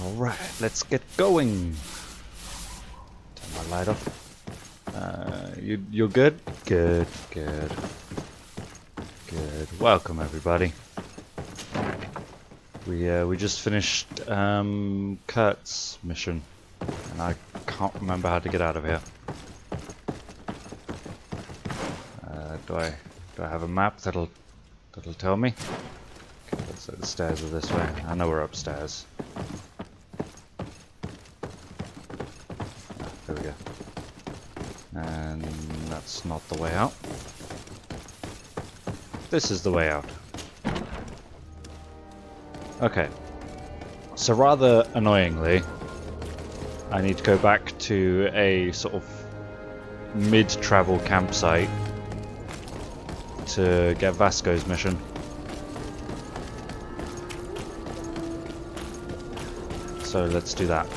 Alright, let's get going. Turn my light off. You're good? Good. Welcome everybody. We just finished Kurt's mission, and I can't remember how to get out of here. Do I have a map that'll tell me? Okay, looks like the stairs are this way. I know we're upstairs. There we go. And that's not the way out. This is the way out. Okay. So rather annoyingly, I need to go back to a sort of mid-travel campsite to get Vasco's mission. So let's do that.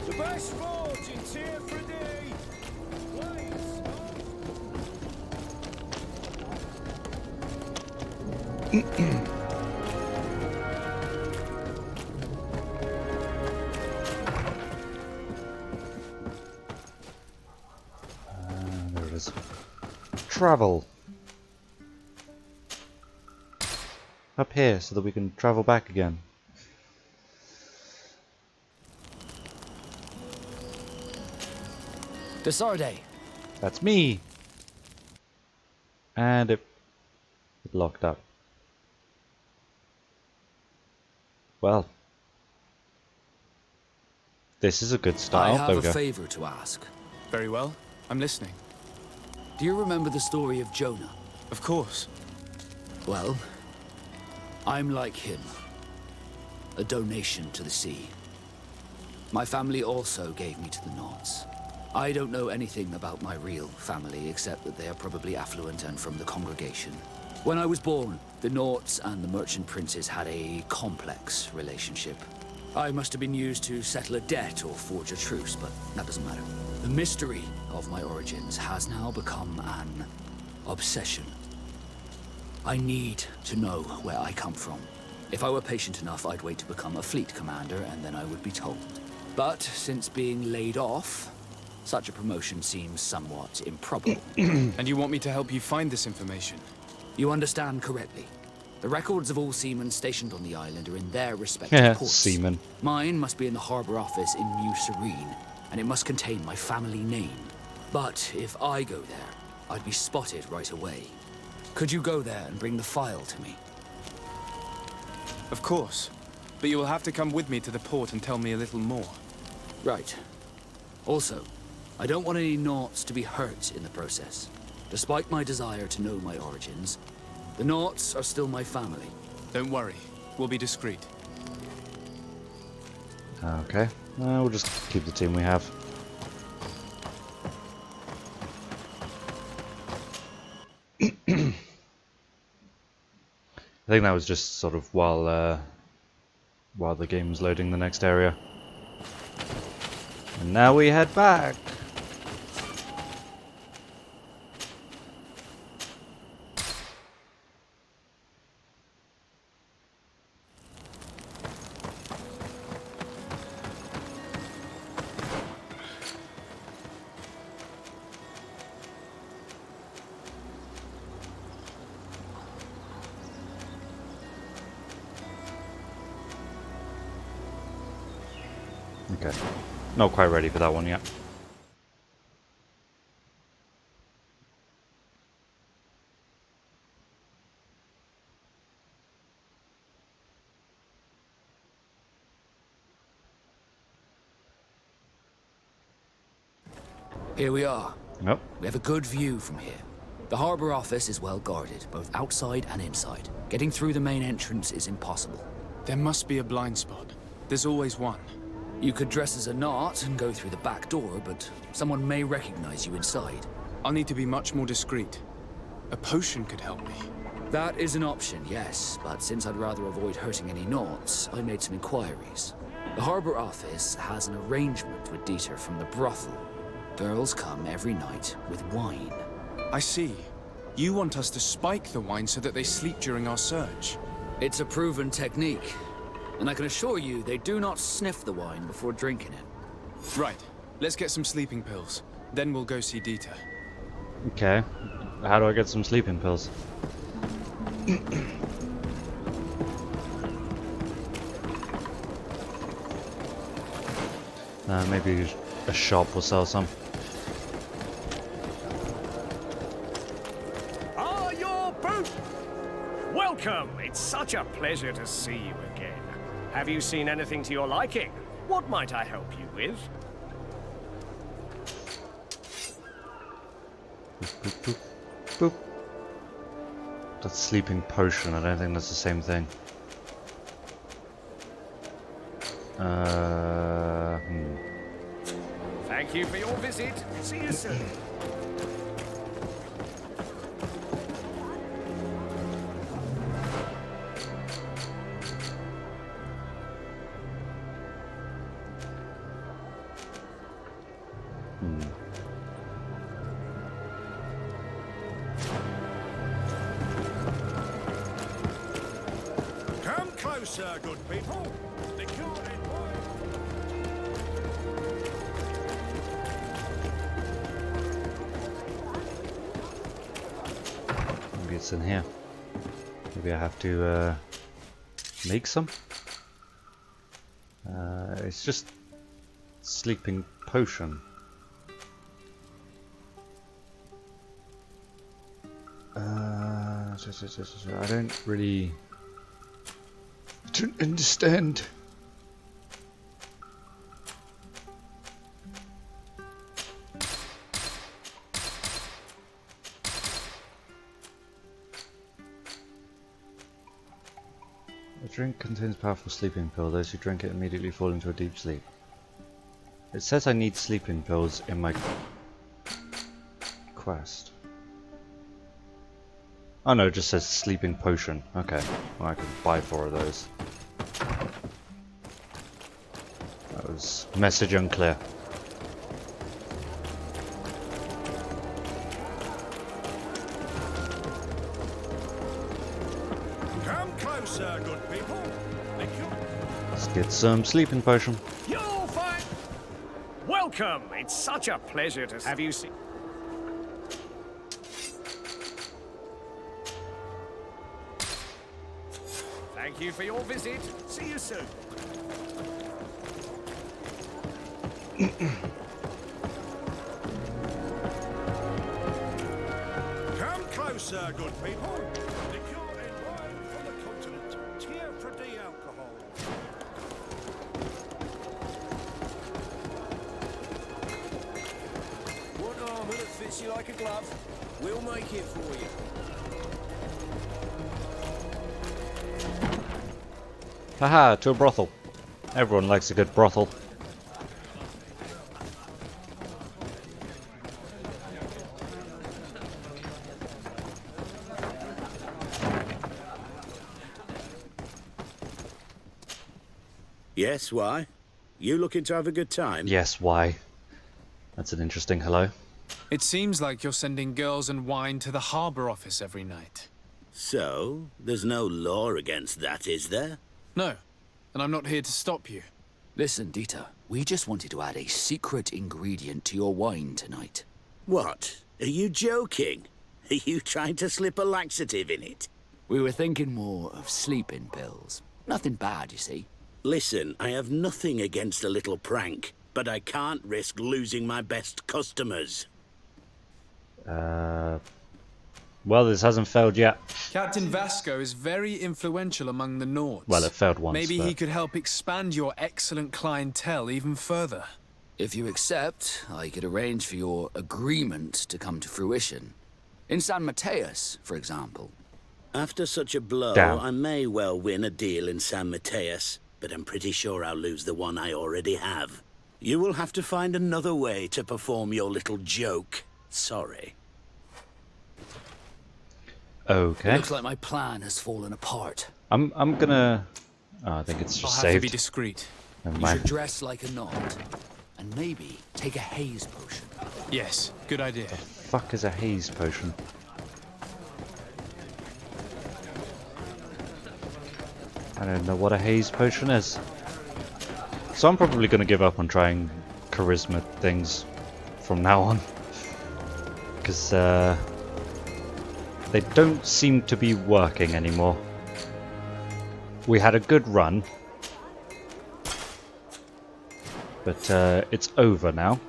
The best fortune's here for thee. There it is. Travel. Up here so that we can travel back again. The Sardet. That's me. And it locked up. Well, this is a good start. I There have we go. a favor to ask. Very well. I'm listening. Do you remember the story of Jonah? Of course. Well, I'm like him. A donation to the sea. My family also gave me to the Knots. I don't know anything about my real family, except that they are probably affluent and from the congregation. When I was born, the Knots and the merchant princes had a complex relationship. I must have been used to settle a debt or forge a truce, but that doesn't matter. The mystery of my origins has now become an obsession. I need to know where I come from. If I were patient enough, I'd wait to become a fleet commander, and then I would be told. But since being laid off, such a promotion seems somewhat improbable. And you want me to help you find this information? You understand correctly. The records of all seamen stationed on the island are in their respective ports. Seaman. Mine must be in the harbor office in New Serene, and it must contain my family name. But if I go there, I'd be spotted right away. Could you go there and bring the file to me? Of course. But you will have to come with me to the port and tell me a little more. Right. Also, I don't want any Knots to be hurt in the process. Despite my desire to know my origins, the Knots are still my family. Don't worry. We'll be discreet. Okay. We'll just keep the team we have. I think that was just sort of while the game was loading the next area. And now we head back. Okay. Not quite ready for that one yet. Here we are. Nope. We have a good view from here. The harbor office is well guarded, both outside and inside. Getting through the main entrance is impossible. There must be a blind spot. There's always one. You could dress as a Knot and go through the back door, but someone may recognize you inside. I'll need to be much more discreet. A potion could help me. That is an option, yes, but since I'd rather avoid hurting any Knots, I made some inquiries. The harbor office has an arrangement with Dieter from the brothel. Girls come every night with wine. I see. You want us to spike the wine so that they sleep during our search. It's a proven technique. And I can assure you, they do not sniff the wine before drinking it. Right. Let's get some sleeping pills. Then we'll go see Dieter. Okay. How do I get some sleeping pills? Maybe a shop will sell some. Ah, your boot! Welcome! It's such a pleasure to see you again. Have you seen anything to your liking? What might I help you with? Boop, boop, boop. That's sleeping potion. I don't think that's the same thing. Thank you for your visit. See you soon. Come closer, good people. The cure in wine. Maybe it's in here. Maybe I have to make some. It's just sleeping potion. I don't really. I don't understand. A drink contains powerful sleeping pill. Those who drink it immediately fall into a deep sleep. It says I need sleeping pills in my quest. Oh no, it just says sleeping potion. Okay, well, I can buy 4 of those. That was message unclear. Come closer, good people. The cure. Let's get some sleeping potion. You'll find. Welcome. It's such a pleasure to have you seen. Thank you for your visit. See you soon. Come closer, good people. The cure in wine from the continent. Tier for D alcohol. Want armor that fits you like a glove? We'll make it for you. Haha, to a brothel. Everyone likes a good brothel. Yes, why? You looking to have a good time? Yes, why? That's an interesting hello. It seems like you're sending girls and wine to the harbor office every night. So, there's no law against that, is there? No, and I'm not here to stop you. Listen, Dieter, we just wanted to add a secret ingredient to your wine tonight. What? Are you joking? Are you trying to slip a laxative in it? We were thinking more of sleeping pills. Nothing bad, you see. Listen, I have nothing against a little prank, but I can't risk losing my best customers. Well, this hasn't failed yet. Captain Vasco is very influential among the Nords. Well, it failed once. Maybe but... he could help expand your excellent clientele even further. If you accept, I could arrange for your agreement to come to fruition. In San Mateus, for example. After such a blow, Damn. I may well win a deal in San Mateus, but I'm pretty sure I'll lose the one I already have. You will have to find another way to perform your little joke. Sorry. Okay. Looks like my plan has fallen apart. I'm gonna... Oh, I think it's I'll just have to saved. be discreet. Never You should mind. dress like a knot. And maybe take a haze potion. Yes, good idea. Fuck is a haze potion? I don't know what a haze potion is. So I'm probably going to give up on trying charisma things from now on. Because they don't seem to be working anymore. We had a good run. But it's over now.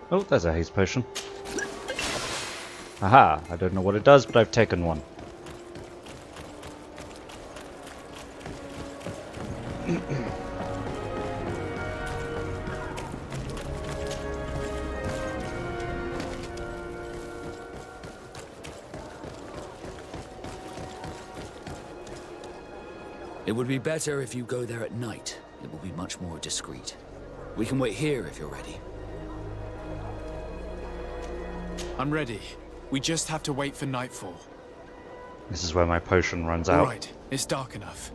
Oh, there's a haze potion. Aha! I don't know what it does, but I've taken one. It would be better if you go there at night. It will be much more discreet. We can wait here if you're ready. I'm ready. We just have to wait for nightfall. This is where my potion runs out. Right, it's dark enough.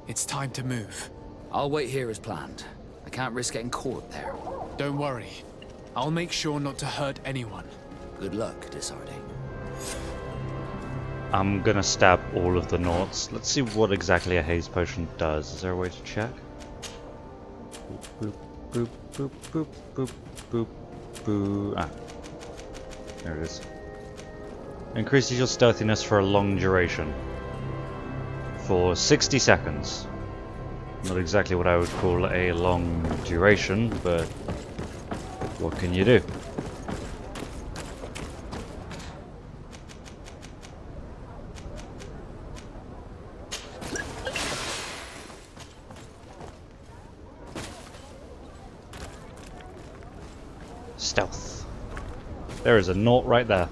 It's time to move. I'll wait here as planned. I can't risk getting caught there. Don't worry. I'll make sure not to hurt anyone. Good luck, Sardet. I'm gonna stab all of the Nauts. Let's see what exactly a haze potion does. Is there a way to check? Boop, boop, boop, boop, boop, boop, boop. Ah. There it is. Increases your stealthiness for a long duration. For 60 seconds. Not exactly what I would call a long duration, but what can you do? Stealth. There is a Naut right there.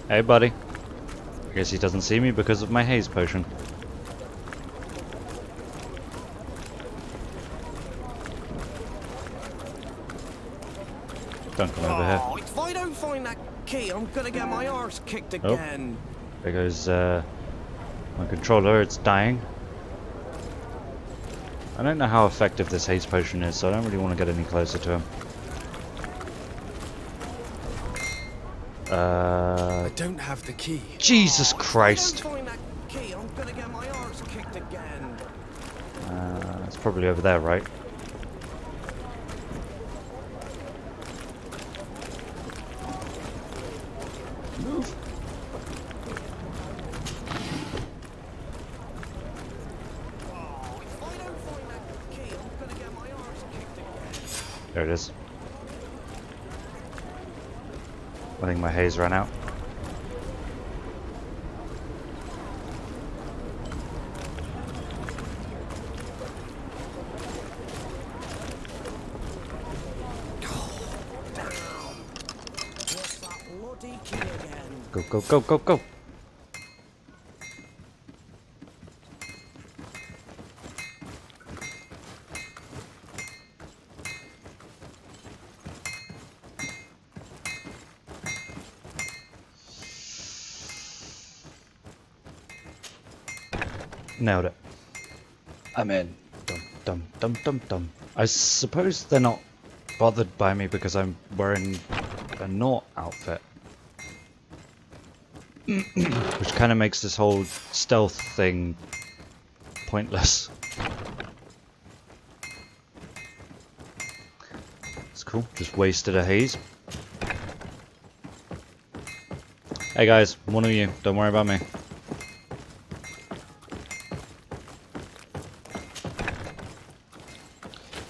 Hey buddy. I guess he doesn't see me because of my haze potion. Don't come over here. Oh, if I don't find that key, I'm gonna get my arse kicked again. There goes my controller, it's dying. I don't know how effective this haze potion is, so I don't really want to get any closer to him. I don't have the key. Jesus Christ! If I don't find that key, I'm gonna get my arse kicked again. It's probably over there, right? Move. Oh, if I don't find that key, I'm gonna get my arse kicked again. There it is. I think my haze ran out. What's that bloody key again? Go, go, go, go, go! Nailed it. I'm in. Dum dum dum dum dum. I suppose they're not bothered by me because I'm wearing a Naut outfit. Which kind of makes this whole stealth thing pointless. It's cool. Just wasted a haze. Hey guys, one of you. Don't worry about me.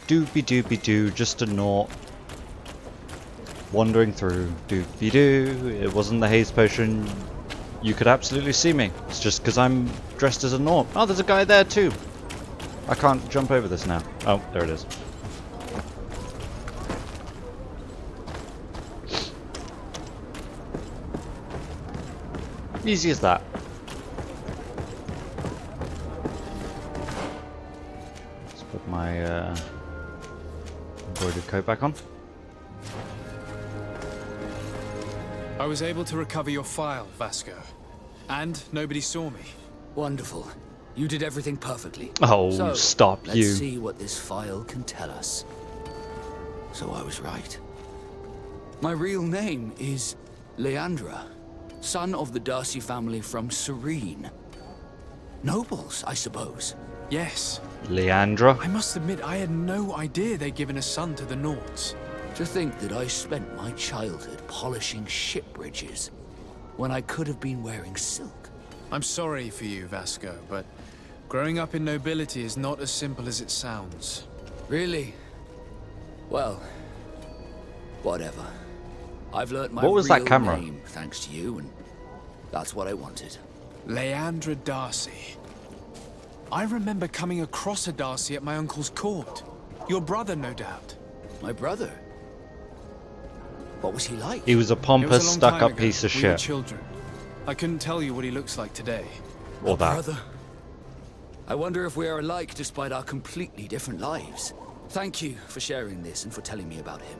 Doopy doopy doo, just a Naut. Wandering through. Doopy doo. It wasn't the haze potion. You could absolutely see me. It's just because I'm dressed as a Naut. Oh, there's a guy there too. I can't jump over this now. Oh, there it is. Easy as that. Let's put my embroidered coat back on. I was able to recover your file, Vasco. And nobody saw me. Wonderful. You did everything perfectly. Oh, So, stop let's you. see what this file can tell us. So I was right. My real name is Leandra. Son of the Darcy family from Serene. Nobles, I suppose. Yes. Leandra. I must admit, I had no idea they'd given a son to the Nauts. To think that I spent my childhood polishing ship bridges when I could have been wearing silk. I'm sorry for you, Vasco, but growing up in nobility is not as simple as it sounds. Really? Well, whatever. I've learnt my What was that real camera? name thanks to you, and that's what I wanted. Leandra Darcy. I remember coming across a Darcy at my uncle's court. Your brother, no doubt. My brother? What was he like? He was a It was pompous, a long time stuck-up ago. piece of We were shit. children. I couldn't tell you what he looks like today. Or that. Brother. I wonder if we are alike despite our completely different lives. Thank you for sharing this and for telling me about him.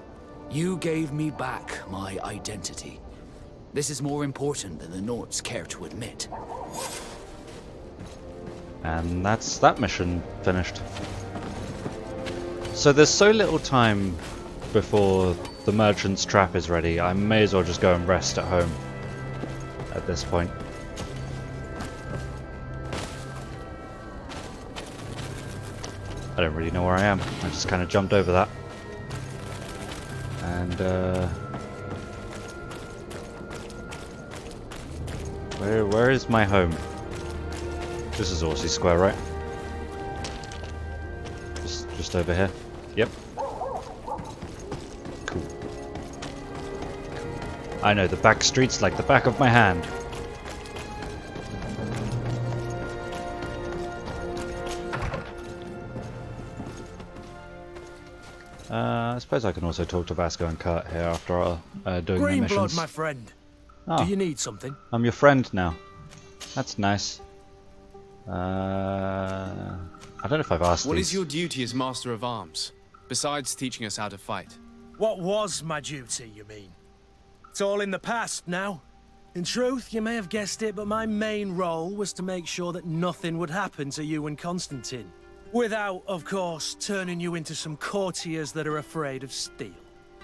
You gave me back my identity. This is more important than the Nauts care to admit. And that's that mission finished. So there's so little time before the merchant's trap is ready, I may as well just go and rest at home at this point. I don't really know where I am. I just kind of jumped over that. And where is my home? This is Horsey Square, right? Just over here. Yep. Cool. I know the back streets like the back of my hand. I suppose I can also talk to Vasco and Kurt here after doing the Green blood, missions. my friend. Oh, Do you need something? I'm your friend now. That's nice. I don't know if I've asked What these. is your duty as Master of Arms, besides teaching us how to fight? What was my duty, you mean? It's all in the past now. In truth, you may have guessed it, but my main role was to make sure that nothing would happen to you and Constantine. Without, of course, turning you into some courtiers that are afraid of steel.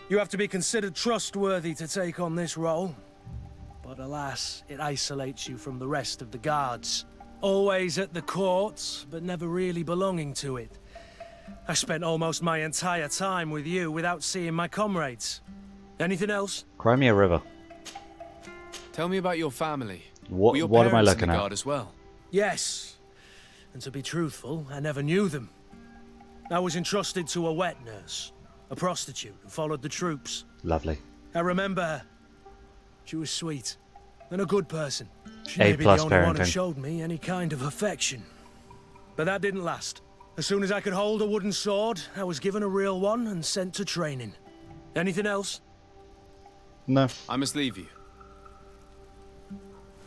You have to be considered trustworthy to take on this role. But alas, it isolates you from the rest of the guards. Always at the court, but never really belonging to it. I spent almost my entire time with you without seeing my comrades. Anything else? Cry me a river. Tell me about your family. What- Were your what am I parents looking in the at? guard as well? Yes. And to be truthful, I never knew them. I was entrusted to a wet nurse, a prostitute who followed the troops. Lovely. I remember her. She was sweet and a good person. She A may be the plus only one who parenting. showed me any kind of affection. But that didn't last. As soon as I could hold a wooden sword, I was given a real one and sent to training. Anything else? No. I must leave you.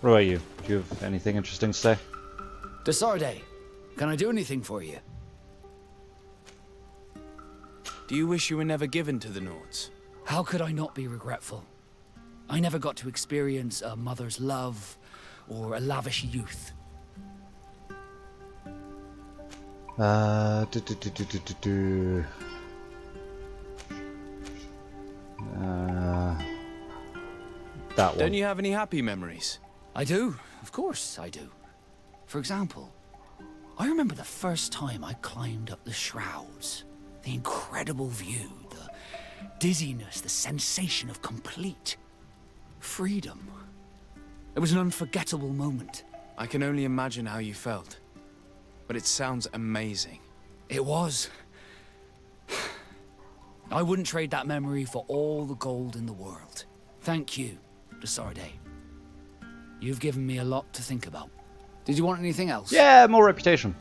What about you? Do you have anything interesting to say? De Sardet, can I do anything for you? Do you wish you were never given to the Nauts? How could I not be regretful? I never got to experience a mother's love or a lavish youth. That one. Don't you have any happy memories? I do, of course I do. For example, I remember the first time I climbed up the shrouds. The incredible view, the dizziness, the sensation of complete freedom. It was an unforgettable moment. I can only imagine how you felt. But it sounds amazing. It was. I wouldn't trade that memory for all the gold in the world. Thank you, de Sardet. You've given me a lot to think about. Did you want anything else? Yeah, more reputation.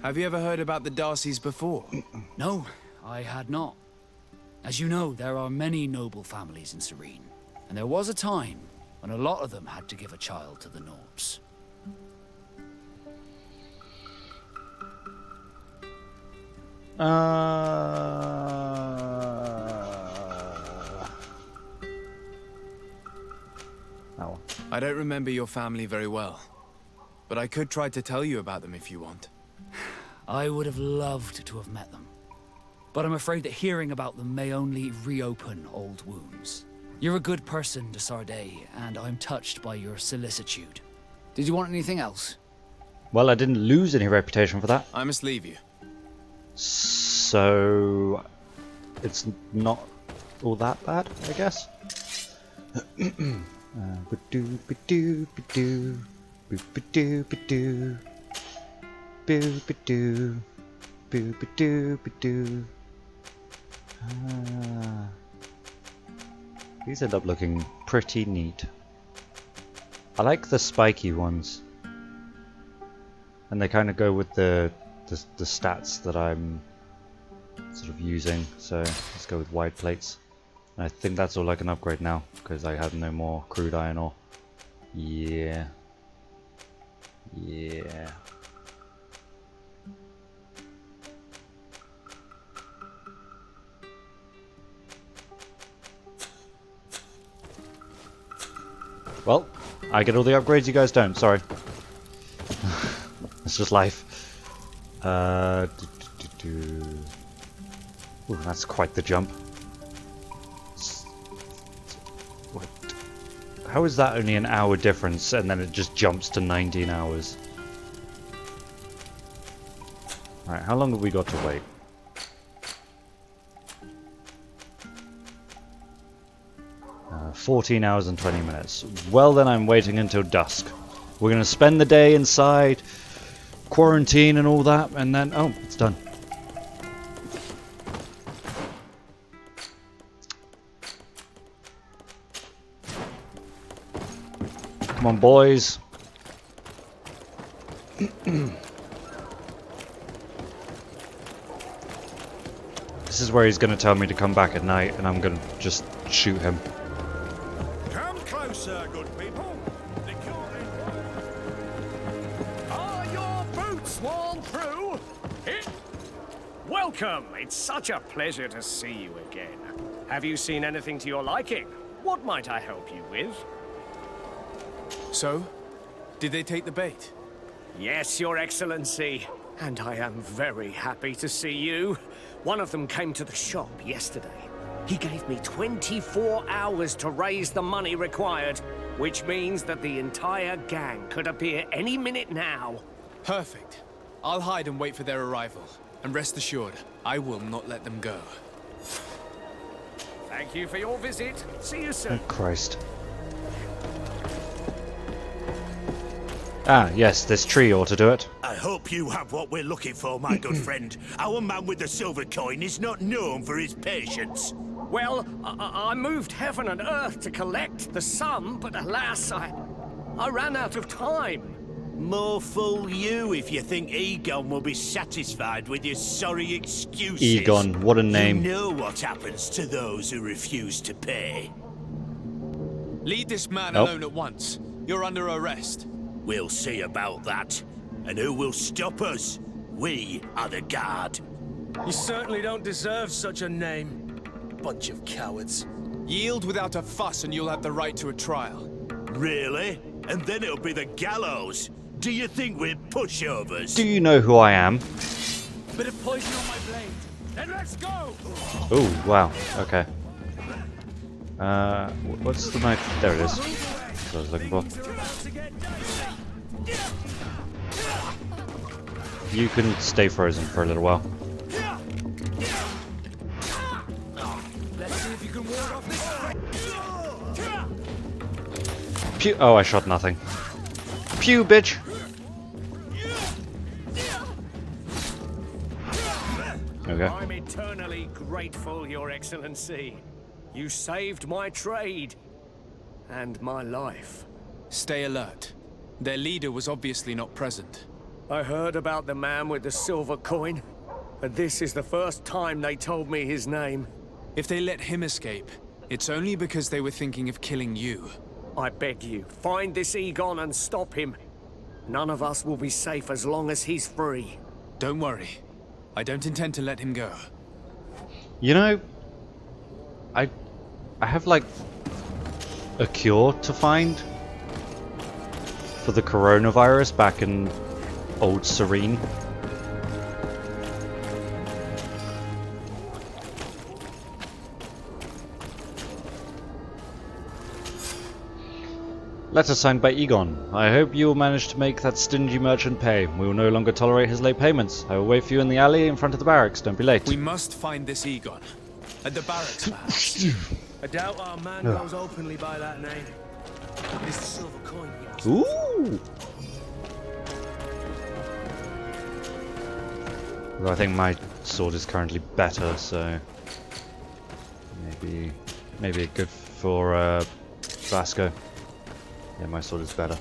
Have you ever heard about the Darcys before? No, I had not. As you know, there are many noble families in Serene. And there was a time when a lot of them had to give a child to the Nauts. That one. I don't remember your family very well. But I could try to tell you about them if you want. I would have loved to have met them. But I'm afraid that hearing about them may only reopen old wounds. You're a good person to Sardet, and I'm touched by your solicitude. Did you want anything else? Well, I didn't lose any reputation for that. I must leave you. So... it's not all that bad, I guess. Ba-doo, ba-doo, ba-doo, ba-doo, ba-doo, boo-ba-doo, boo-ba-doo, ba-doo. These end up looking pretty neat. I like the spiky ones, and they kind of go with the stats that I'm sort of using. So let's go with wide plates. And I think that's all I can upgrade now because I have no more crude iron ore. Yeah. Yeah. Well, I get all the upgrades, you guys don't. Sorry. It's just life. Ooh, that's quite the jump. What? How is that only an hour difference and then it just jumps to 19 hours? Alright, how long have we got to wait? Uh, 14 hours and 20 minutes. Well then, I'm waiting until dusk. We're gonna spend the day inside, quarantine and all that, and then... oh, it's done. Come on, boys. This is where he's going to tell me to come back at night, and I'm going to just shoot him. Come closer, good people. Are your boots worn through? Welcome! It's such a pleasure to see you again. Have you seen anything to your liking? What might I help you with? So, did they take the bait? Yes, Your Excellency. And I am very happy to see you. One of them came to the shop yesterday. He gave me 24 hours to raise the money required, which means that the entire gang could appear any minute now. Perfect. I'll hide and wait for their arrival. And rest assured, I will not let them go. Thank you for your visit. See you Oh, soon. Christ. Ah, yes, this tree ought to do it. I hope you have what we're looking for, my good friend. Our man with the silver coin is not known for his patience. Well, I moved heaven and earth to collect the sum, but alas, I ran out of time. More fool you if you think Egon will be satisfied with your sorry excuses. Egon, what a name. You know what happens to those who refuse to pay. Lead this man Nope. alone at once. You're under arrest. We'll see about that. And who will stop us? We are the guard. You certainly don't deserve such a name. Bunch of cowards. Yield without a fuss and you'll have the right to a trial. Really? And then it'll be the gallows. Do you think we're pushovers? Do you know who I am? Bit of poison on my blade. Then let's go! Oh, wow. Okay. What's the knife? There it is. That's what I was looking for. You can stay frozen for a little while. Let's see if you can ward off this. Pew! Oh, I shot nothing. Pew, bitch! Okay. I'm eternally grateful, Your Excellency. You saved my trade and my life. Stay alert. Their leader was obviously not present. I heard about the man with the silver coin, but this is the first time they told me his name. If they let him escape, it's only because they were thinking of killing you. I beg you, find this Egon and stop him. None of us will be safe as long as he's free. Don't worry. I don't intend to let him go. You know, I have like a cure to find for the coronavirus back in Old Serene. Letter signed by Egon. I hope you will manage to make that stingy merchant pay. We will no longer tolerate his late payments. I will wait for you in the alley in front of the barracks. Don't be late. We must find this Egon. At the barracks, perhaps. I doubt our man goes openly by that name. It's the silver coin he must have. Ooh! Well, I think my sword is currently better, so maybe good for Vasco. Yeah, my sword is better.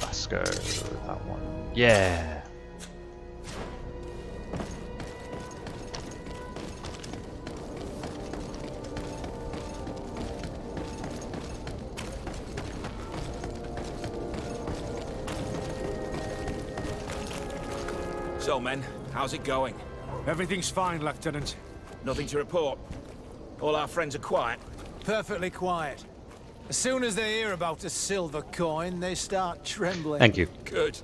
Vasco, that one. Yeah. So, men, how's it going? Everything's fine, Lieutenant. Nothing to report? All our friends are quiet? Perfectly quiet. As soon as they hear about a silver coin, they start trembling. Thank you. Good.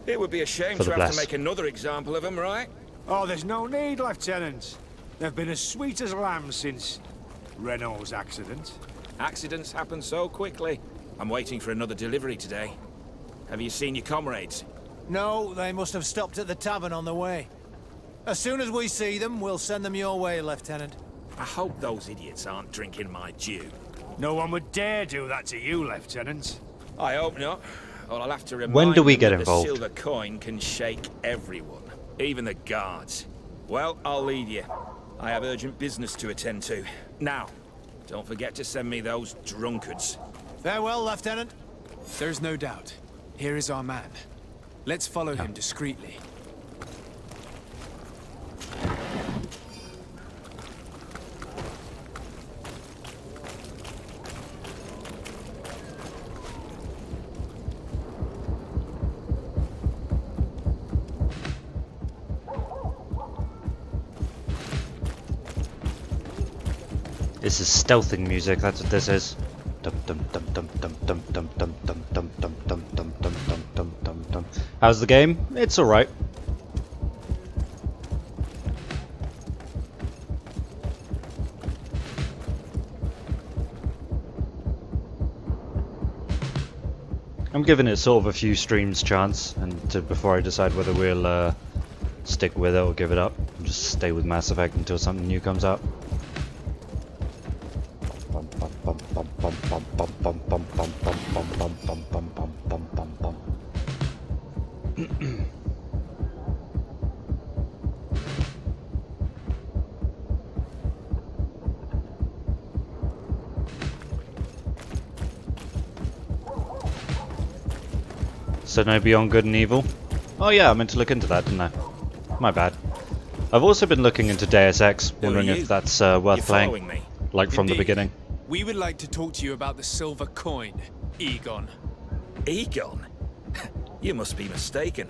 It would be a shame For to the have to bless. make another example of them, right? Oh, there's no need, Lieutenant. They've been as sweet as lambs since Renault's accident. Accidents happen so quickly. I'm waiting for another delivery today. Have you seen your comrades? No, they must have stopped at the tavern on the way. As soon as we see them, we'll send them your way, Lieutenant. I hope those idiots aren't drinking my dew. No one would dare do that to you, Lieutenant. I hope not. Or I'll have to remind When do we them get that involved? The silver coin can shake everyone, even the guards. Well, I'll leave you. I have urgent business to attend to. Now, don't forget to send me those drunkards. Farewell, Lieutenant. There's no doubt. Here is our man. Let's follow him discreetly. This is stealthing music, that's what this is. Dum dum dum dum dum dum dum dum dum dum dum dum dum dum dum dum dum. How's the game? It's alright. I'm giving it sort of a few streams chance, and before I decide whether we'll stick with it or give it up, and just stay with Mass Effect until something new comes out. So no Beyond Good and Evil? Oh yeah, I meant to look into that, didn't I? My bad. I've also been looking into Deus Ex, wondering if that's worth You're playing, following me? like from the Indeed. beginning. We would like to talk to you about the silver coin, Egon. Egon? You must be mistaken.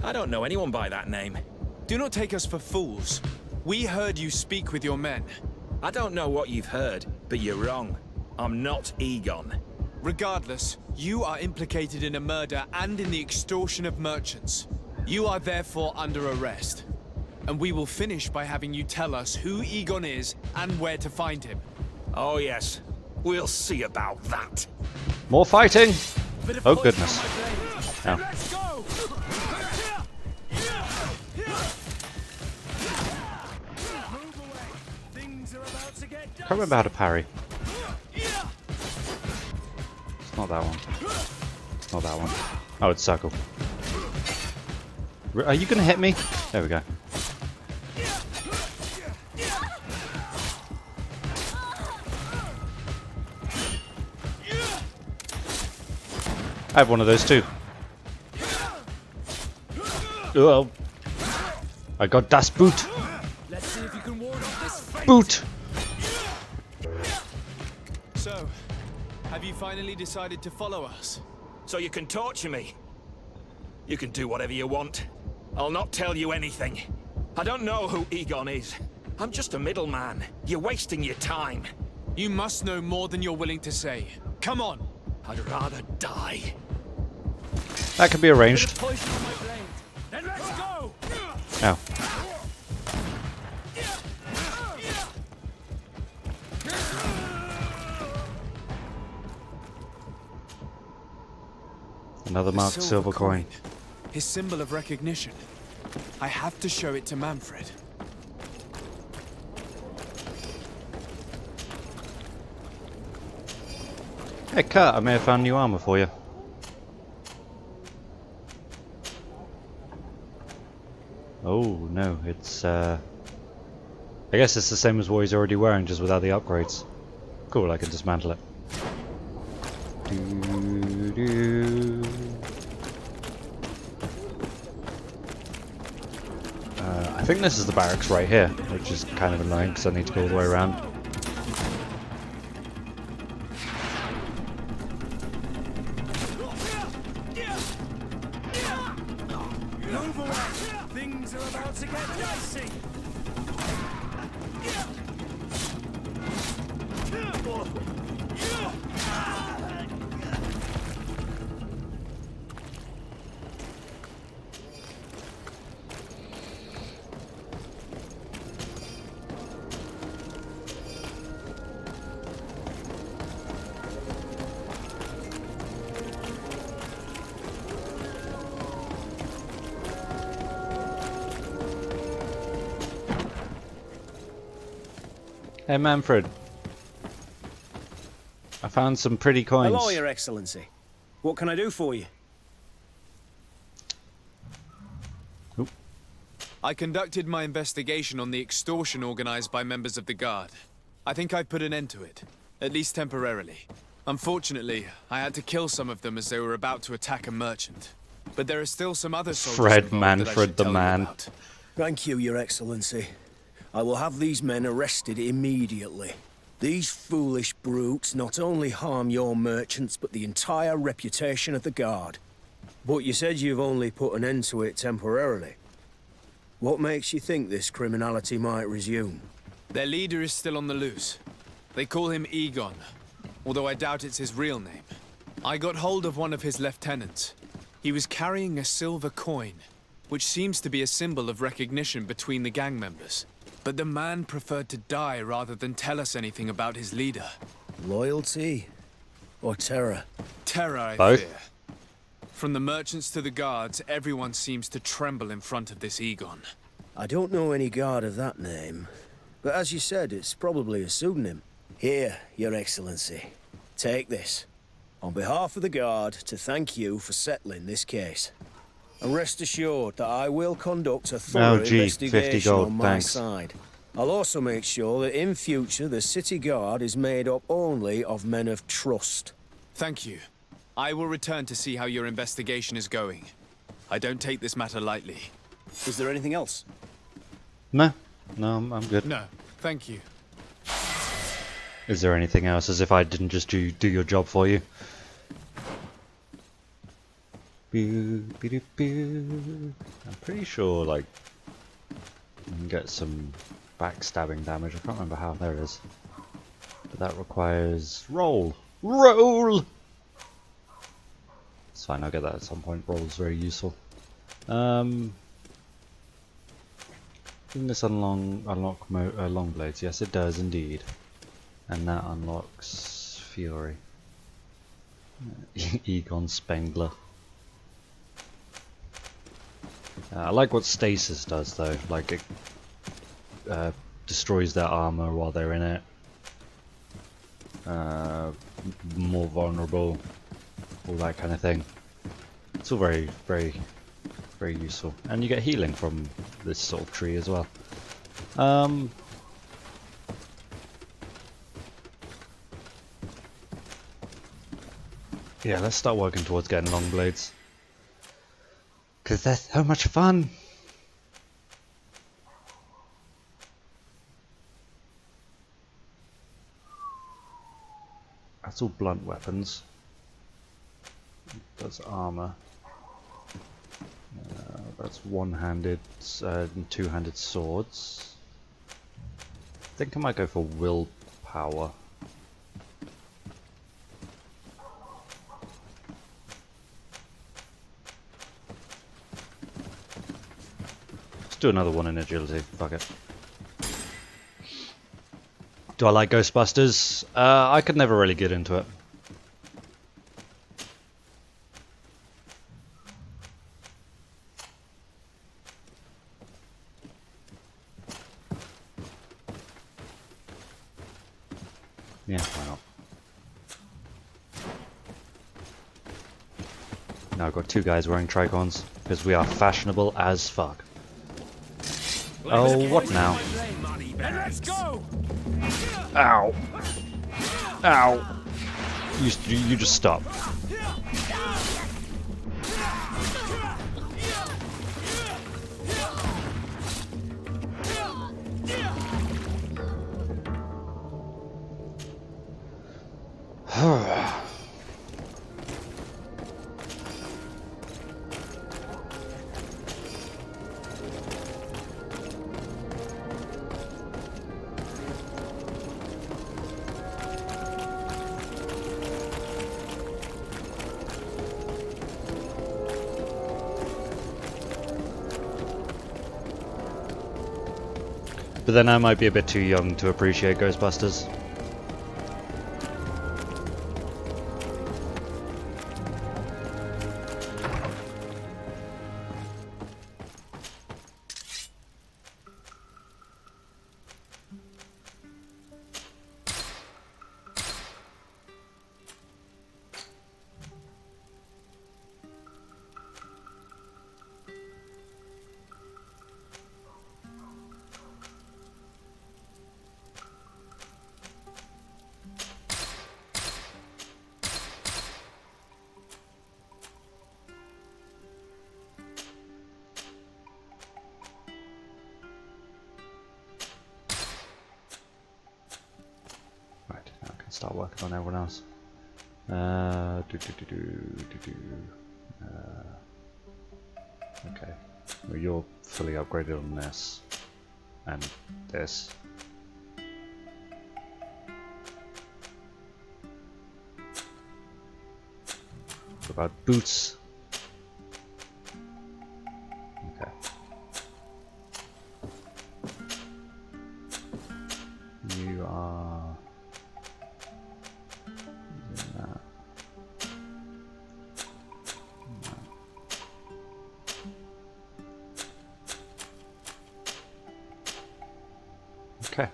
I don't know anyone by that name. Do not take us for fools. We heard you speak with your men. I don't know what you've heard, but you're wrong. I'm not Egon. Regardless, you are implicated in a murder and in the extortion of merchants. You are therefore under arrest. And we will finish by having you tell us who Egon is and where to find him. Oh yes, we'll see about that. More fighting! Oh goodness. Ow. Let's go! Move away. Things are about to get Can't remember how to parry. It's not that one. It's not that one. Oh, it's circle. Are you gonna hit me? There we go. I have one of those too. Oh, I got das Boot. Let's see if you can ward off this fate. Boot. So, have you finally decided to follow us? So you can torture me. You can do whatever you want. I'll not tell you anything. I don't know who Egon is. I'm just a middleman. You're wasting your time. You must know more than you're willing to say. Come on! I'd rather die. That can be arranged. poison on my blade. Then let's go! Ow. Another A marked silver coin. His symbol of recognition. I have to show it to Manfred. Hey Kurt, I may have found new armor for you. Oh no, it's I guess it's the same as what he's already wearing, just without the upgrades. Cool, I can dismantle it. I think this is the barracks right here, which is kind of annoying because I need to go all the way around. Move away! Things are about to get dicey! Hey Manfred, I found some pretty coins. Hello, Your Excellency. What can I do for you? Oop. I conducted my investigation on the extortion organized by members of the Guard. I think I've put an end to it, at least temporarily. Unfortunately, I had to kill some of them as they were about to attack a merchant. But there are still some other soldiers Fred involved that I Manfred should the tell you man. about. Thank you, Your Excellency. I will have these men arrested immediately. These foolish brutes not only harm your merchants, but the entire reputation of the Guard. But you said you've only put an end to it temporarily. What makes you think this criminality might resume? Their leader is still on the loose. They call him Egon, although I doubt it's his real name. I got hold of one of his lieutenants. He was carrying a silver coin, which seems to be a symbol of recognition between the gang members. But the man preferred to die rather than tell us anything about his leader. Loyalty or terror? Terror, I Both? fear. From the merchants to the guards, everyone seems to tremble in front of this Egon. I don't know any guard of that name, but as you said, it's probably a pseudonym. Here, Your Excellency. Take this. On behalf of the Guard, to thank you for settling this case. And rest assured that I will conduct a thorough Oh, gee, 50 investigation gold, on my thanks. side. I'll also make sure that in future the City Guard is made up only of men of trust. Thank you. I will return to see how your investigation is going. I don't take this matter lightly. Is there anything else? No, I'm good. No, thank you. Is there anything else? As if I didn't just do your job for you. I'm pretty sure, like, you can get some backstabbing damage. I can't remember how. There it is. But that requires roll. Roll. It's fine. I'll get that at some point. Roll is very useful. Doesn't this unlock long blades? Yes, it does indeed. And that unlocks Fury. Egon Spengler. I like what stasis does though, like it destroys their armor while they're in it. More vulnerable, all that kind of thing. It's all very, very, very useful. And you get healing from this sort of tree as well. Yeah, let's start working towards getting long blades. Because they're so much fun! That's all blunt weapons. That's armor. That's one-handed and two-handed swords. I think I might go for willpower. Let's do another one in agility. Fuck it. Do I like Ghostbusters? I could never really get into it. Yeah, why not? Now I've got two guys wearing tricons, because we are fashionable as fuck. Oh, what now? Let's go! Ow! Ow! You just stop. But then I might be a bit too young to appreciate Ghostbusters. Start working on everyone else. Okay, well, you're fully upgraded on this and this. What about boots? Okay. You are. Okay.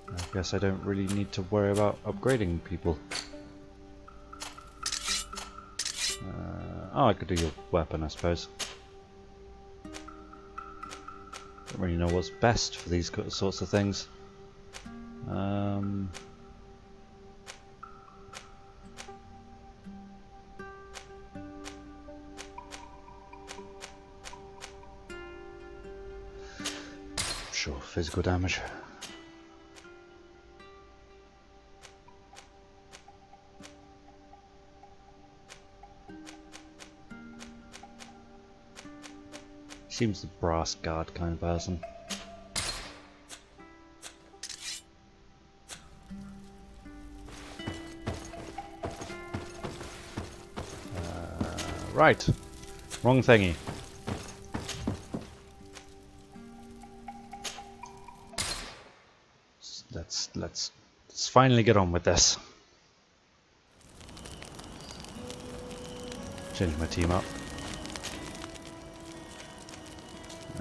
I guess I don't really need to worry about upgrading people. Oh, I could do your weapon, I suppose. Don't really know what's best for these sorts of things. Sure, physical damage. Seems the brass guard kind of person. Right, wrong thingy. Let's finally get on with this. Change my team up.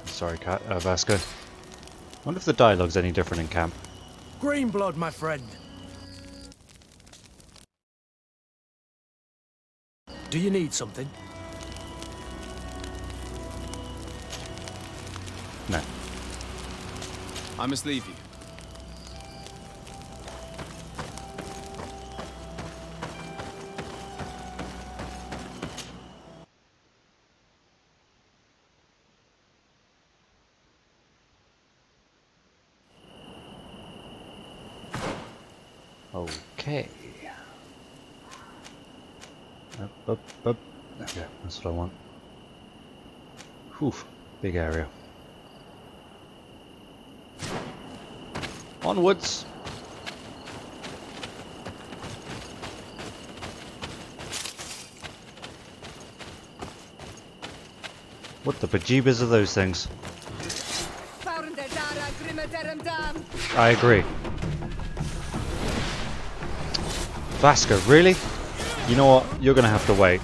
Sorry, Vasco. Wonder if the dialogue's any different in camp. Green blood, my friend. Do you need something? No. I must leave you. Okay. Up. Okay, that's what I want. Whew, big area. Onwards! What the bejeebers are those things? I agree. Vasco, really? You know what? You're gonna have to wait.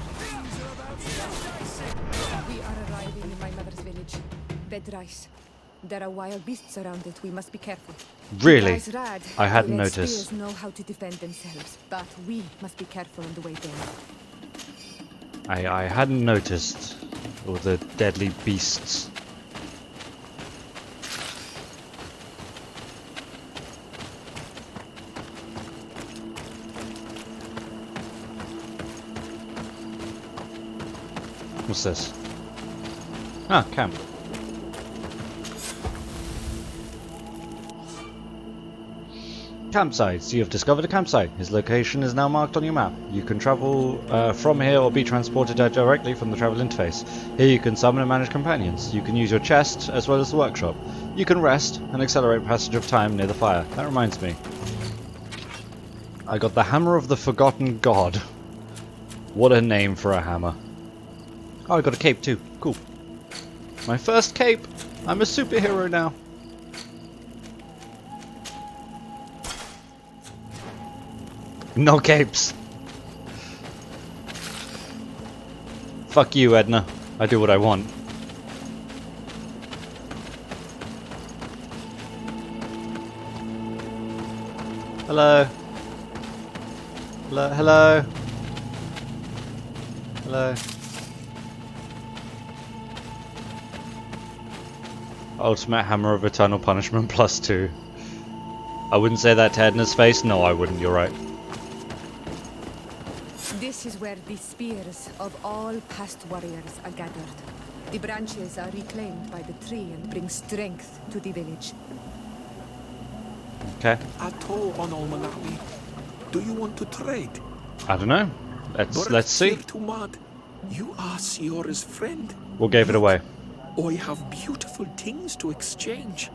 We are arriving in my mother's village. Bed rice. There are wild beasts around it. We must be careful. Really? Guys, Rad, I hadn't the Red noticed. Spears know how to defend themselves, but we must be careful on the way there. I hadn't noticed all the deadly beasts. What's this? Ah, camp. Campsites. You have discovered a campsite. Its location is now marked on your map. You can travel from here or be transported directly from the travel interface. Here you can summon and manage companions. You can use your chest as well as the workshop. You can rest and accelerate passage of time near the fire. That reminds me. I got the Hammer of the Forgotten God. What a name for a hammer. Oh, I got a cape too. Cool. My first cape. I'm a superhero now. No capes. Fuck you, Edna. I do what I want. Hello. Hello. Hello. Hello. Ultimate Hammer of Eternal Punishment +2. I wouldn't say that to Edna's face. No, I wouldn't. You're right. This is where the spears of all past warriors are gathered. The branches are reclaimed by the tree and bring strength to the village. Okay. Ato on Olmanawi, do you want to trade? I don't know. Let's see. You are Siora's friend. What gave it away? I have beautiful things to exchange.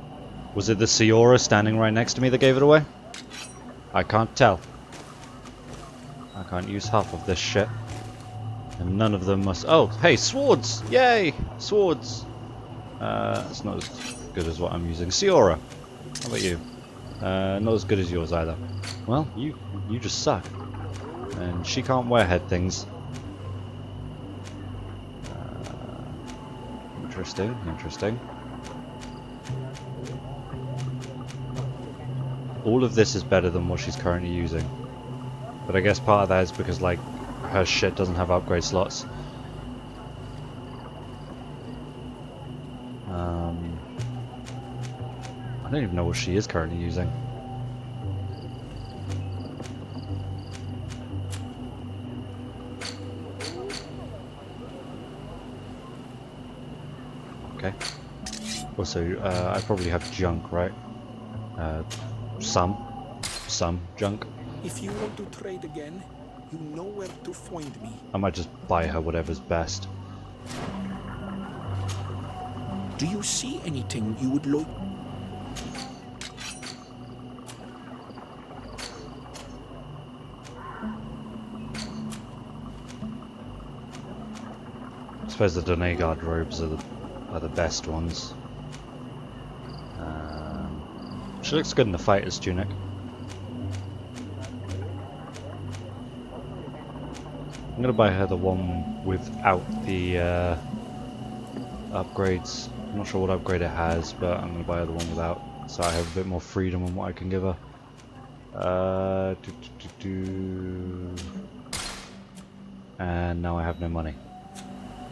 Was it the Siora standing right next to me that gave it away? I can't tell. I can't use half of this shit. And none of them must... Oh, hey, swords! Yay! Swords! It's not as good as what I'm using. Siora! How about you? Not as good as yours either. Well, you just suck. And she can't wear head things. Interesting, interesting. All of this is better than what she's currently using. But I guess part of that is because, like, her shit doesn't have upgrade slots. I don't even know what she is currently using. Okay. Also, I probably have junk, right? Some junk. If you want to trade again, you know where to find me. I might just buy her whatever's best. Do you see anything you would like? I suppose the Donegard robes are the best ones. She looks good in the fighter's tunic. I'm gonna buy her the one without the upgrades. I'm not sure what upgrade it has, but I'm gonna buy her the one without, so I have a bit more freedom on what I can give her. And now I have no money.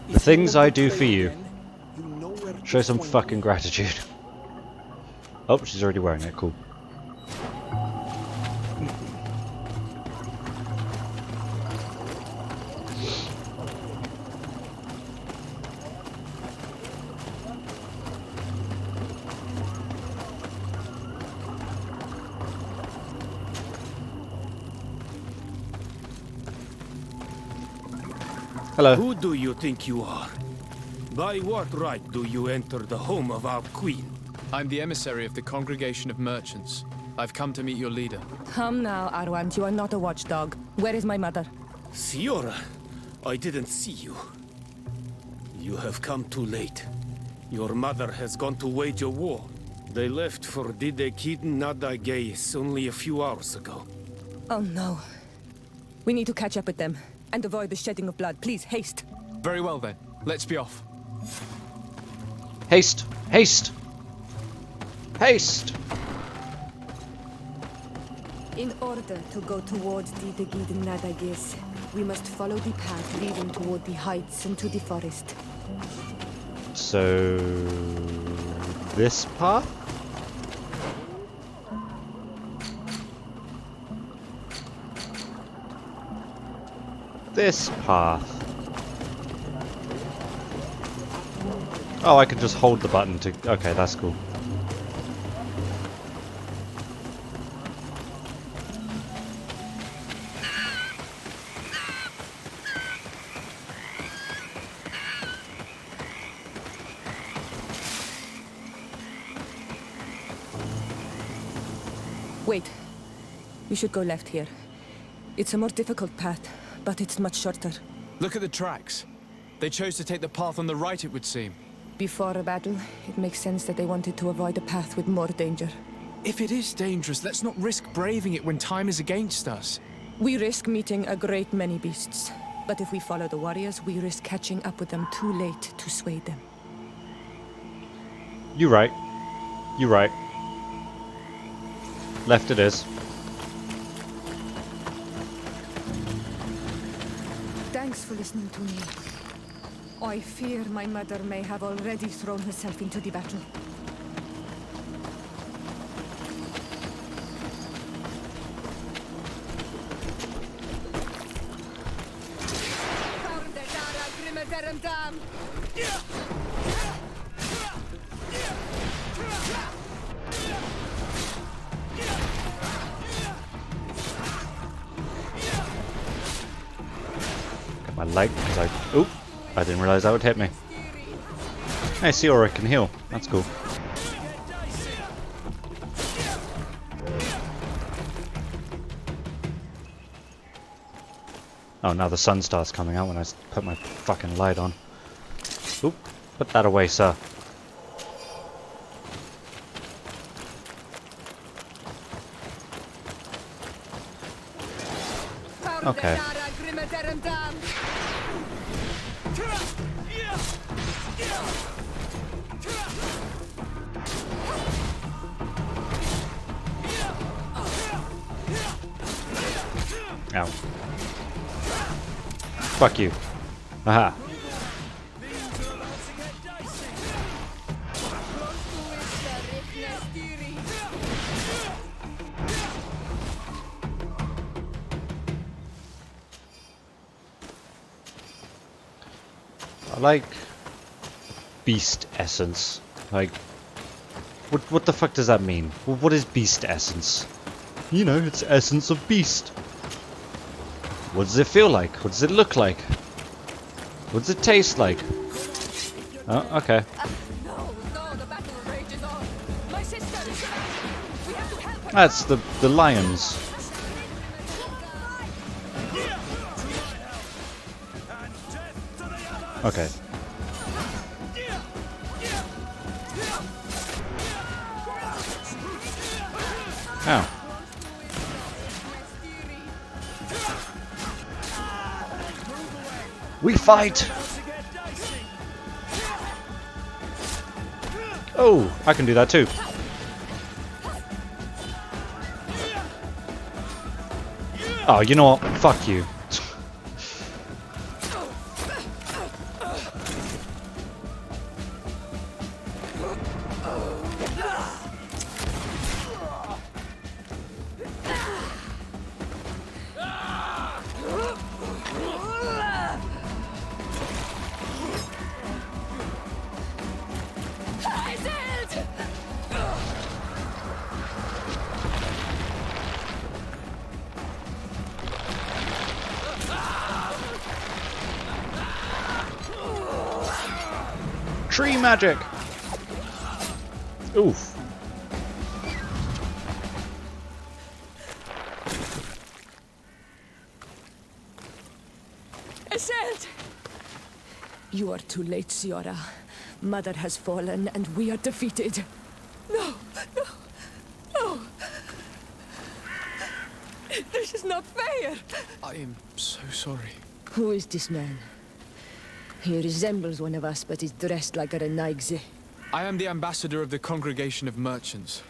The things I do for you. Show some fucking gratitude. Oh, she's already wearing it. Cool. Hello. Who do you think you are? By what right do you enter the home of our queen? I'm the emissary of the Congregation of Merchants. I've come to meet your leader. Come now, Arwant, you are not a watchdog. Where is my mother? Siora, I didn't see you. You have come too late. Your mother has gone to wage a war. They left for Didekid Nadageis only a few hours ago. Oh no. We need to catch up with them and avoid the shedding of blood. Please, haste. Very well then. Let's be off. Haste! Haste! Haste! In order to go towards the Gid Nadagis, we must follow the path leading toward the heights and to the forest. So... this path? This path. Oh, I can just hold the button to... Okay, that's cool. Wait. We should go left here. It's a more difficult path, but it's much shorter. Look at the tracks. They chose to take the path on the right, it would seem. Before a battle, it makes sense that they wanted to avoid a path with more danger. If it is dangerous, let's not risk braving it when time is against us. We risk meeting a great many beasts. But if we follow the warriors, we risk catching up with them too late to sway them. You're right. You're right. Left it is. Thanks for listening to me. I fear my mother may have already thrown herself into the battle. Got my leg because I... Oop! I didn't realize that would hit me. Hey, Siora can heal. That's cool. Oh, now the sun starts coming out when I put my fucking light on. Oop! Put that away, sir. Okay. Ow. Fuck you. Aha. I like beast essence. Like, what the fuck does that mean? What is beast essence? You know, it's essence of beast. What does it feel like? What does it look like? What does it taste like? Oh, okay. That's the lions. Okay. Ow. We fight! Oh, I can do that too. Oh, you know what? Fuck you. Tree magic! Oof. Ascend! You are too late, Siora. Mother has fallen and we are defeated. No, no, no! This is not fair! I am so sorry. Who is this man? He resembles one of us, but is dressed like a Renaigze. I am the ambassador of the Congregation of Merchants.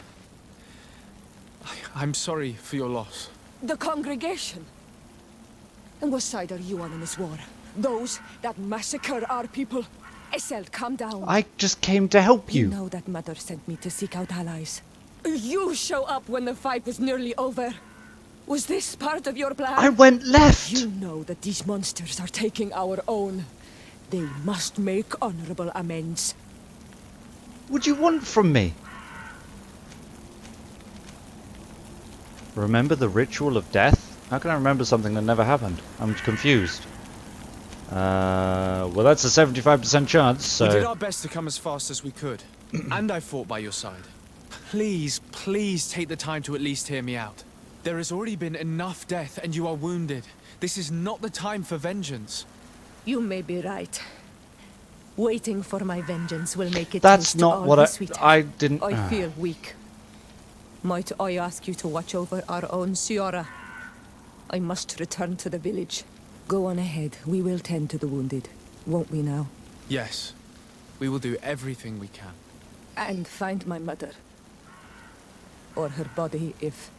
I'm sorry for your loss. The congregation? And what side are you on in this war? Those that massacre our people? Essel, calm down. I just came to help You you. know that Mother sent me to seek out allies. You show up when the fight was nearly over. Was this part of your plan? I went left. You know that these monsters are taking our own. They must make honorable amends. What do you want from me? Remember the ritual of death? How can I remember something that never happened? I'm confused. Well, that's a 75% chance, so... We did our best to come as fast as we could. And I fought by your side. Please, please take the time to at least hear me out. There has already been enough death and you are wounded. This is not the time for vengeance. You may be right. Waiting for my vengeance will make it That's taste not all what the sweeter. I didn't... I feel weak. Might I ask you to watch over our own Siora? I must return to the village. Go on ahead. We will tend to the wounded. Won't we now? Yes. We will do everything we can. And find my mother. Or her body if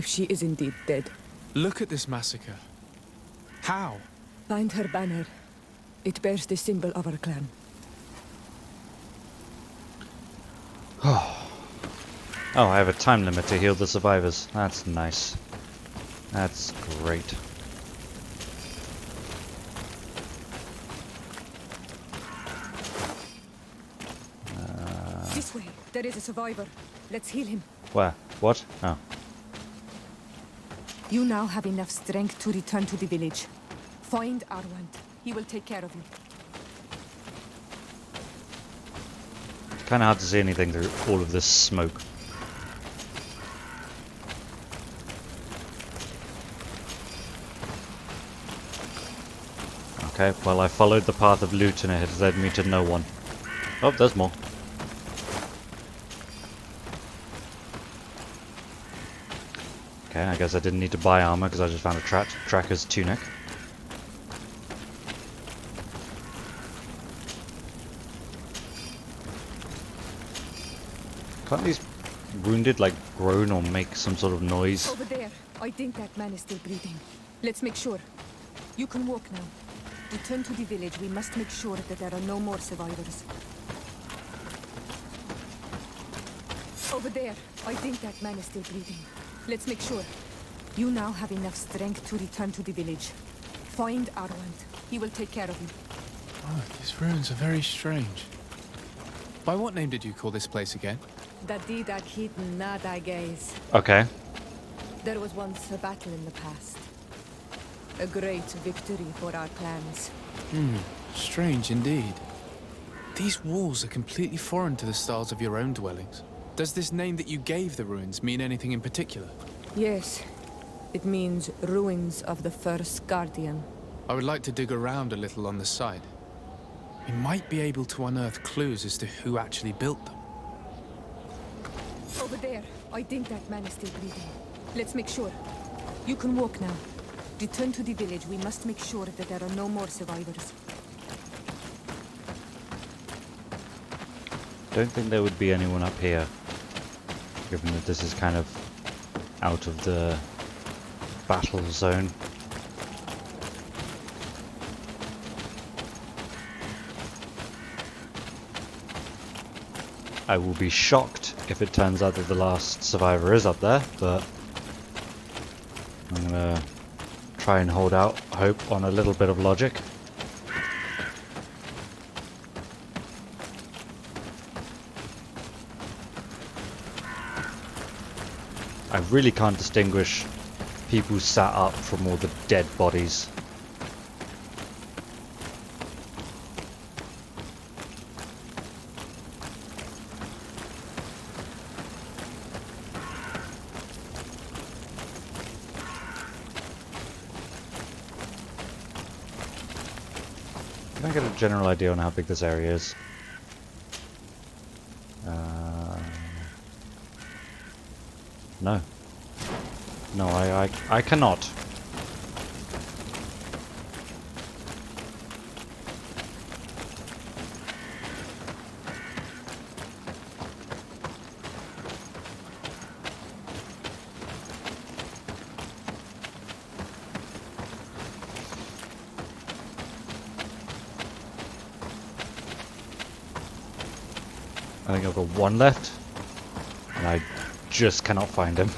she is indeed dead. Look at this massacre. How? Find her banner. It bears the symbol of our clan. Oh, I have a time limit to heal the survivors. That's nice. That's great. This way. There is a survivor. Let's heal him. Where? What? Oh. You now have enough strength to return to the village. Find Arwand. He will take care of you. It's kind of hard to see anything through all of this smoke. Okay, well I followed the path of loot and it has led me to no one. Oh, there's more. Okay, I guess I didn't need to buy armor because I just found a tracker's tunic. Can't these wounded like groan or make some sort of noise? Over there. I think that man is still breathing. Let's make sure. You can walk now. Return to the village. We must make sure that there are no more survivors. Over there. I think that man is still breathing. Let's make sure. You now have enough strength to return to the village. Find Arwand. He will take care of you. Oh, these ruins are very strange. By what name did you call this place again? Dadidakit Nadagays. Okay. There was once a battle in the past. A great victory for our clans. Strange indeed. These walls are completely foreign to the styles of your own dwellings. Does this name that you gave the ruins mean anything in particular? Yes. It means ruins of the first guardian. I would like to dig around a little on the side. We might be able to unearth clues as to who actually built them. Over there. I think that man is still breathing. Let's make sure. You can walk now. Return to the village. We must make sure that there are no more survivors. Don't think there would be anyone up here, given that this is kind of out of the battle zone. I will be shocked if it turns out that the last survivor is up there, but I'm gonna try and hold out hope on a little bit of logic. I really can't distinguish people sat up from all the dead bodies. Can I get a general idea on how big this area is? No. No, I cannot. I think I've got one left. And I just cannot find him.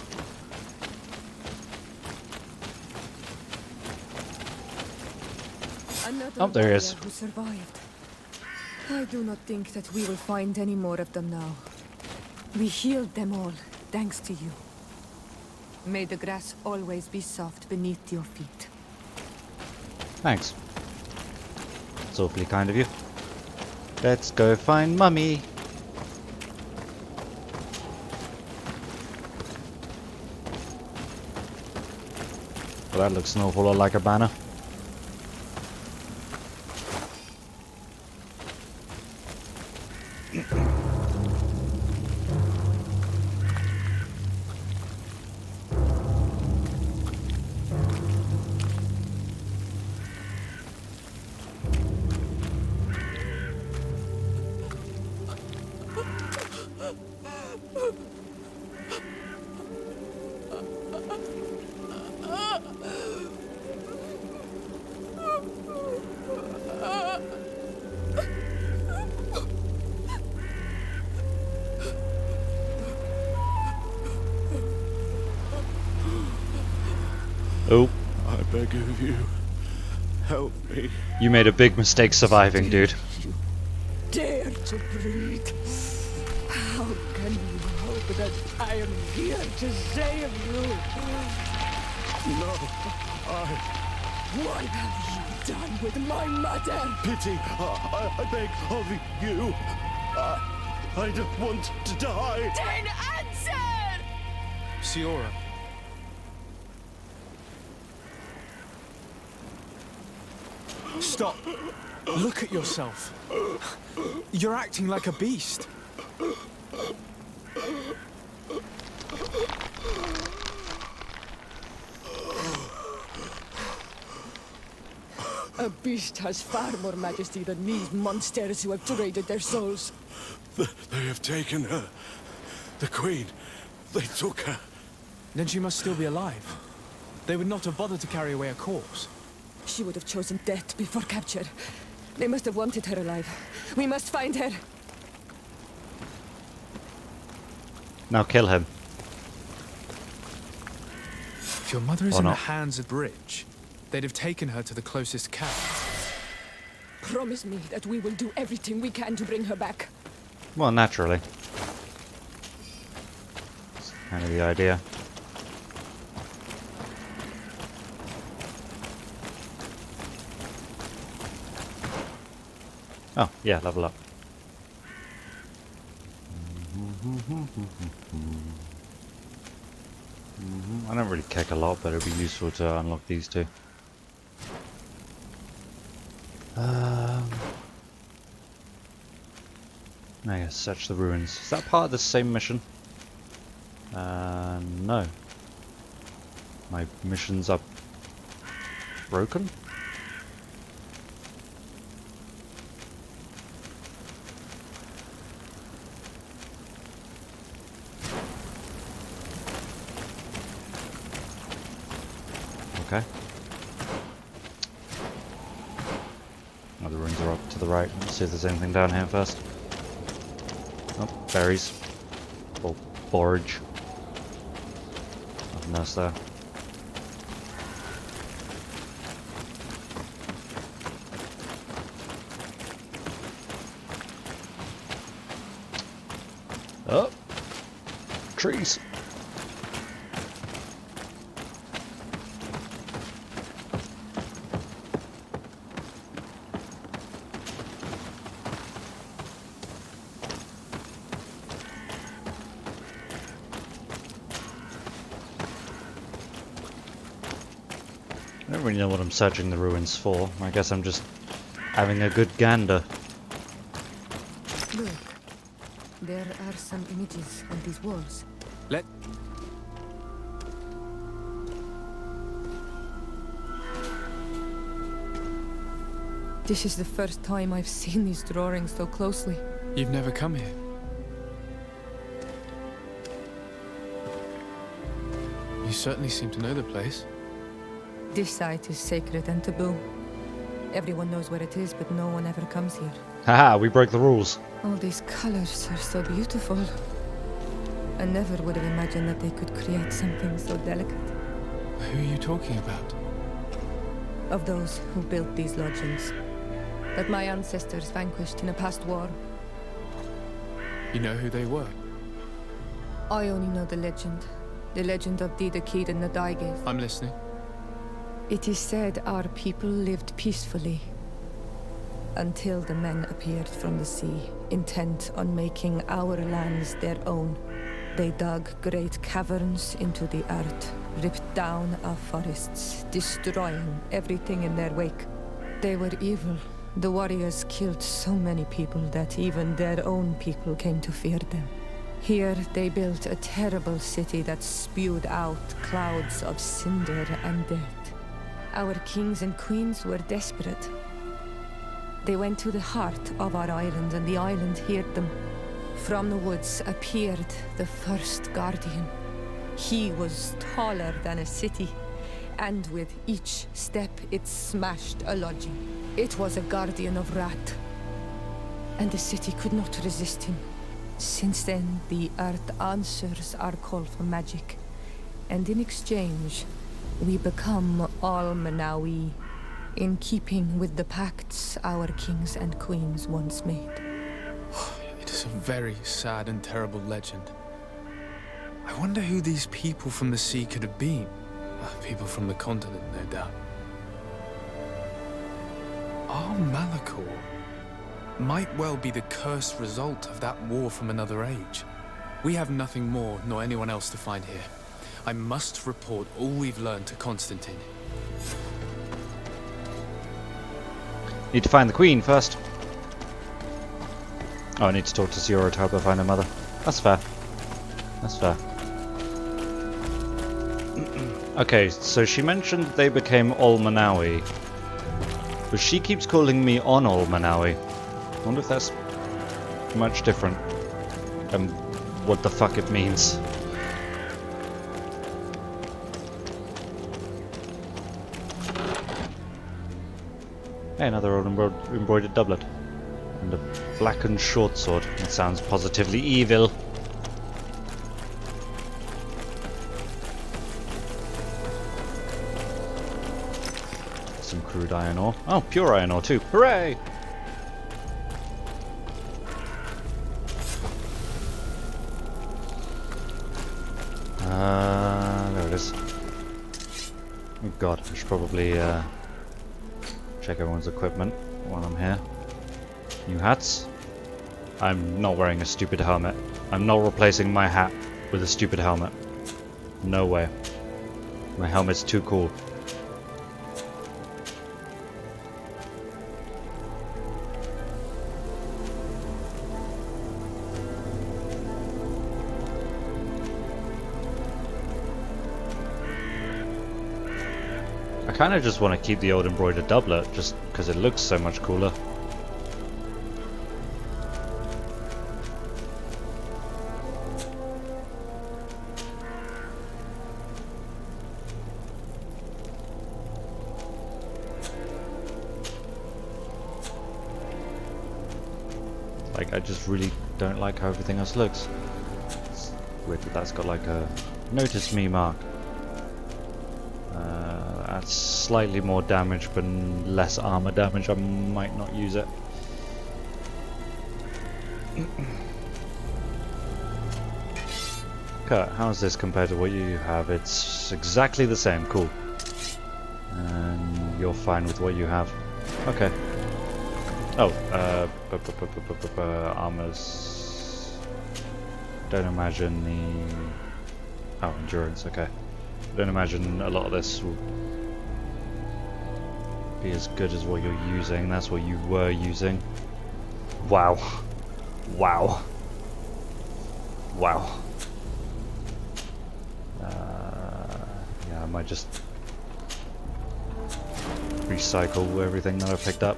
Oh, there he is. Who survived. I do not think that we will find any more of them now. We healed them all, thanks to you. May the grass always be soft beneath your feet. Thanks. It's awfully kind of you. Let's go find Mummy. Well, that looks an awful lot like a banner. Oh. I beg of you, help me. You made a big mistake surviving, dude. Dare to breathe. How can you hope that I am here to save you? No, What have you done with my mother? Pity, I beg of you. I don't want to die. Then answer! Siora. Stop. Look at yourself. You're acting like a beast. A beast has far more majesty than these monsters who have traded their souls. They have taken her. The Queen. They took her. Then she must still be alive. They would not have bothered to carry away a corpse. She would have chosen death before capture. They must have wanted her alive. We must find her. Now kill him. If your mother is Or in the not. hands of Bridge, they'd have taken her to the closest camp. Promise me that we will do everything we can to bring her back. Well, naturally. That's kind of the idea. Oh, yeah, level up. I don't really kick a lot, but it'd be useful to unlock these two. I guess search the ruins. Is that part of the same mission? No. My missions are broken? Okay. Oh, the ruins are up to the right. Let's see if there's anything down here first. Oh, berries. Or borage. Nothing else there. Oh! Trees! I don't really know what I'm searching the ruins for. I guess I'm just having a good gander. Look, there are some images on these walls. Let... This is the first time I've seen these drawings so closely. You've never come here. You certainly seem to know the place. This site is sacred and taboo. Everyone knows where it is, but no one ever comes here. Haha, we broke the rules. All these colors are so beautiful. I never would have imagined that they could create something so delicate. Who are you talking about? Of those who built these lodgings. That my ancestors vanquished in a past war. You know who they were? I only know the legend. The legend of Didakid and the Daiges. I'm listening. It is said our people lived peacefully. Until the men appeared from the sea, intent on making our lands their own. They dug great caverns into the earth, ripped down our forests, destroying everything in their wake. They were evil. The warriors killed so many people that even their own people came to fear them. Here they built a terrible city that spewed out clouds of cinder and dirt. Our kings and queens were desperate. They went to the heart of our island, and the island heard them. From the woods appeared the first guardian. He was taller than a city, and with each step it smashed a lodging. It was a guardian of Rat, and the city could not resist him. Since then, the earth answers our call for magic, and in exchange, we become all Manawi, in keeping with the pacts our kings and queens once made. It is a very sad and terrible legend. I wonder who these people from the sea could have been. People from the continent, no doubt. Our Malachor might well be the cursed result of that war from another age. We have nothing more nor anyone else to find here. I must report all we've learned to Constantine. Need to find the queen first. Oh, I need to talk to Siora to help her find her mother. That's fair. That's fair. Okay, so she mentioned they became Olmanawi. But she keeps calling me on Olmanawi. I wonder if that's much different. And what the fuck it means. Hey, another old embroidered doublet. And a blackened short sword. That sounds positively evil. Some crude iron ore. Oh, pure iron ore too. Hooray! There it is. Oh god, I should probably check everyone's equipment while I'm here. New hats. I'm not wearing a stupid helmet. I'm not replacing my hat with a stupid helmet. No way. My helmet's too cool. I kind of just want to keep the old embroidered doublet, just because it looks so much cooler. Like, I just really don't like how everything else looks. It's weird that that's got like a notice me mark. That's slightly more damage but less armor damage. I might not use it. Kurt, how is this compared to what you have? It's exactly the same. Cool. And you're fine with what you have. Okay. Oh, armors. Don't imagine the... Oh, endurance, okay. Don't imagine a lot of this will be as good as what you're using. That's what you were using. Wow. Wow. Wow. Yeah, I might just recycle everything that I picked up.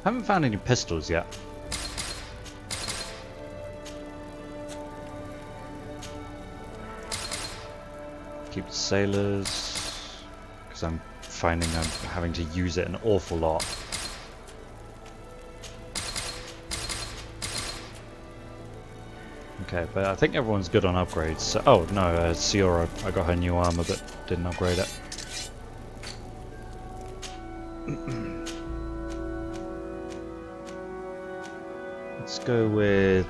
Haven't found any pistols yet. Keep the sailors. because I'm finding I'm having to use it an awful lot. Okay, but I think everyone's good on upgrades. So, oh no, Siora, I got her new armor but didn't upgrade it. Let's go with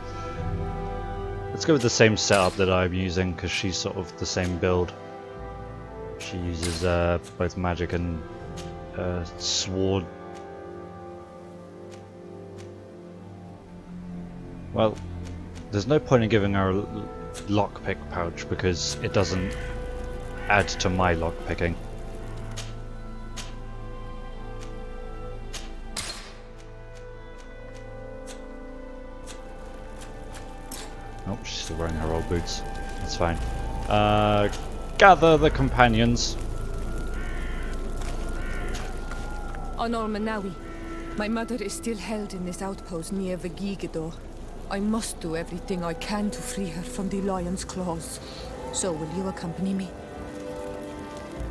the same setup that I'm using, because she's sort of the same build. She uses both magic and sword. Well, there's no point in giving her a lockpick pouch because it doesn't add to my lockpicking. Oh, she's still wearing her old boots. That's fine. Gather the companions. Honor Manawi. My mother is still held in this outpost near Vigigedor. I must do everything I can to free her from the lion's claws. So will you accompany me?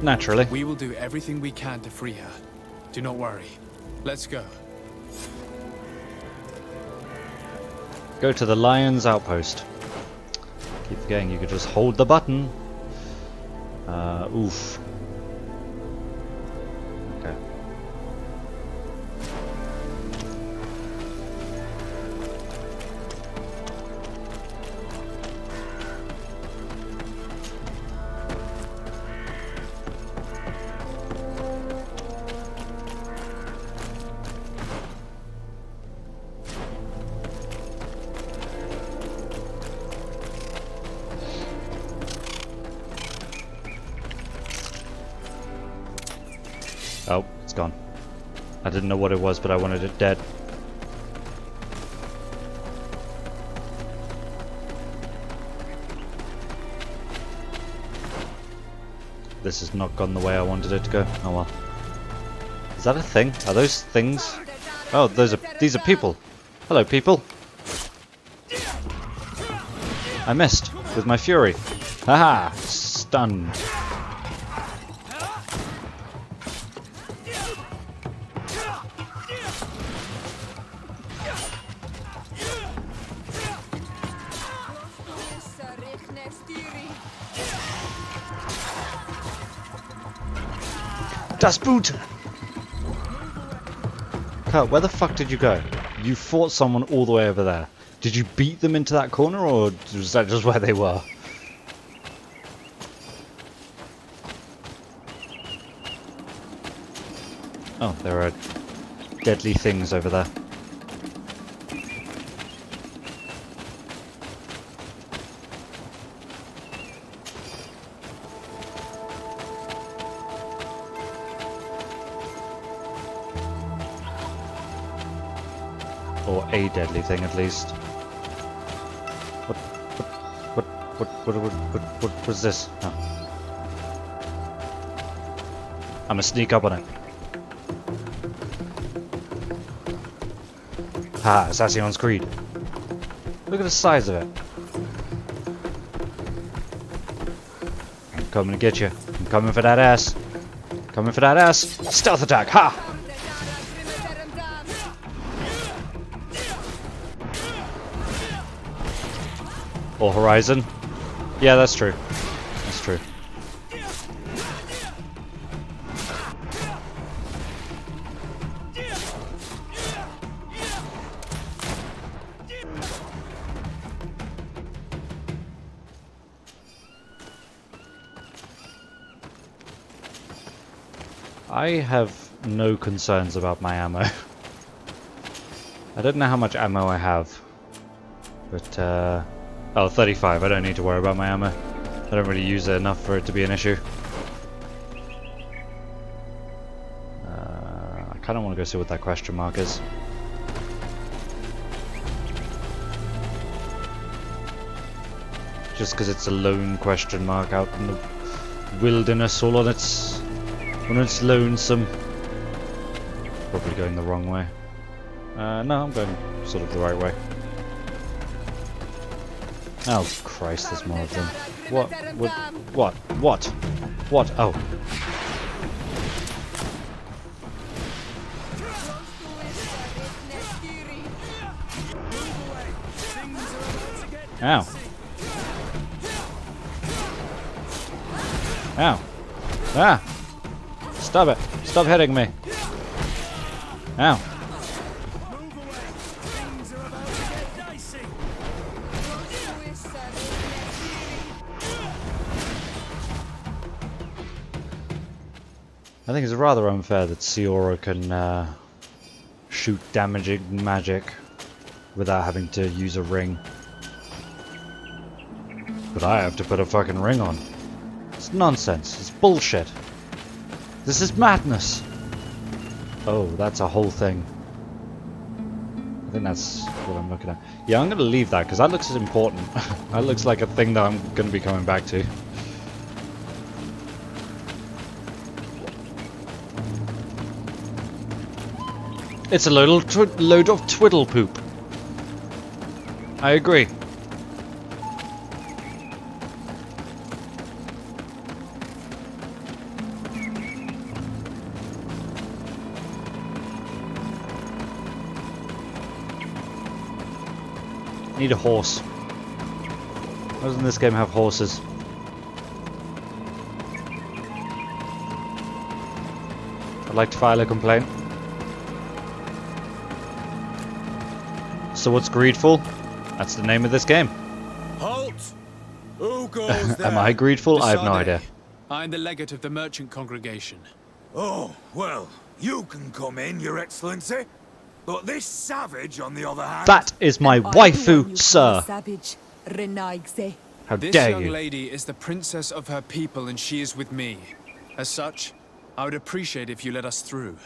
Naturally. We will do everything we can to free her. Do not worry. Let's go. Go to the lion's outpost. Keep forgetting you could just hold the button. Oof. Okay. Oh, it's gone. I didn't know what it was, but I wanted it dead. This has not gone the way I wanted it to go. Oh well. Is that a thing? Are those things? Oh, these are people. Hello, people. I missed with my fury. Haha! Stunned. Das Boot! Kurt, where the fuck did you go? You fought someone all the way over there. Did you beat them into that corner, or was that just where they were? Oh, there are deadly things over there. Or a deadly thing, at least. What was this? Oh. I'm gonna sneak up on it. Ha! Assassin's Creed. Look at the size of it. I'm coming to get you. I'm coming for that ass. Coming for that ass. Stealth attack! Ha! Or Horizon. Yeah, that's true. That's true. I have no concerns about my ammo. I don't know how much ammo I have, but oh, 35. I don't need to worry about my ammo. I don't really use it enough for it to be an issue. I kind of want to go see what that question mark is. Just because it's a lone question mark out in the wilderness all on its... when it's lonesome. Probably going the wrong way. No, I'm going sort of the right way. Oh Christ, there's more of them. What? Oh. Ow. Ow. Ah! Stop it. Stop hitting me. Ow. I think it's rather unfair that Siora can shoot damaging magic without having to use a ring. But I have to put a fucking ring on. It's nonsense. It's bullshit. This is madness. Oh, that's a whole thing. I think that's what I'm looking at. Yeah, I'm going to leave that because that looks important. That looks like a thing that I'm going to be coming back to. It's a load of twiddle poop. I agree. Need a horse. Why doesn't this game have horses? I'd like to file a complaint. So what's GreedFall? That's the name of this game. Halt! Who goes there? Am I GreedFall? I have no idea. I'm the legate of the merchant congregation. Oh, well, you can come in, Your Excellency. But this savage, on the other hand... That is my waifu, sir. Savage, Renaigze. How This dare young you? lady is the princess of her people and she is with me. As such, I would appreciate if you let us through.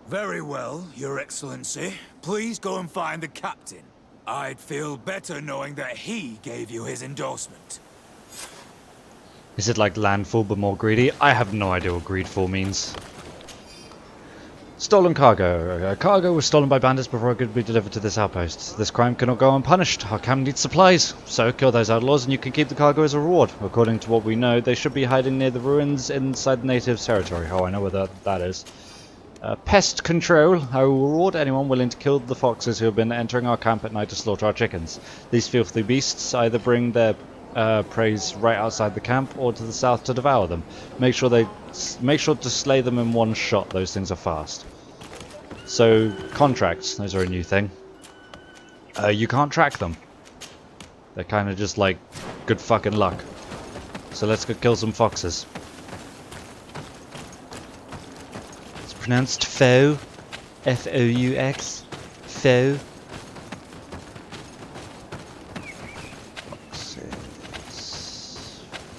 Very well, Your Excellency. Please go and find the captain. I'd feel better knowing that he gave you his endorsement. Is it like landfall but more greedy? I have no idea what GreedFall means. Stolen cargo. Cargo was stolen by bandits before it could be delivered to this outpost. This crime cannot go unpunished. Our camp needs supplies. So kill those outlaws and you can keep the cargo as a reward. According to what we know, they should be hiding near the ruins inside the natives' territory. Oh, I know where that is. Pest control. I will reward anyone willing to kill the foxes who have been entering our camp at night to slaughter our chickens. These filthy beasts either bring their prey right outside the camp or to the south to devour them. Make sure to slay them in one shot. Those things are fast. So contracts. Those are a new thing. You can't track them. They're kind of just like good fucking luck. So let's go kill some foxes. Pronounced foe, F-O-U-X, foe.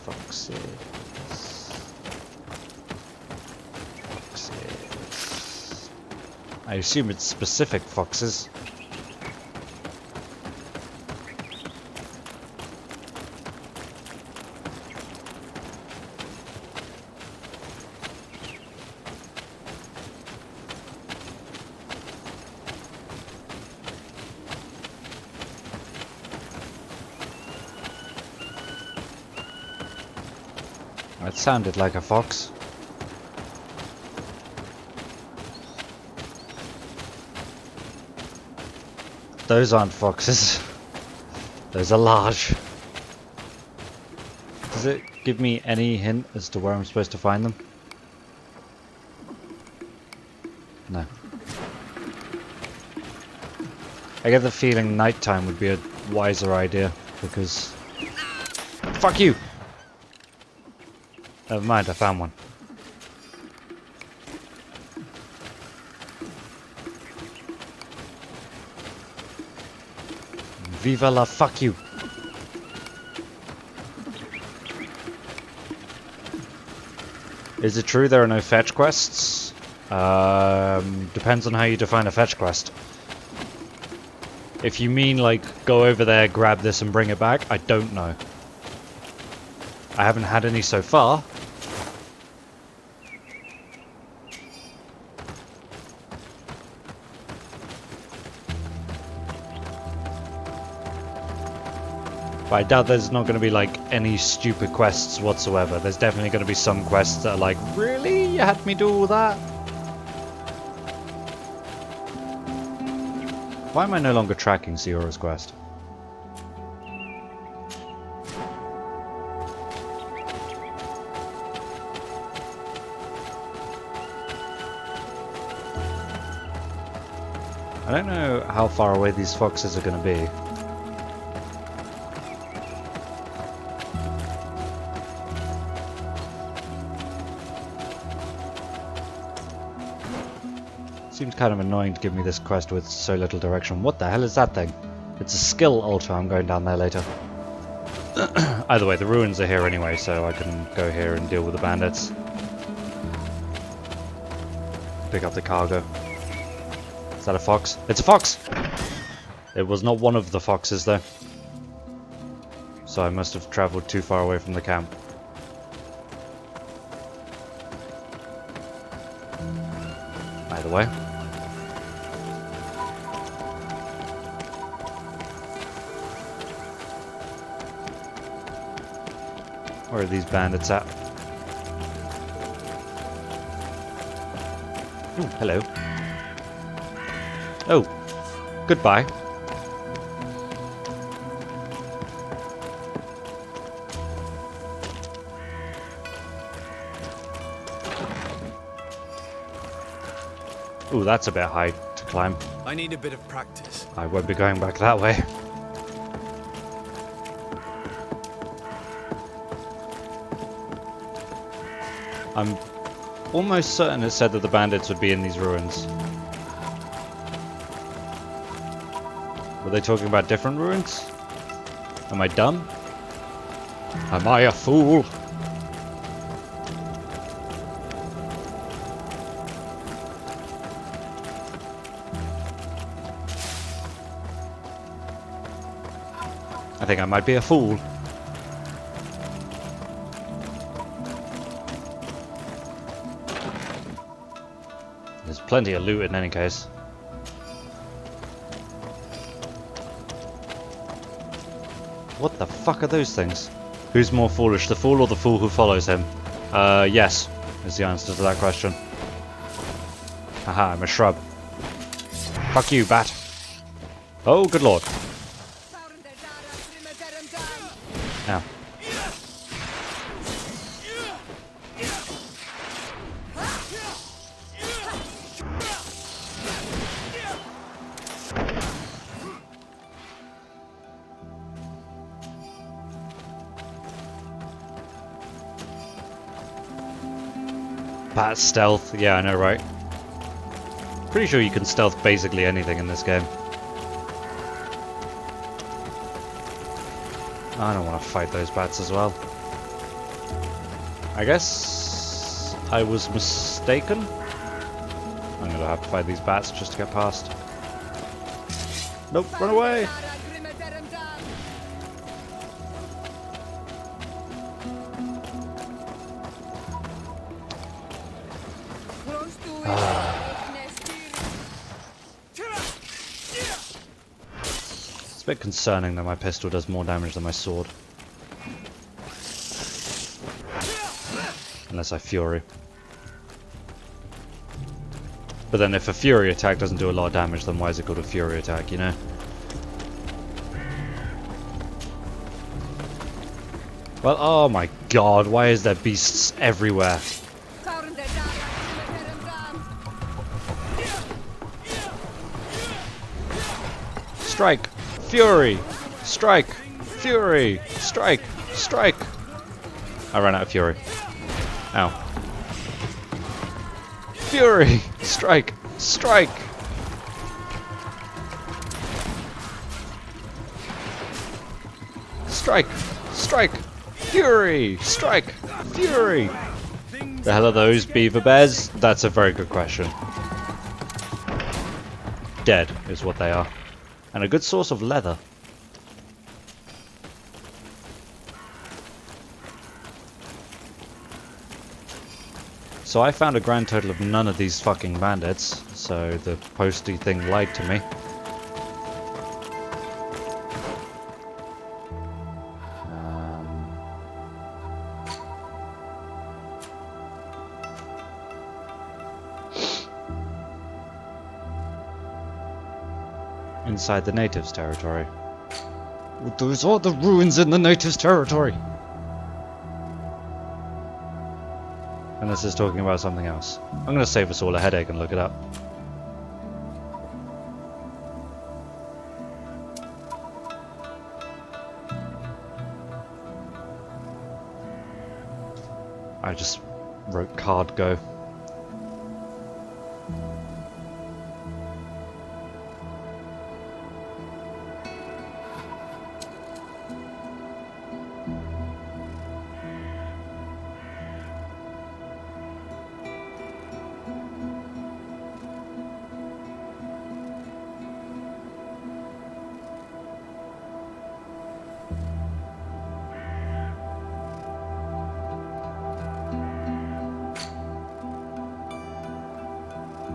Foxes. I assume it's specific foxes. It sounded like a fox. Those aren't foxes. Those are large. Does it give me any hint as to where I'm supposed to find them? No. I get the feeling nighttime would be a wiser idea because... Fuck you! Never mind, I found one. Viva la fuck you! Is it true there are no fetch quests? Depends on how you define a fetch quest. If you mean like, go over there, grab this and bring it back, I don't know. I haven't had any so far. But I doubt there's not going to be like any stupid quests whatsoever. There's definitely going to be some quests that are like, really? You had me do all that? Why am I no longer tracking Siora's quest? I don't know how far away these foxes are going to be. Seems kind of annoying to give me this quest with so little direction. What the hell is that thing? It's a skill ultra. I'm going down there later. Either way, the ruins are here anyway, so I can go here and deal with the bandits. Pick up the cargo. Is that a fox? It's a fox! It was not one of the foxes though. So I must have travelled too far away from the camp. Either way. Where are these bandits at? Oh, hello. Oh, goodbye. Ooh, that's a bit high to climb. I need a bit of practice. I won't be going back that way. I'm almost certain it said that the bandits would be in these ruins. Were they talking about different ruins? Am I dumb? Am I a fool? I think I might be a fool. There's plenty of loot in any case. What the fuck are those things? Who's more foolish, the fool or the fool who follows him? Yes, is the answer to that question. Haha, I'm a shrub. Fuck you, bat. Oh, good lord. Ow. Bat stealth, yeah, I know, right? Pretty sure you can stealth basically anything in this game. I don't want to fight those bats as well. I guess I was mistaken. I'm gonna have to fight these bats just to get past. Nope, run away! It's a bit concerning that my pistol does more damage than my sword. Unless I Fury. But then if a Fury attack doesn't do a lot of damage, then why is it called a Fury attack, you know? Well, oh my god, why is there beasts everywhere? Strike! Fury! Strike! Fury! Strike! Strike! I ran out of Fury. Ow. Fury! Strike! Strike! Strike! Strike! Fury! Strike! Fury! The hell are those beaver bears? That's a very good question. Dead is what they are. And a good source of leather. So I found a grand total of none of these fucking bandits, so the posty thing lied to me. Inside the natives' territory. Those are the ruins in the natives' territory! And this is talking about something else. I'm going to save us all a headache and look it up. I just wrote card go.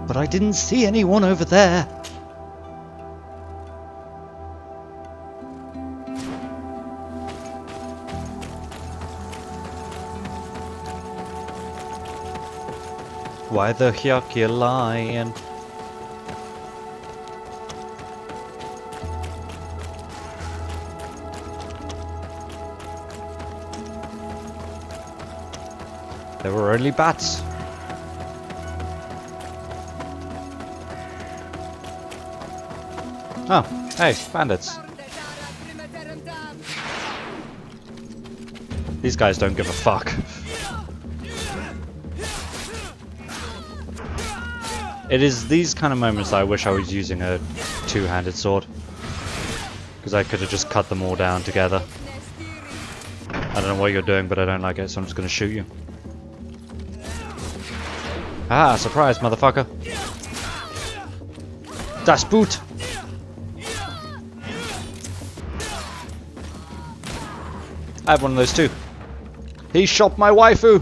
But I didn't see anyone over there. Why the yuck you lying? There were only bats. Oh, hey, bandits. These guys don't give a fuck. It is these kind of moments that I wish I was using a two-handed sword. Because I could have just cut them all down together. I don't know what you're doing, but I don't like it, so I'm just gonna shoot you. Ah, surprise, motherfucker. Das Boot! I have one of those too. He shot my waifu!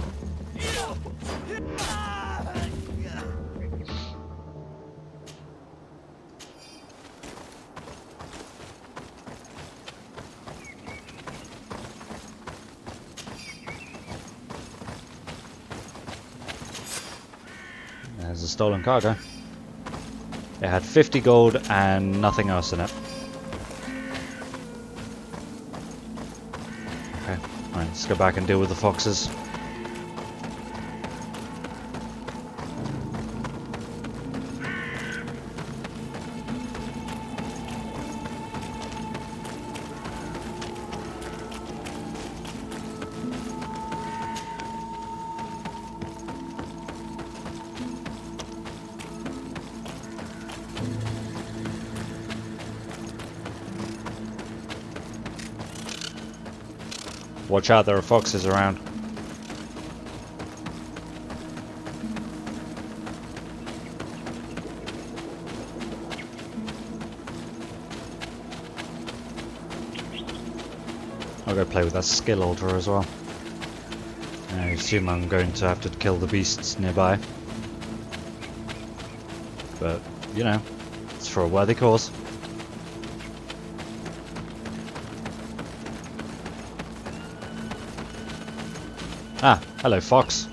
There's a stolen cargo. It had 50 gold and nothing else in it. Okay, alright, let's go back and deal with the foxes. Watch out, there are foxes around. I'll go play with that skill altar as well. I assume I'm going to have to kill the beasts nearby. But, you know, it's for a worthy cause. Ah, hello, fox.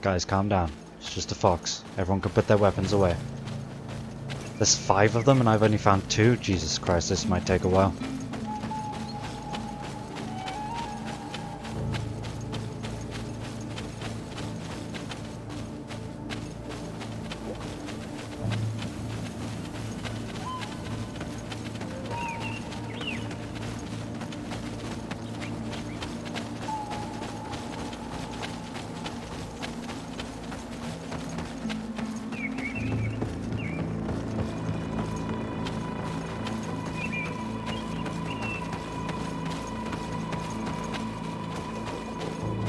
Guys, calm down. It's just a fox. Everyone can put their weapons away. There's 5 of them and I've only found 2? Jesus Christ, this might take a while.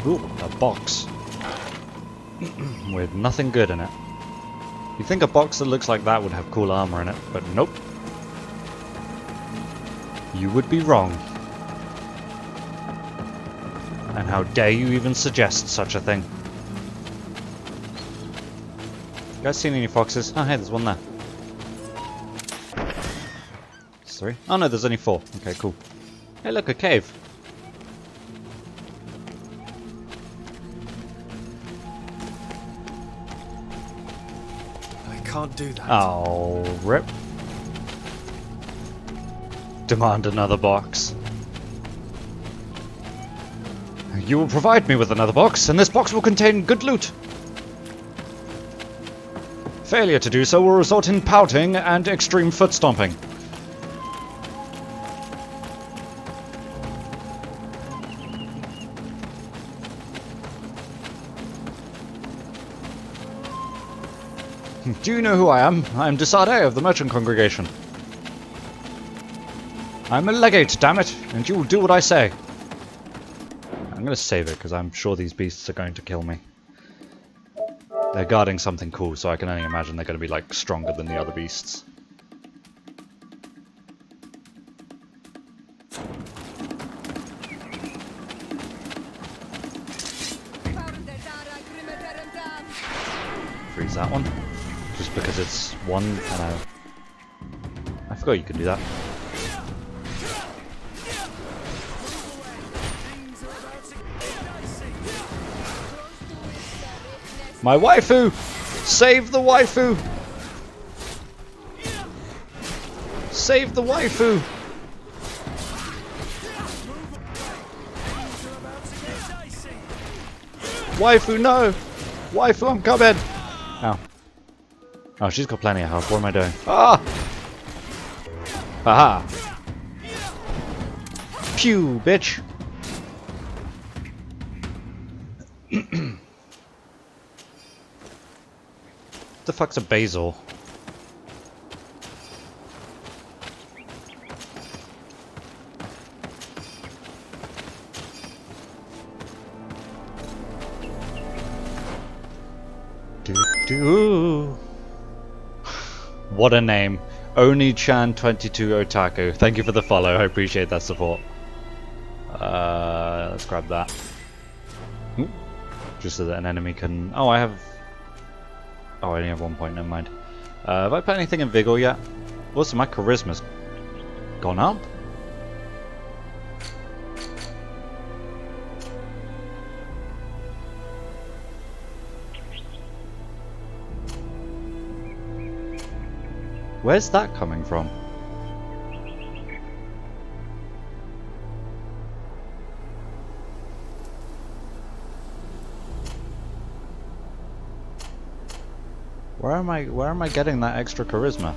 Ooh, a box. With nothing good in it. You'd think a box that looks like that would have cool armor in it, but nope. You would be wrong. And how dare you even suggest such a thing? You guys seen any foxes? Oh hey, there's one there. 3? Oh no, there's only 4. Okay, cool. Hey look, a cave. Can't do that. Oh, rip. Demand another box. You will provide me with another box, and this box will contain good loot. Failure to do so will result in pouting and extreme foot stomping. Do you know who I am? I am de Sardet of the Merchant Congregation. I'm a legate, damn it, and you will do what I say. I'm gonna save it because I'm sure these beasts are going to kill me. They're guarding something cool, so I can only imagine they're going to be like stronger than the other beasts. Freeze that one, just because it's one, and I forgot you could do that. My waifu! Save the waifu! Save the waifu! Waifu, no! Waifu, I'm coming! Ow. Oh, she's got plenty of health. What am I doing? Ah! Haha! Pew, bitch! What the fuck's a basil? What a name. Oni-chan22 Otaku. Thank you for the follow. I appreciate that support. Let's grab that. Ooh. Just so that an enemy can... Oh, I have... Oh, I only have 1 point, never mind. Have I put anything in Vigor yet? Also, my charisma's gone up. Where's that coming from? Where am I getting that extra charisma?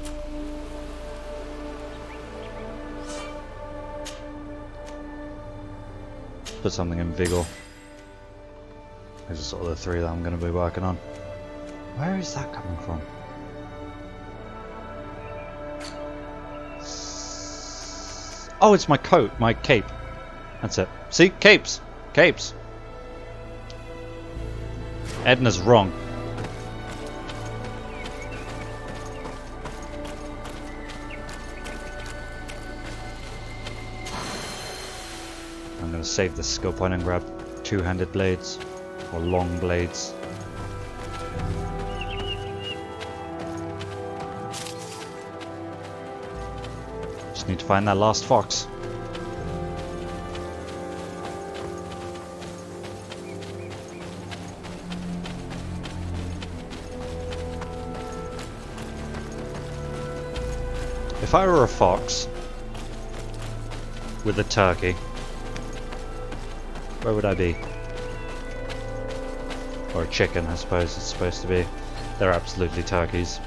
Put something in Vigor. These are sort of the three that I'm going to be working on. Where is that coming from? Oh, it's my coat, my cape. That's it. See? Capes! Capes! Edna's wrong. I'm gonna save this skill point and grab two-handed blades. Or long blades. Just need to find that last fox. If I were a fox with a turkey, where would I be? Or a chicken, I suppose it's supposed to be. They're absolutely turkeys.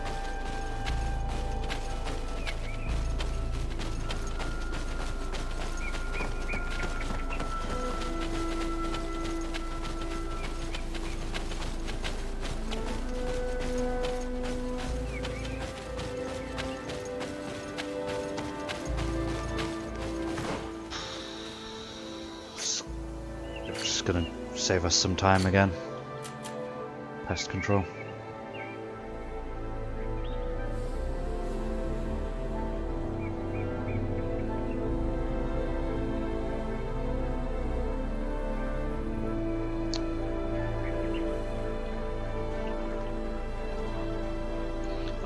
Gonna save us some time again. Pest control.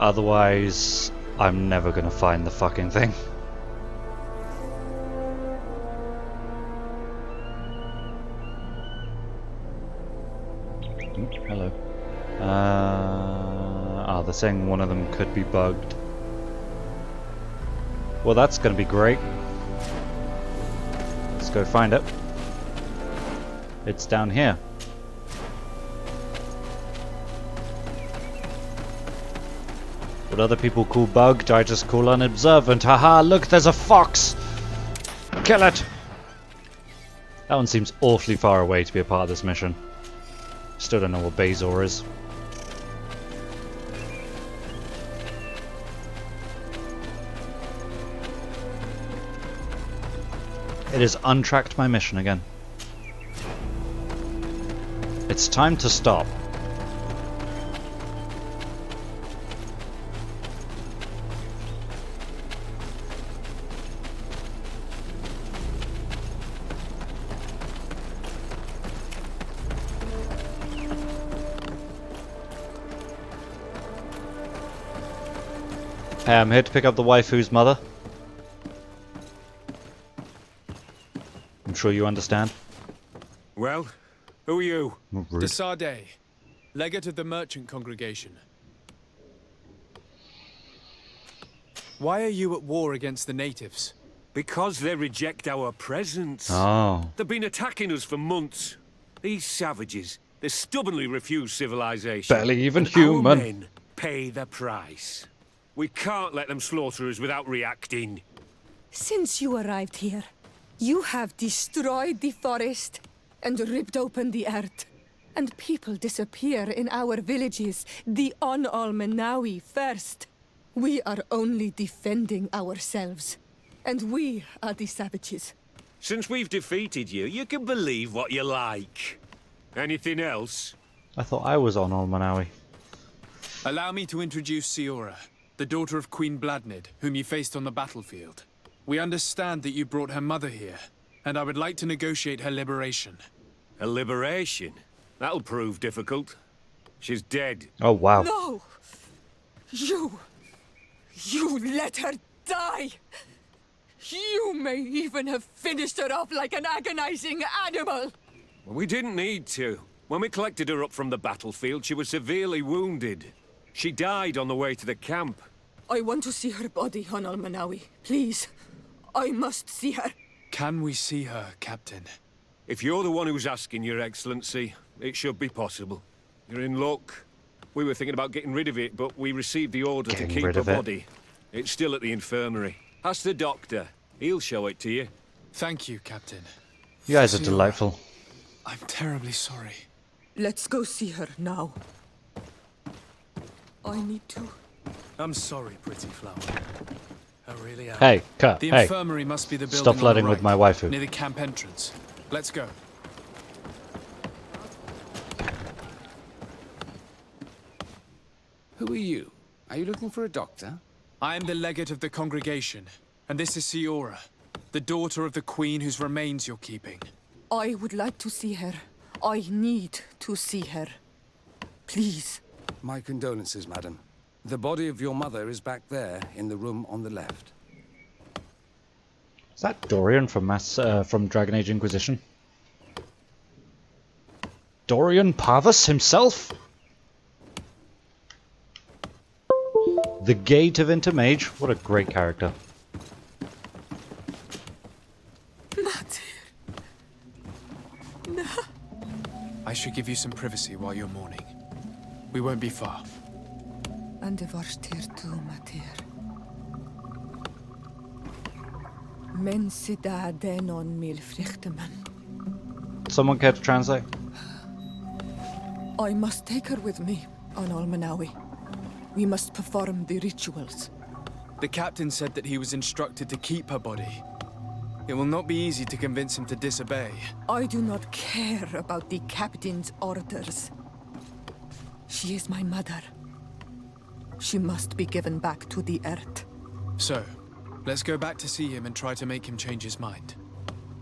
Otherwise, I'm never gonna find the fucking thing. Hello. They're saying one of them could be bugged. Well, that's going to be great. Let's go find it. It's down here. What other people call bugged, I just call unobservant. Haha, look, there's a fox! Kill it! That one seems awfully far away to be a part of this mission. Still don't know what Bazor is. It has untracked my mission again. It's time to stop. Hey, I'm here to pick up the waifu's mother. I'm sure you understand. Well, who are you? Rude. The Sardet, legate of the merchant congregation. Why are you at war against the natives? Because they reject our presence. Oh. They've been attacking us for months. These savages, they stubbornly refuse civilization. Barely even And human. Our men pay the price. We can't let them slaughter us without reacting. Since you arrived here, you have destroyed the forest and ripped open the earth. And people disappear in our villages, the Onalmenawi first. We are only defending ourselves. And we are the savages. Since we've defeated you, you can believe what you like. Anything else? I thought I was on Almanawi. Allow me to introduce Siora, the daughter of Queen Bladnid, whom you faced on the battlefield. We understand that you brought her mother here, and I would like to negotiate her liberation. A liberation? That'll prove difficult. She's dead. Oh, wow. No! You let her die! You may even have finished her off like an agonizing animal! Well, we didn't need to. When we collected her up from the battlefield, she was severely wounded. She died on the way to the camp. I want to see her body, Onalmenawi. Please. I must see her. Can we see her, Captain? If you're the one who's asking, Your Excellency, it should be possible. You're in luck. We were thinking about getting rid of it, but we received the order to keep her body. It's still at the infirmary. Ask the doctor. He'll show it to you. Thank you, Captain. You guys are Siora, delightful. I'm terribly sorry. Let's go see her now. I need to. I'm sorry, pretty flower. I really am. Hey, cut. The Hey. infirmary must be the building Stop on flirting the with right, my waifu. near the camp entrance. Let's go. Who are you? Are you looking for a doctor? I am the legate of the congregation, and this is Siora, the daughter of the queen whose remains you're keeping. I would like to see her. I need to see her. Please. My condolences, madam. The body of your mother is back there, in the room on the left. Is that Dorian from from Dragon Age Inquisition? Dorian Parvus himself? The Gate of Intermage? What a great character. I should give you some privacy while you're mourning. We won't be far. And de varstir tu, Matir. Men sida denon mil frichteman. Someone care to translate? I must take her with me, Onalmenawi. We must perform the rituals. The captain said that he was instructed to keep her body. It will not be easy to convince him to disobey. I do not care about the captain's orders. She is my mother. She must be given back to the earth. So, let's go back to see him and try to make him change his mind.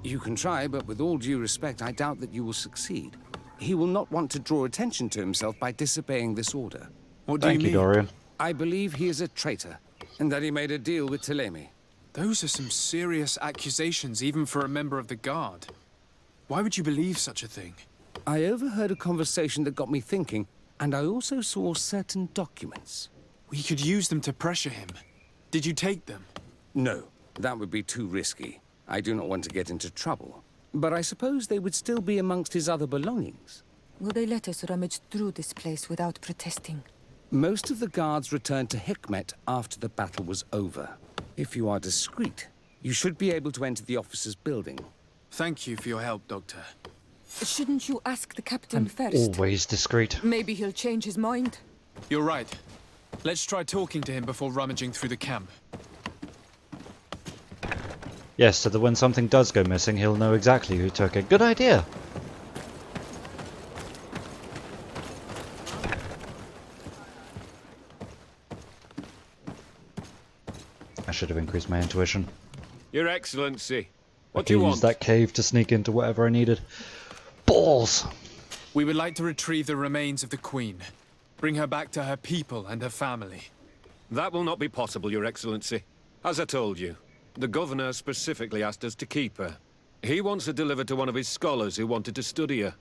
You can try, but with all due respect, I doubt that you will succeed. He will not want to draw attention to himself by disobeying this order. What do you mean? Thank you, Dorian. I believe he is a traitor, and that he made a deal with Telemi. Those are some serious accusations, even for a member of the Guard. Why would you believe such a thing? I overheard a conversation that got me thinking, and I also saw certain documents. We could use them to pressure him. Did you take them? No, that would be too risky. I do not want to get into trouble. But I suppose they would still be amongst his other belongings. Will they let us rummage through this place without protesting? Most of the guards returned to Hikmet after the battle was over. If you are discreet, you should be able to enter the officer's building. Thank you for your help, Doctor. Shouldn't you ask the captain I'm first? always discreet. Maybe he'll change his mind. You're right. Let's try talking to him before rummaging through the camp. Yes, so that when something does go missing, he'll know exactly who took it. Good idea! I should have increased my intuition. Your Excellency, what I do you could use want? that cave to sneak into whatever I needed. Balls! We would like to retrieve the remains of the Queen. Bring her back to her people and her family. That will not be possible, Your Excellency. As I told you, the Governor specifically asked us to keep her. He wants her delivered to one of his scholars who wanted to study her.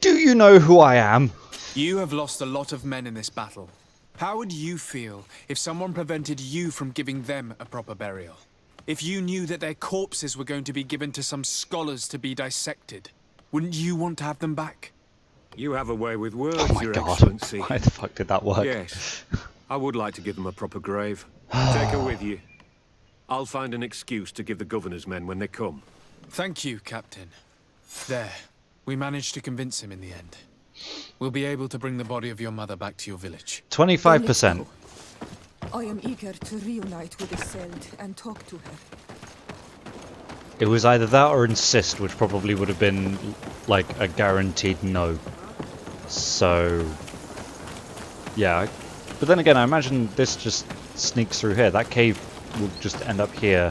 Do you know who I am? You have lost a lot of men in this battle. How would you feel if someone prevented you from giving them a proper burial? If you knew that their corpses were going to be given to some scholars to be dissected, wouldn't you want to have them back? You have a way with words, Oh my Your god, Excellency. why the fuck did that work? Yes, I would like to give them a proper grave. Take her with you. I'll find an excuse to give the Governor's men when they come. Thank you, Captain. There. We managed to convince him in the end. We'll be able to bring the body of your mother back to your village. 25%. I am eager to reunite with Iseult and talk to her. It was either that or insist, which probably would have been like a guaranteed no. So, yeah. But then again, I imagine this just sneaks through here. That cave will just end up here,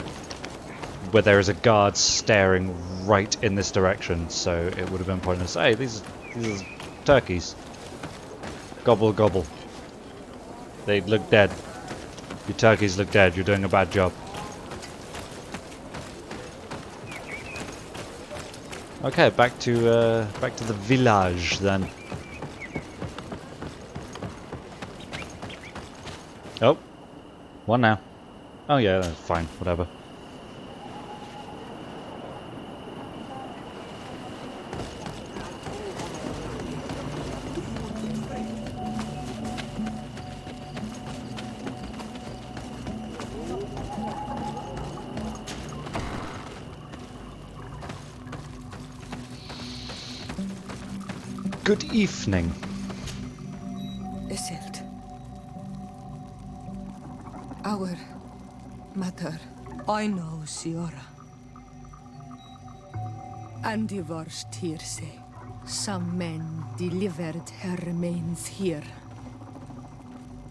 where there is a guard staring right in this direction. So it would have been pointless. Hey, these are turkeys. Gobble, gobble. They look dead. Your turkeys look dead. You're doing a bad job. Okay, back to the village then. Oh, one now. Oh yeah, that's fine. Whatever. Good evening. Iseult. Our mother. I know, Siora. And the worst here say, some men delivered her remains here.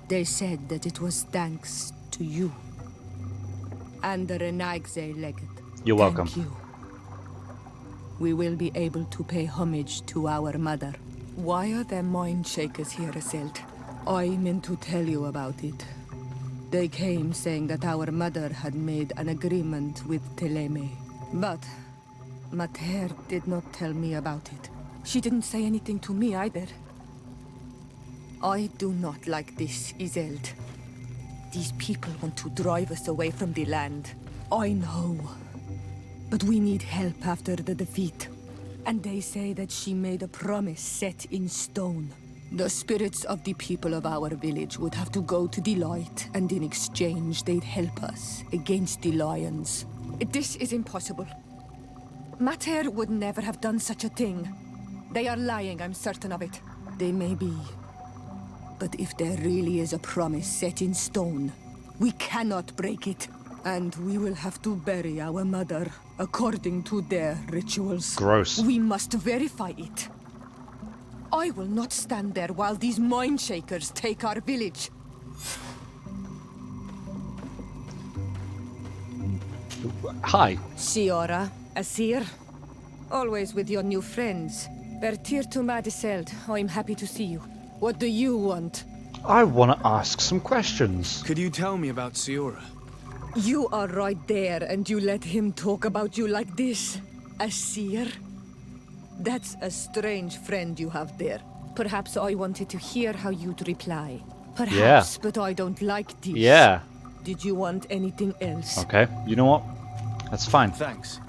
They said that it was thanks to you. And the Renagze legate. You're welcome. Thank you. We will be able to pay homage to our mother. Why are there mind shakers here, Iseult? I meant to tell you about it. They came saying that our mother had made an agreement with Teleme. But Mater did not tell me about it. She didn't say anything to me either. I do not like this, Iseult. These people want to drive us away from the land. I know. But we need help after the defeat. And they say that she made a promise set in stone. The spirits of the people of our village would have to go to the light, and in exchange they'd help us against the lions. This is impossible. Mater would never have done such a thing. They are lying, I'm certain of it. They may be. But if there really is a promise set in stone, we cannot break it. And we will have to bury our mother according to their rituals. Gross. We must verify it. I will not stand there while these mind shakers take our village. Hi. Siora, Asir. Always with your new friends. Bertir to Madiseld. I'm happy to see you. What do you want? I want to ask some questions. Could you tell me about Siora? You are right there, and you let him talk about you like this? Asir? That's a strange friend you have there. Perhaps I wanted to hear how you'd reply. Perhaps, but I don't like this. Yeah. Did you want anything else? Okay. You know what? That's fine. Thanks.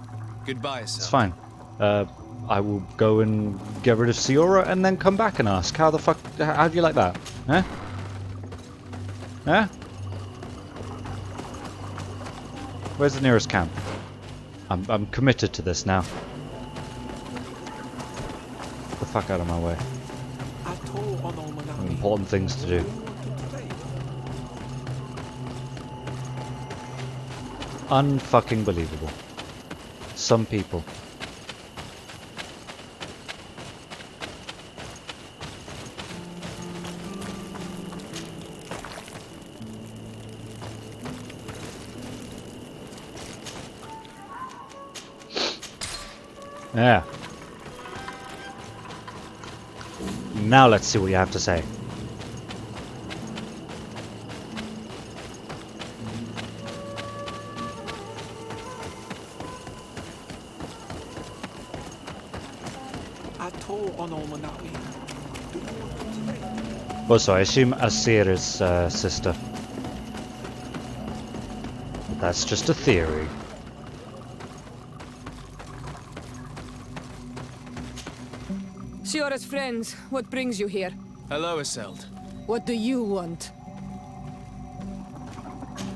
Goodbye, sir. It's fine. I will go and get rid of Siora and then come back and ask. How the fuck... How do you like that? Huh? Huh? Where's the nearest camp? I'm committed to this now. Get the fuck out of my way. Important things to do. Unfucking believable. Some people. Yeah. Now let's see what you have to say. Also, I assume Asir is sister. But that's just a theory. Siora's friends, what brings you here? Hello, Iselt. What do you want?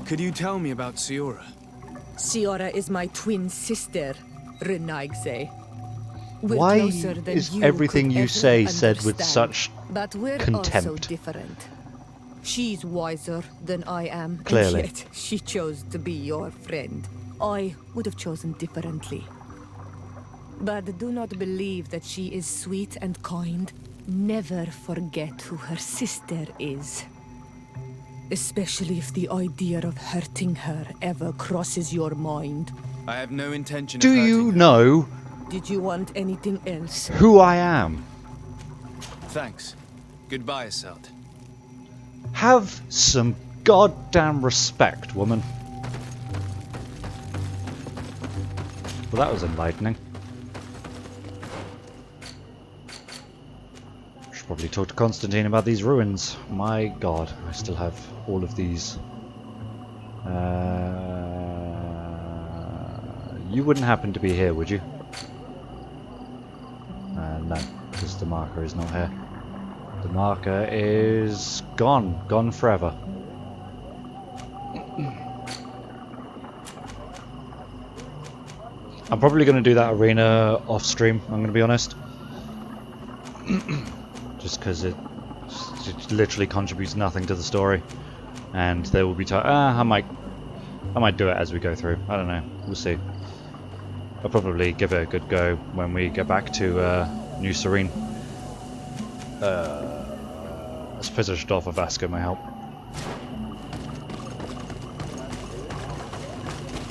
Could you tell me about Siora? Siora is my twin sister, Renaigze. We're Why closer than is you everything could you ever say said with understand. such But we're also contempt? different. She's wiser than I am, Clearly. and yet she chose to be your friend. I would have chosen differently. But do not believe that she is sweet and kind. Never forget who her sister is. Especially if the idea of hurting her ever crosses your mind. I have no intention Do of hurting you her. know Did you want anything else? who I am? Thanks. Goodbye, Iselt. Have some goddamn respect, woman. Well, that was enlightening. Should probably talk to Constantine about these ruins. My god, I still have all of these. You wouldn't happen to be here, would you? No, because the marker is not here. The marker is gone. Gone forever. I'm probably going to do that arena off stream, I'm going to be honest. Just because it literally contributes nothing to the story. And there will be time. I might do it as we go through. I don't know. We'll see. I'll probably give it a good go when we get back to New Serene. I suppose I should offer Vasco my help.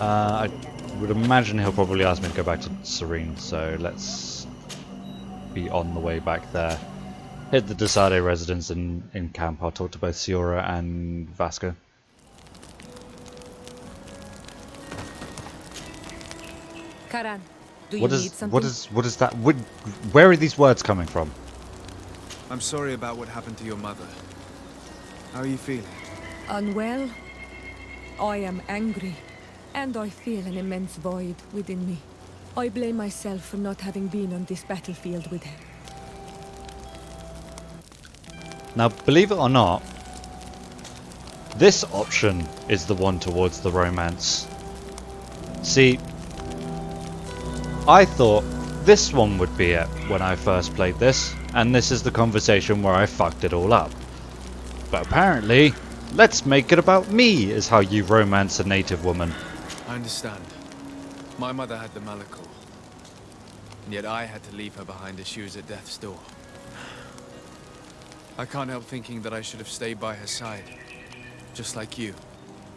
I would imagine he'll probably ask me to go back to Serene, so let's be on the way back there. Hit the Sardet residence in camp. I'll talk to both Siora and Vasco. Karan, do you need something? What is that? Where are these words coming from? I'm sorry about what happened to your mother. How are you feeling? Unwell? I am angry, and I feel an immense void within me. I blame myself for not having been on this battlefield with her. Now, believe it or not, this option is the one towards the romance. See, I thought this one would be it when I first played this, and this is the conversation where I fucked it all up. But apparently, let's make it about me is how you romance a native woman. I understand. My mother had the Malakal. And yet I had to leave her behind as she was at death's door. I can't help thinking that I should have stayed by her side. Just like you.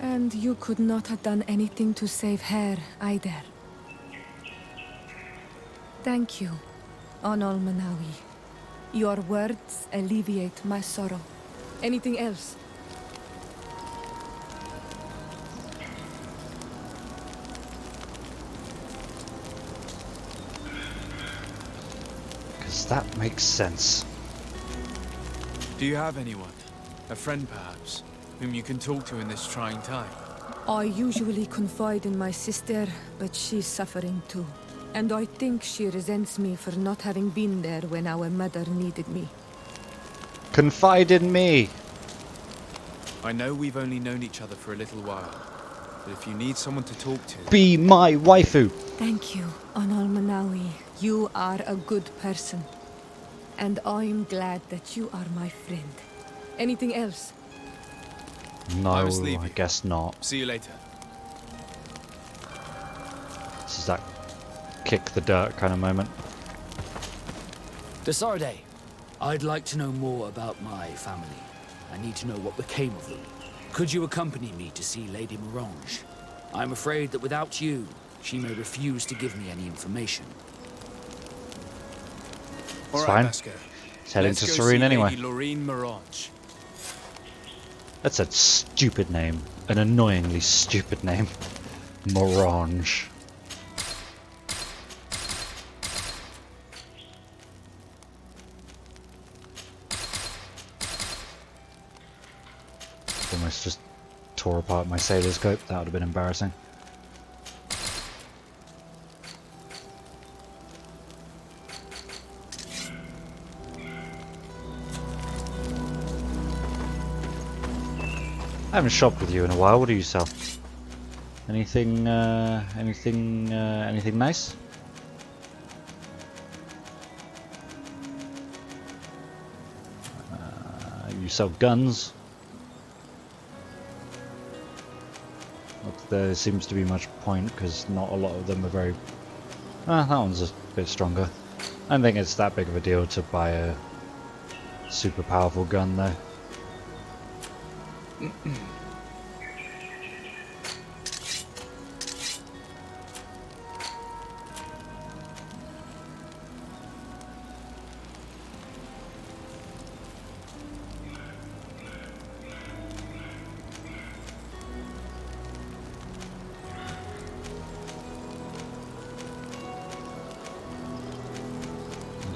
And you could not have done anything to save her either. Thank you, Onol Manawi. Your words alleviate my sorrow. Anything else? Because that makes sense. Do you have anyone? A friend, perhaps? Whom you can talk to in this trying time? I usually confide in my sister, but she's suffering too. And I think she resents me for not having been there when our mother needed me. Confide in me! I know we've only known each other for a little while, but if you need someone to talk to... Be my waifu! Thank you, Onol Manawi. You are a good person. And I'm glad that you are my friend. Anything else? No, I must leave I you. guess not. See you later. This is that kick the dirt kind of moment. De Sardet, I'd like to know more about my family. I need to know what became of them. Could you accompany me to see Lady Morange? I'm afraid that without you, she may refuse to give me any information. It's fine. Vasco. It's heading Let's to go Serene see anyway. Lady Lorraine Morange. That's a stupid name. An annoyingly stupid name. Morange. Almost just tore apart my sailor scope. That would have been embarrassing. I haven't shopped with you in a while. What do you sell? Anything nice? You sell guns. Not that there seems to be much point because not a lot of them are very. That one's a bit stronger. I don't think it's that big of a deal to buy a super powerful gun though.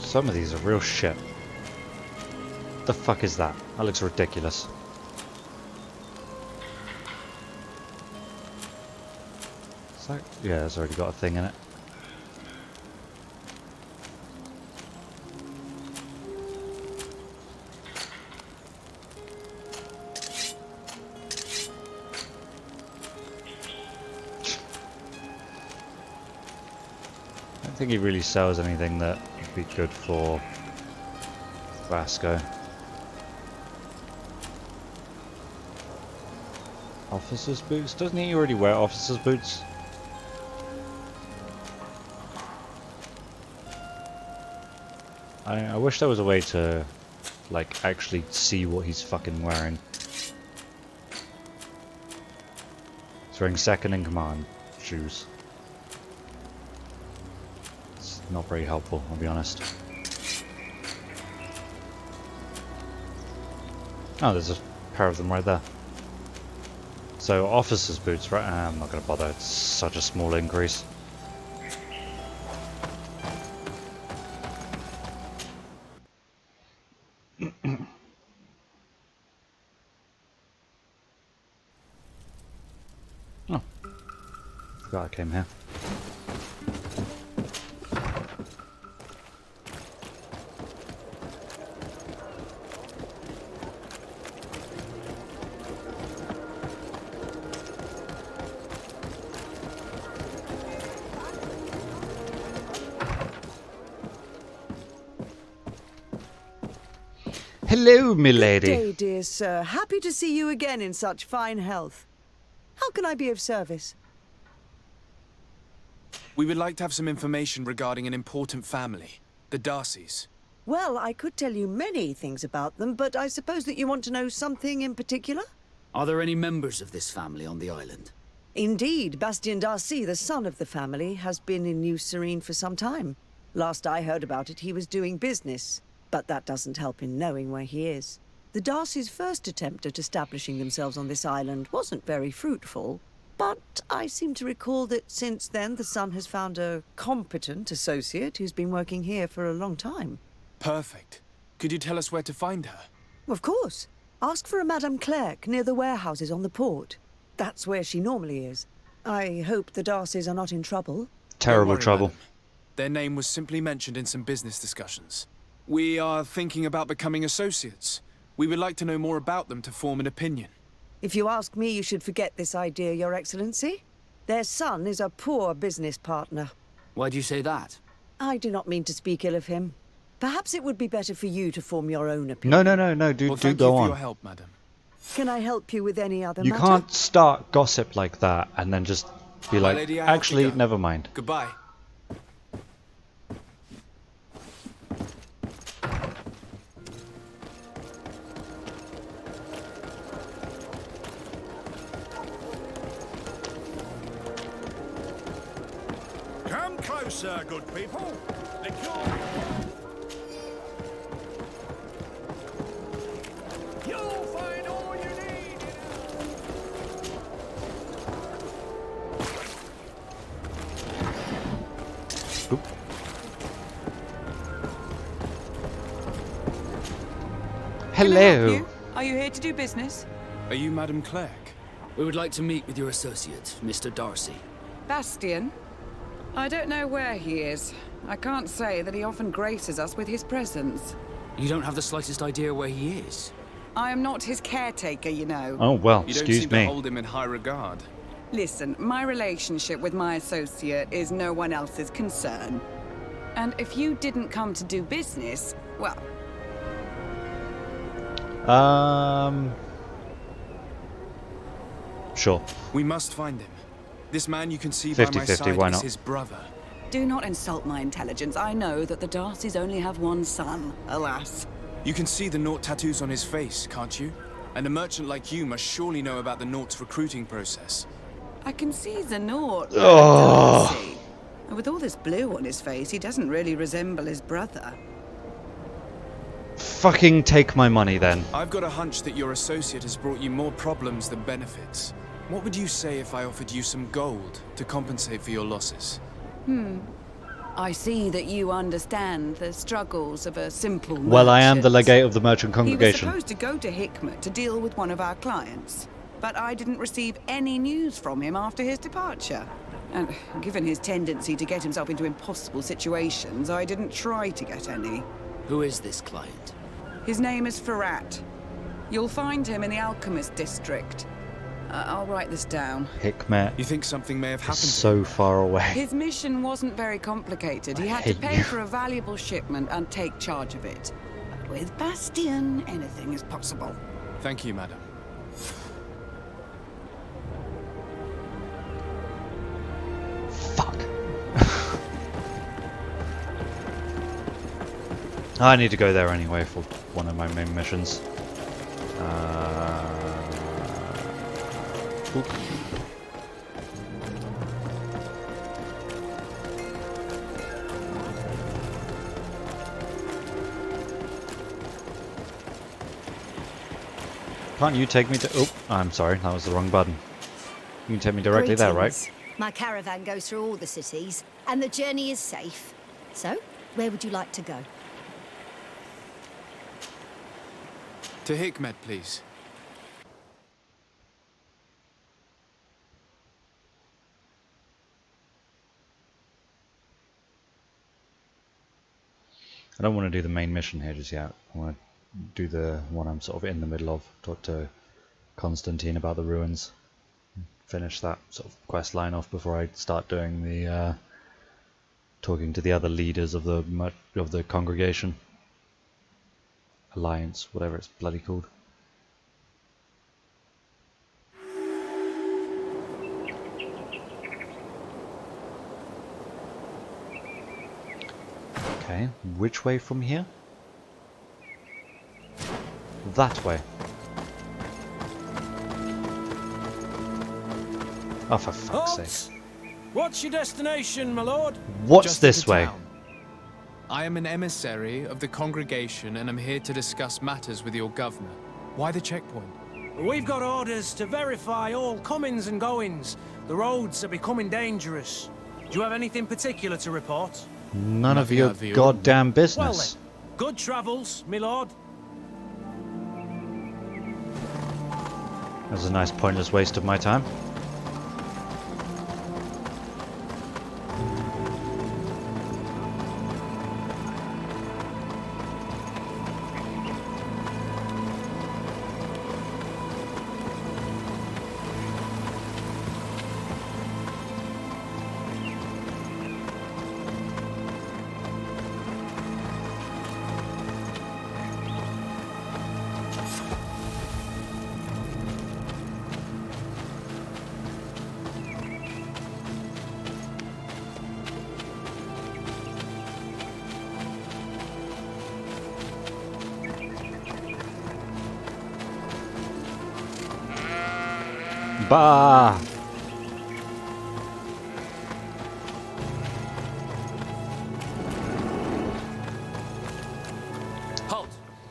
Some of these are real shit. What the fuck is that? That looks ridiculous. Is that... Yeah, it's already got a thing in it. I don't think he really sells anything that would be good for Vasco. Officer's boots? Doesn't he already wear officer's boots? I wish there was a way to, like, actually see what he's fucking wearing. He's wearing second in command shoes. It's not very helpful, I'll be honest. Oh, there's a pair of them right there. So, officer's boots, right? I'm not going to bother, it's such a small increase. Oh. Forgot I came here. Hello, milady. Good day, dear sir. Happy to see you again in such fine health. How can I be of service? We would like to have some information regarding an important family, the Darcys. Well, I could tell you many things about them, but I suppose that you want to know something in particular? Are there any members of this family on the island? Indeed, Bastien Darcy, the son of the family, has been in New Serene for some time. Last I heard about it, he was doing business. But that doesn't help in knowing where he is. The Darcys' first attempt at establishing themselves on this island wasn't very fruitful, but I seem to recall that since then the son has found a competent associate who's been working here for a long time. Perfect. Could you tell us where to find her? Of course. Ask for a Madame Clerc near the warehouses on the port. That's where she normally is. I hope the Darcys are not in trouble. Terrible trouble. Madam. Their name was simply mentioned in some business discussions. We are thinking about becoming associates. We would like to know more about them to form an opinion. If you ask me, you should forget this idea, Your Excellency. Their son is a poor business partner. Why do you say that? I do not mean to speak ill of him. Perhaps it would be better for you to form your own opinion. No, do go on. Thank you for your help, madam. Can I help you with any other You matter? can't start gossip like that and then just be My like, lady, I have to actually, go. never mind. Goodbye. Come closer, good people. You'll find all you need. Oop. Hello. Are you here to do business? Are you Madam Clerk? We would like to meet with your associate, Mr. Darcy. Bastian? I don't know where he is. I can't say that he often graces us with his presence. You don't have the slightest idea where he is? I am not his caretaker, you know. Oh, well, You don't excuse seem me. to hold him in high regard. Listen, my relationship with my associate is no one else's concern. And if you didn't come to do business, well... Sure. We must find him. This man you can see 50-50, by my side why is not? his brother. Do not insult my intelligence. I know that the Darcys only have one son, alas. You can see the Naught tattoos on his face, can't you? And a merchant like you must surely know about the Naught's recruiting process. I can see the Naught. Oh. Darcy. And with all this blue on his face, he doesn't really resemble his brother. Fucking take my money then. I've got a hunch that your associate has brought you more problems than benefits. What would you say if I offered you some gold to compensate for your losses? I see that you understand the struggles of a simple merchant. Well, I am the legate of the merchant He was congregation. supposed to go to Hikmet to deal with one of our clients, but I didn't receive any news from him after his departure. And given his tendency to get himself into impossible situations, I didn't try to get any. Who is this client? His name is Farrat. You'll find him in the Alchemist District. I'll write this down. Hikmet You think something may have is happened to so far away. His mission wasn't very complicated. He had to hate pay you. for a valuable shipment and take charge of it. But with Bastian, anything is possible. Thank you, madam. Fuck. I need to go there anyway for one of my main missions. Oop. Can't you take me to... Oh, I'm sorry, that was the wrong button. You can take me directly there, right? Greetings. My caravan goes through all the cities, and the journey is safe. So, where would you like to go? To Hikmet, please. I don't want to do the main mission here just yet. I want to do the one I'm sort of in the middle of. Talk to Constantine about the ruins. Finish that sort of quest line off before I start doing the talking to the other leaders of the congregation. Alliance, whatever it's bloody called. Okay, which way from here? That way. Oh, for fuck's sake. What's your destination, my lord? What's Just this into way? town. I am an emissary of the congregation and I'm here to discuss matters with your governor. Why the checkpoint? We've got orders to verify all comings and goings. The roads are becoming dangerous. Do you have anything particular to report? None of your goddamn Well business. then, good travels, my lord. That was a nice pointless waste of my time. Bah! Halt!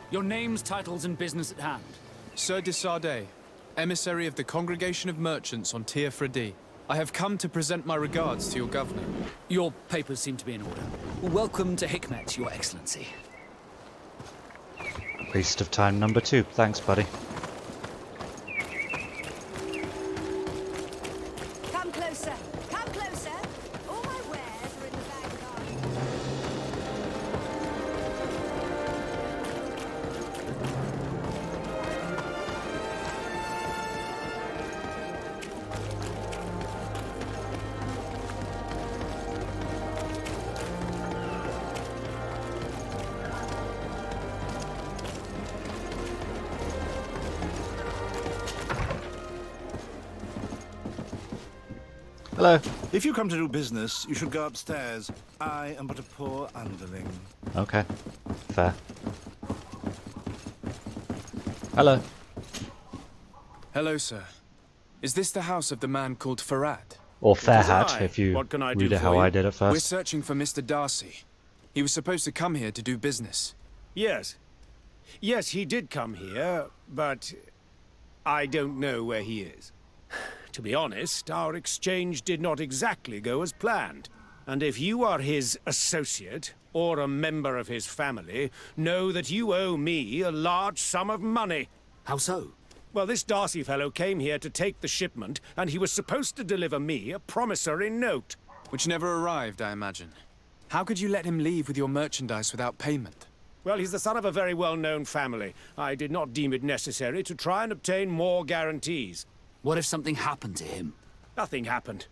Your names, titles, and business at hand. Sardet Sardet, emissary of the Congregation of Merchants on Tier Fredi. I have come to present my regards to your governor. Your papers seem to be in order. Welcome to Hikmet, Your Excellency. Waste of time number 2. Thanks, buddy. Come closer. Come closer. All my wares are in the bag garden. Hello. If you come to do business, you should go upstairs. I am but a poor underling. Okay. Fair. Hello. Hello, sir. Is this the house of the man called Farad? Or Fairhat, if you read it how I did it We're first. searching for Mr. Darcy. He was supposed to come here to do business. Yes. Yes, he did come here, but I don't know where he is. To be honest, our exchange did not exactly go as planned. And if you are his associate, or a member of his family, know that you owe me a large sum of money. How so? Well, this Darcy fellow came here to take the shipment, and he was supposed to deliver me a promissory note. Which never arrived, I imagine. How could you let him leave with your merchandise without payment? Well, he's the son of a very well-known family. I did not deem it necessary to try and obtain more guarantees. What if something happened to him? Nothing happened.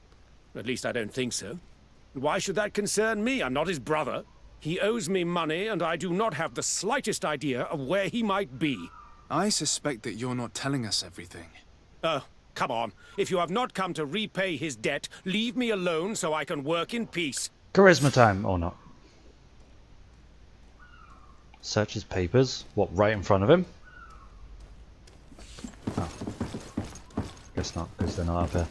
At least I don't think so. Why should that concern me? I'm not his brother. He owes me money, and I do not have the slightest idea of where he might be. I suspect that you're not telling us everything. Oh, come on. If you have not come to repay his debt, leave me alone so I can work in peace. Charisma time, or not. Search his papers. What, right in front of him? Oh. Guess not, because they're not up here.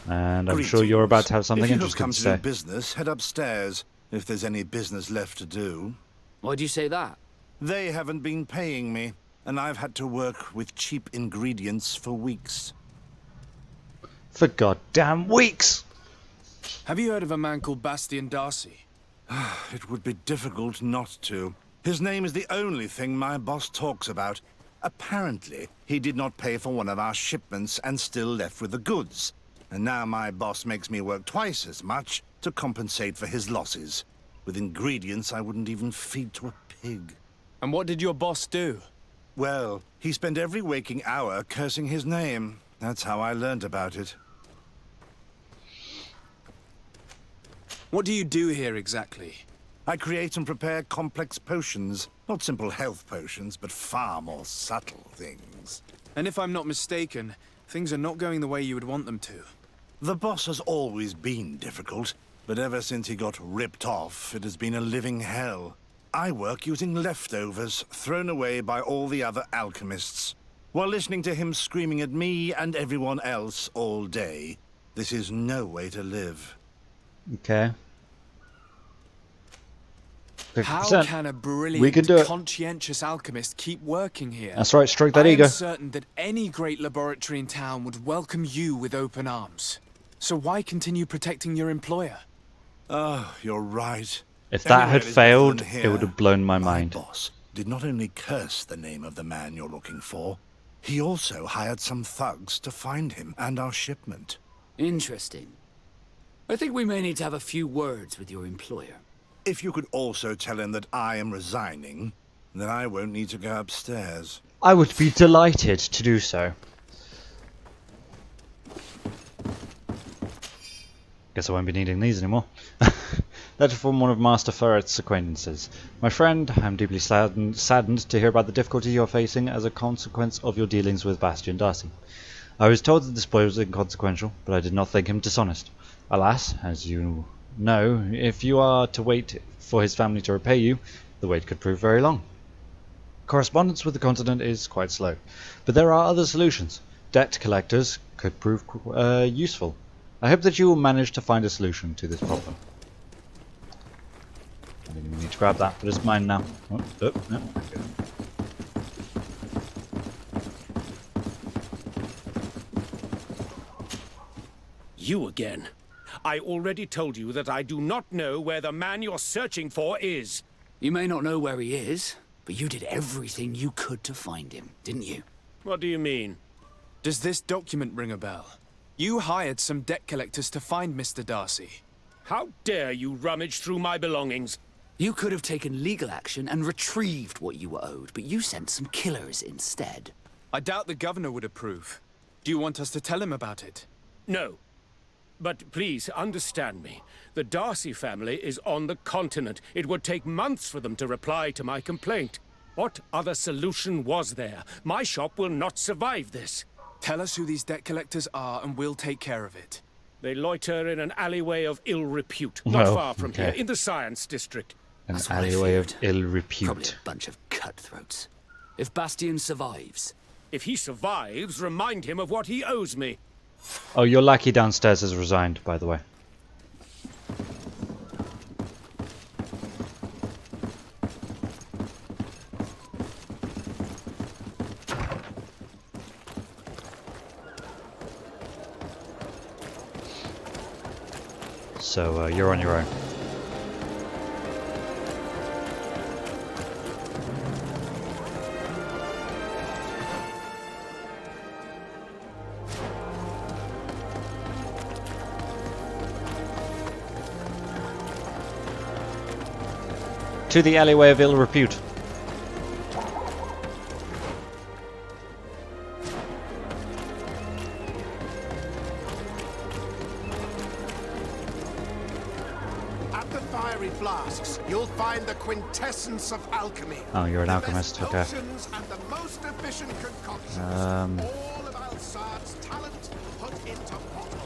And I'm sure you're about to have something if you interesting have come to to say. do business, head upstairs, if there's any business left to do. Why do you say that? They haven't been paying me, and I've had to work with cheap ingredients for weeks. For goddamn weeks! Have you heard of a man called Bastian Darcy? It would be difficult not to. His name is the only thing my boss talks about. Apparently, he did not pay for one of our shipments and still left with the goods. And now my boss makes me work twice as much to compensate for his losses. With ingredients I wouldn't even feed to a pig. And what did your boss do? Well, he spent every waking hour cursing his name. That's how I learned about it. What do you do here exactly? I create and prepare complex potions. Not simple health potions, but far more subtle things. And if I'm not mistaken, things are not going the way you would want them to. The boss has always been difficult, but ever since he got ripped off, it has been a living hell. I work using leftovers thrown away by all the other alchemists, while listening to him screaming at me and everyone else all day. This is no way to live. Okay. How can a brilliant, conscientious alchemist keep working here? That's right, stroke that I ego. am certain that any great laboratory in town would welcome you with open arms. So why continue protecting your employer? Oh, you're right. If that Anywhere had is failed, better than it would here. have blown my mind. My boss did not only curse the name of the man you're looking for, he also hired some thugs to find him and our shipment. Interesting. I think we may need to have a few words with your employer. If you could also tell him that I am resigning, then I won't need to go upstairs. I would be delighted to do so. Guess I won't be needing these anymore. Letter from one of Master Ferret's acquaintances. My friend, I am deeply saddened to hear about the difficulty you are facing as a consequence of your dealings with Bastian Darcy. I was told that this boy was inconsequential, but I did not think him dishonest. Alas, as you know, if you are to wait for his family to repay you, the wait could prove very long. Correspondence with the continent is quite slow, but there are other solutions. Debt collectors could prove useful. I hope that you will manage to find a solution to this problem. I didn't need to grab that, but it's mine now. Oh, no. Okay. You again. I already told you that I do not know where the man you're searching for is. You may not know where he is, but you did everything you could to find him, didn't you? What do you mean? Does this document ring a bell? You hired some debt collectors to find Mr. Darcy. How dare you rummage through my belongings? You could have taken legal action and retrieved what you were owed, but you sent some killers instead. I doubt the governor would approve. Do you want us to tell him about it? No. But please, understand me. The Darcy family is on the continent. It would take months for them to reply to my complaint. What other solution was there? My shop will not survive this. Tell us who these debt collectors are and we'll take care of it. They loiter in an alleyway of ill repute, not far from here, in the Science District. An alleyway of ill repute. Probably a bunch of cutthroats. If Bastian survives... If he survives, remind him of what he owes me. Oh, your lackey downstairs has resigned, by the way. So, you're on your own. To the alleyway of ill repute. At the fiery flasks, you'll find the quintessence of alchemy. Oh, you're an alchemist, okay. Potions and the most efficient concoctions. All of Alsard's talent put into bottles.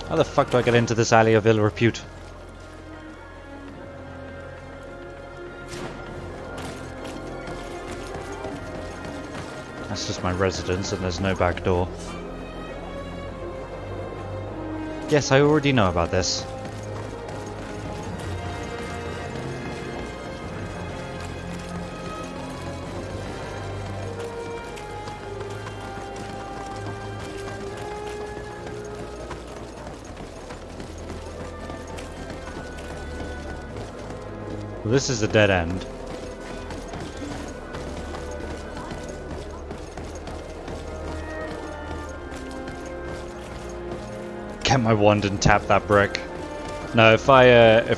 How the fuck do I get into this alley of ill repute? That's just my residence and there's no back door. Yes, I already know about this. Well, this is a dead end. Get my wand and tap that brick. No, if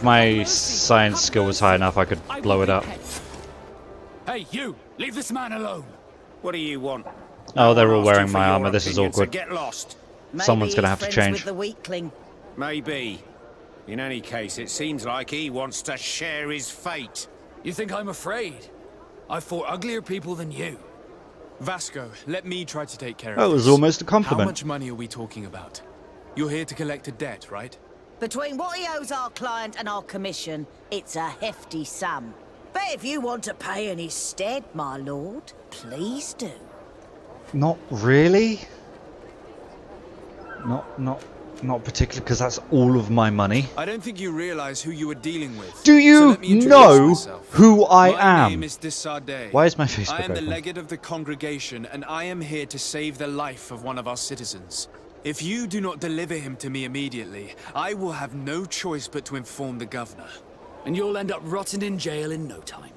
my science skill was high enough, I could blow it up. Hey, you! Leave this man alone! What do you want? Oh, they're all wearing my armor. This is awkward. Get lost. Someone's gonna have to change. With the weakling. Maybe. In any case, it seems like he wants to share his fate. You think I'm afraid? I've fought uglier people than you. Vasco, let me try to take care of That was this. almost a compliment. How much money are we talking about? You're here to collect a debt, right? Between what he owes our client and our commission, it's a hefty sum. But if you want to pay in his stead, my lord, please do. Not really. Not particularly, because that's all of my money. I don't think you realize who you were dealing with. Do you know who I My am? name is Sardet. Why is my Facebook I am the open? legate of the congregation, and I am here to save the life of one of our citizens. If you do not deliver him to me immediately, I will have no choice but to inform the governor. And you'll end up rotting in jail in no time.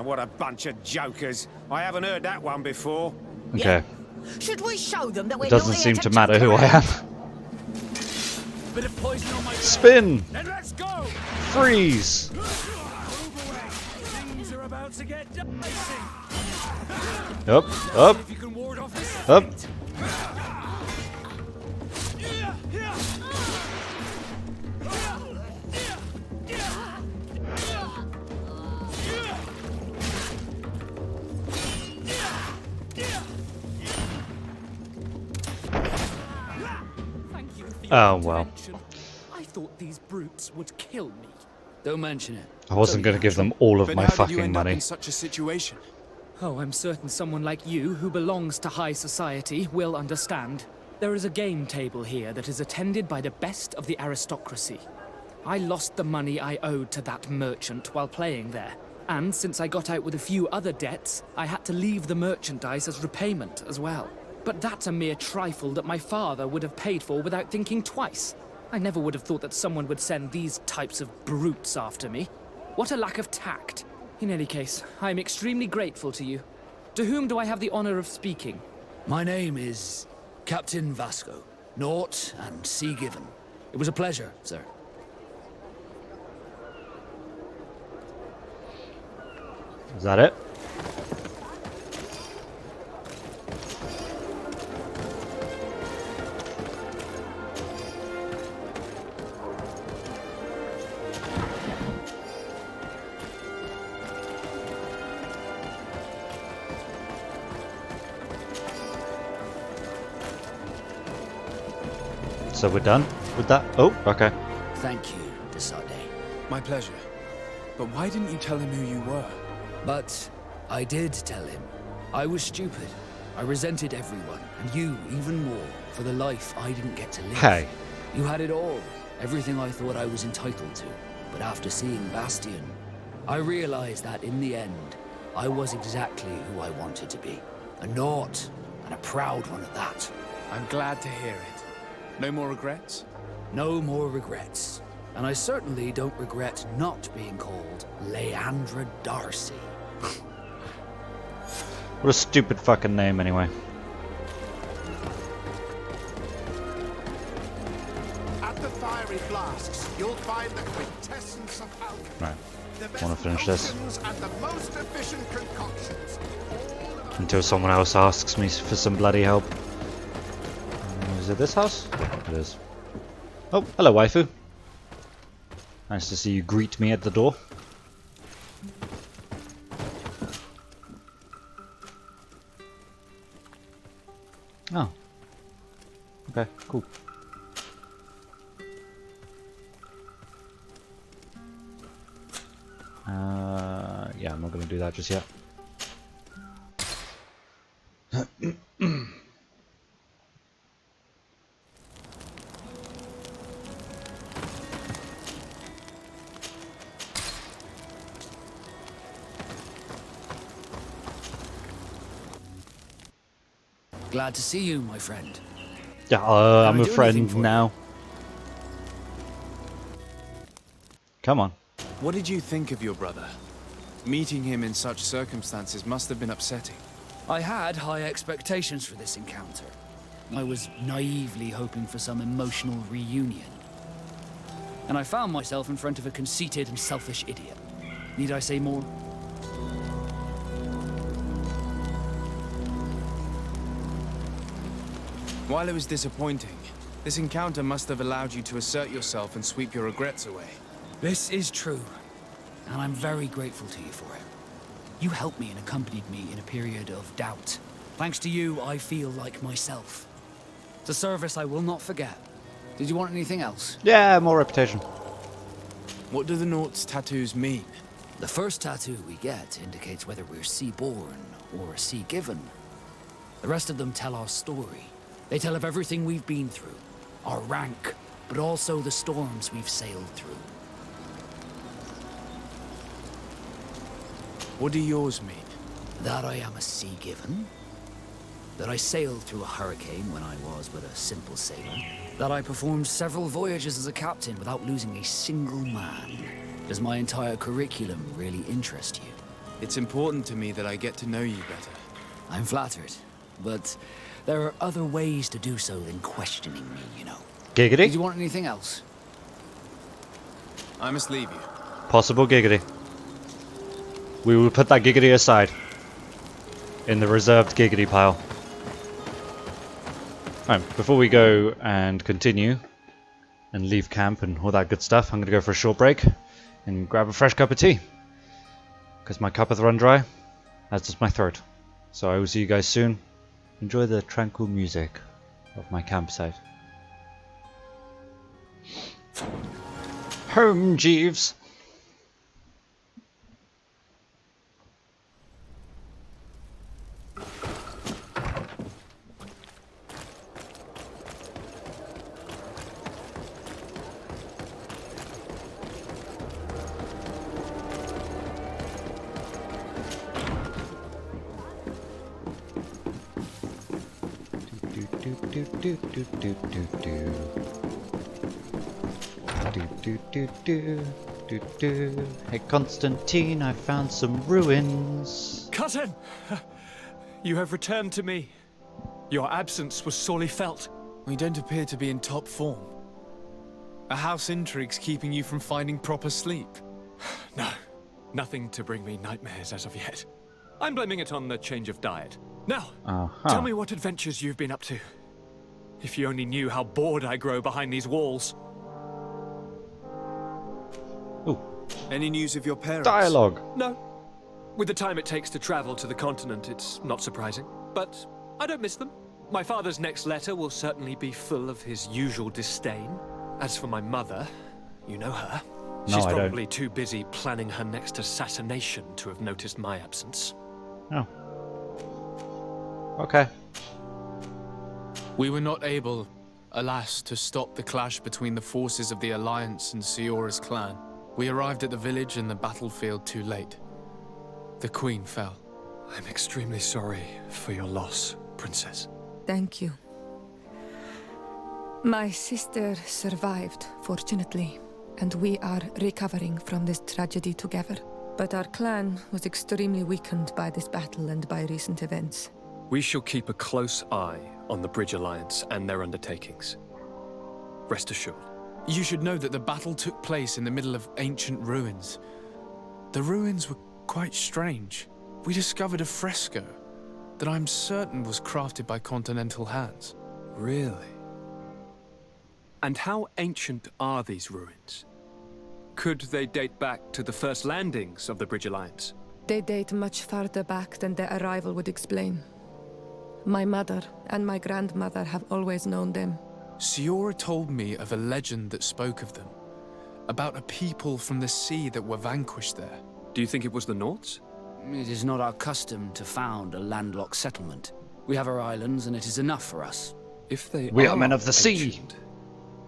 What a bunch of jokers. I haven't heard that one before. Okay. Should we show them that we're It doesn't not seem here to matter who I am. Bit of poison on my Spin! Then let's go! Freeze! Things are about to get dicey. Up, up, up. Oh well. thought these brutes would kill me. Don't mention it. I wasn't going to give them all of But my how did you fucking end up money. in such a situation? Oh, I'm certain someone like you, who belongs to high society, will understand. There is a game table here that is attended by the best of the aristocracy. I lost the money I owed to that merchant while playing there. And since I got out with a few other debts, I had to leave the merchandise as repayment as well. But that's a mere trifle that my father would have paid for without thinking twice. I never would have thought that someone would send these types of brutes after me. What a lack of tact. In any case, I am extremely grateful to you. To whom do I have the honor of speaking? My name is Captain Vasco, Naught and Sea Given. It was a pleasure, sir. Is that it? So we're done with that? Oh, okay. Thank you, Sardet. My pleasure. But why didn't you tell him who you were? But I did tell him. I was stupid. I resented everyone, and you even more, for the life I didn't get to live. Hey. You had it all, everything I thought I was entitled to. But after seeing Bastion, I realized that in the end, I was exactly who I wanted to be. A Naught, and a proud one at that. I'm glad to hear it. No more regrets? No more regrets. And I certainly don't regret not being called Leandra Darcy. What a stupid fucking name, anyway. At the fiery flasks, you'll find the quintessence of alchemy. Right. The best Want to finish this potions and the most efficient concoctions. until someone else asks me for some bloody help. Is it this house? It is. Oh, hello, waifu. Nice to see you greet me at the door. Oh. Okay, cool. Yeah, I'm not going to do that just yet. Glad to see you, my friend. Yeah, I'm a friend now. Come on. What did you think of your brother? Meeting him in such circumstances must have been upsetting. I had high expectations for this encounter. I was naively hoping for some emotional reunion. And I found myself in front of a conceited and selfish idiot. Need I say more? While it was disappointing, this encounter must have allowed you to assert yourself and sweep your regrets away. This is true, and I'm very grateful to you for it. You helped me and accompanied me in a period of doubt. Thanks to you, I feel like myself. It's a service I will not forget. Did you want anything else? Yeah, more reputation. What do the Naught's tattoos mean? The first tattoo we get indicates whether we're sea-born or sea-given. The rest of them tell our story. They tell of everything we've been through, our rank, but also the storms we've sailed through. What do yours mean? That I am a sea-given. That I sailed through a hurricane when I was but a simple sailor. That I performed several voyages as a captain without losing a single man. Does my entire curriculum really interest you? It's important to me that I get to know you better. I'm flattered, but there are other ways to do so than questioning me, you know. Giggity? Did you want anything else? I must leave you. Possible giggity. We will put that giggity aside. In the reserved giggity pile. Alright, before we go and continue and leave camp and all that good stuff, I'm going to go for a short break and grab a fresh cup of tea. Because my cup has run dry, as does my throat. So I will see you guys soon. Enjoy the tranquil music of my campsite. Home, Jeeves. Hey Constantine, I found some ruins. Cousin! You have returned to me. Your absence was sorely felt. We don't appear to be in top form. A house intrigue's keeping you from finding proper sleep. No, nothing to bring me nightmares as of yet. I'm blaming it on the change of diet. Now, tell me what adventures you've been up to. If you only knew how bored I grow behind these walls. Ooh. Any news of your parents? Dialogue. No. With the time it takes to travel to the continent, it's not surprising. But I don't miss them. My father's next letter will certainly be full of his usual disdain. As for my mother, you know her. She's probably too busy planning her next assassination to have noticed my absence. Oh. Okay. We were not able, alas, to stop the clash between the forces of the Alliance and Siora's clan. We arrived at the village and the battlefield too late. The Queen fell. I'm extremely sorry for your loss, Princess. Thank you. My sister survived, fortunately, and we are recovering from this tragedy together. But our clan was extremely weakened by this battle and by recent events. We shall keep a close eye on the Bridge Alliance and their undertakings. Rest assured. You should know that the battle took place in the middle of ancient ruins. The ruins were quite strange. We discovered a fresco that I'm certain was crafted by continental hands. Really? And how ancient are these ruins? Could they date back to the first landings of the Bridge Alliance? They date much farther back than their arrival would explain. My mother and my grandmother have always known them. Siora told me of a legend that spoke of them, about a people from the sea that were vanquished there. Do you think it was the Nords? It is not our custom to found a landlocked settlement. We have our islands, and it is enough for us. If they We are men of the sea.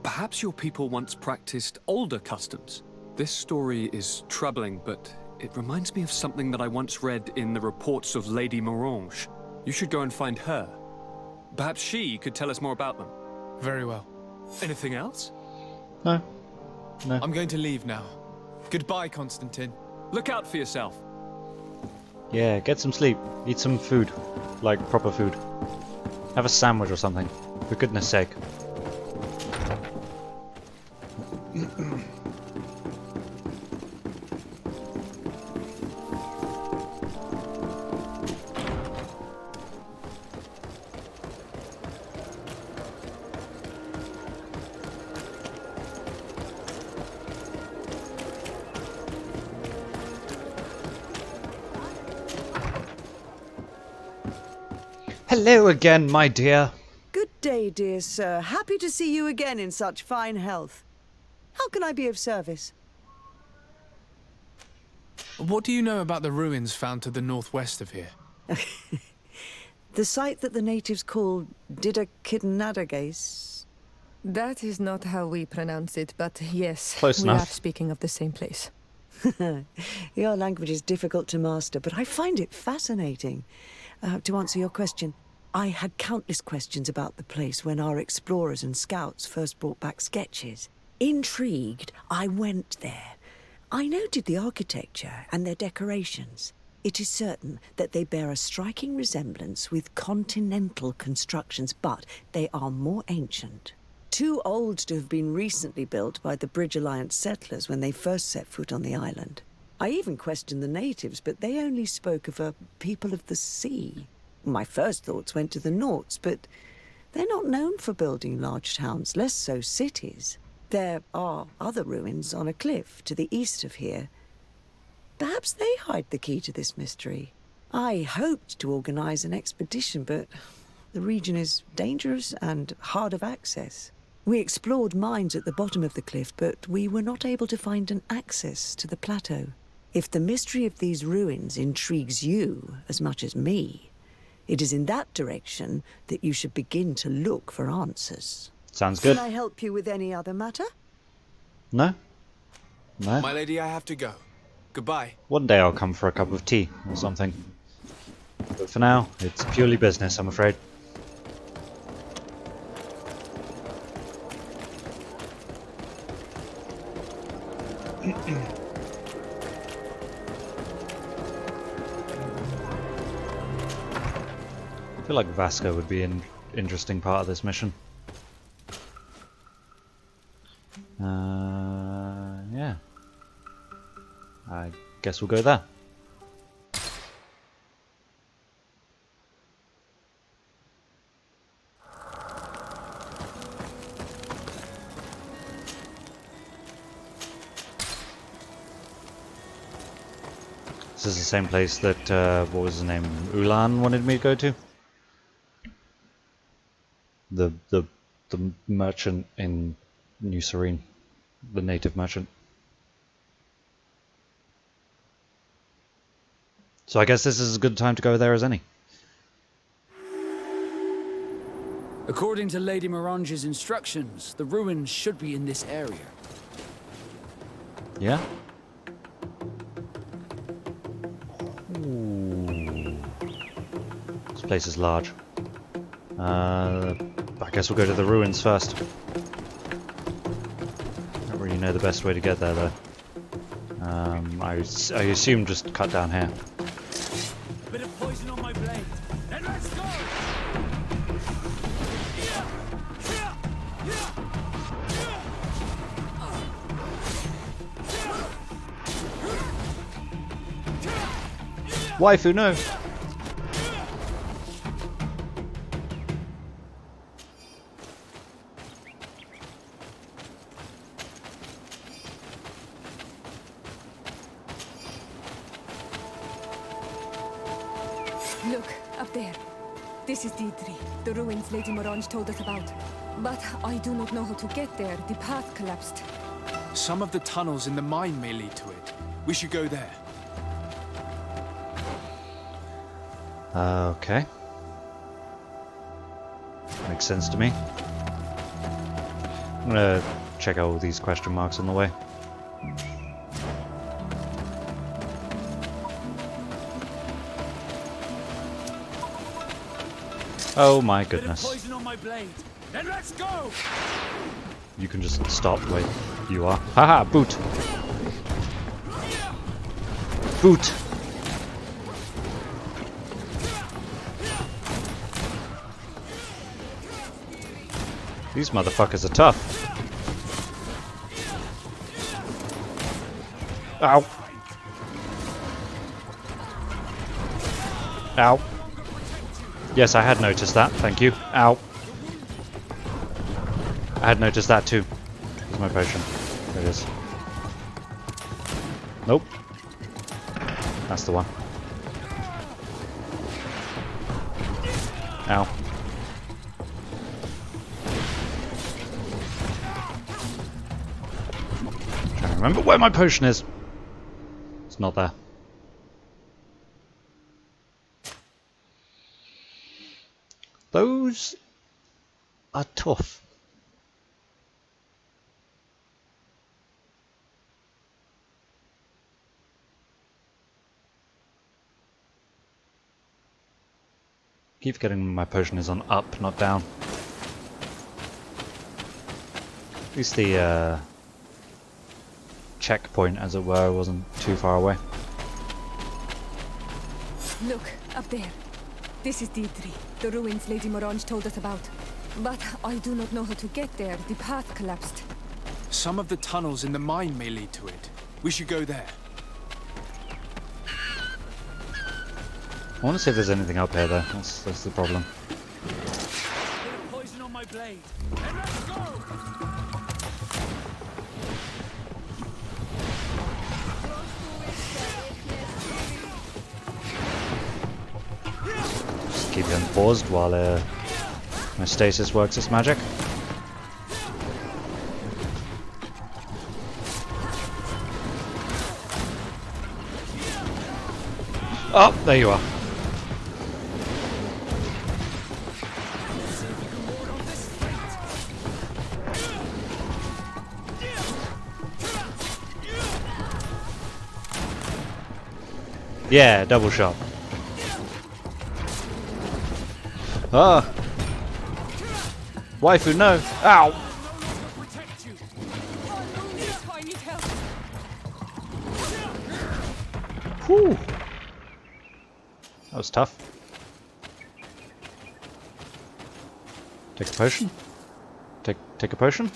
Perhaps your people once practiced older customs. This story is troubling, but it reminds me of something that I once read in the reports of Lady Morange. You should go and find her. Perhaps she could tell us more about them. Very well. Anything else? No. No. I'm going to leave now. Goodbye, Constantine. Look out for yourself. Yeah, get some sleep. Eat some food. Like, proper food. Have a sandwich or something. For goodness sake. Hello again, my dear. Good day, dear sir. Happy to see you again in such fine health. How can I be of service? What do you know about the ruins found to the northwest of here? The site that the natives call Didakidnadagase. That is not how we pronounce it, but yes, Close we enough. are speaking of the same place. Your language is difficult to master, but I find it fascinating. To answer your question, I had countless questions about the place when our explorers and scouts first brought back sketches. Intrigued, I went there. I noted the architecture and their decorations. It is certain that they bear a striking resemblance with continental constructions, but they are more ancient. Too old to have been recently built by the Bridge Alliance settlers when they first set foot on the island. I even questioned the natives, but they only spoke of a people of the sea. My first thoughts went to the Nords, but they're not known for building large towns, less so cities. There are other ruins on a cliff to the east of here. Perhaps they hide the key to this mystery. I hoped to organize an expedition, but the region is dangerous and hard of access. We explored mines at the bottom of the cliff, but we were not able to find an access to the plateau. If the mystery of these ruins intrigues you as much as me, it is in that direction that you should begin to look for answers. Sounds good. Can I help you with any other matter? No? No? My lady, I have to go. Goodbye. One day I'll come for a cup of tea or something. But for now, it's purely business, I'm afraid. I feel like Vasco would be an interesting part of this mission. Yeah. I guess we'll go there. This is the same place that, what was his name, Ulan wanted me to go to? The merchant in New Serene. The native merchant. So I guess this is as good a time to go there as any. According to Lady Morange's instructions, the ruins should be in this area. Yeah? Ooh. This place is large. I guess we'll go to the ruins first. Don't really know the best way to get there though. I assume just cut down here. Bit of poison on my blade. Then let's go! Waifu, no! Look, up there. This is D3, the ruins Lady Morange told us about. But I do not know how to get there. The path collapsed. Some of the tunnels in the mine may lead to it. We should go there. Okay. Makes sense to me. I'm gonna check out all these question marks on the way. Oh my goodness. Poison on my blade. Then let's go! You can just stop where you are. Haha, boot! Boot! These motherfuckers are tough. Ow. Ow. Yes, I had noticed that. Thank you. Ow. I had noticed that too. Where's my potion? There it is. Nope. That's the one. Ow. Trying to remember where my potion is. It's not there. Those are tough. Keep forgetting my potion is on up, not down. At least the checkpoint, as it were, wasn't too far away. Look, up there. This is D3, the ruins Lady Morange told us about. But I do not know how to get there. The path collapsed. Some of the tunnels in the mine may lead to it. We should go there. I want to see if there's anything up here though. That's the problem. Poison on my blade. Then let's go! Just keep them paused while my stasis works its magic. Oh, there you are. Yeah, double shot. Ah. Waifu, no. Ow. Whew. That was tough. Take a potion. Take a potion.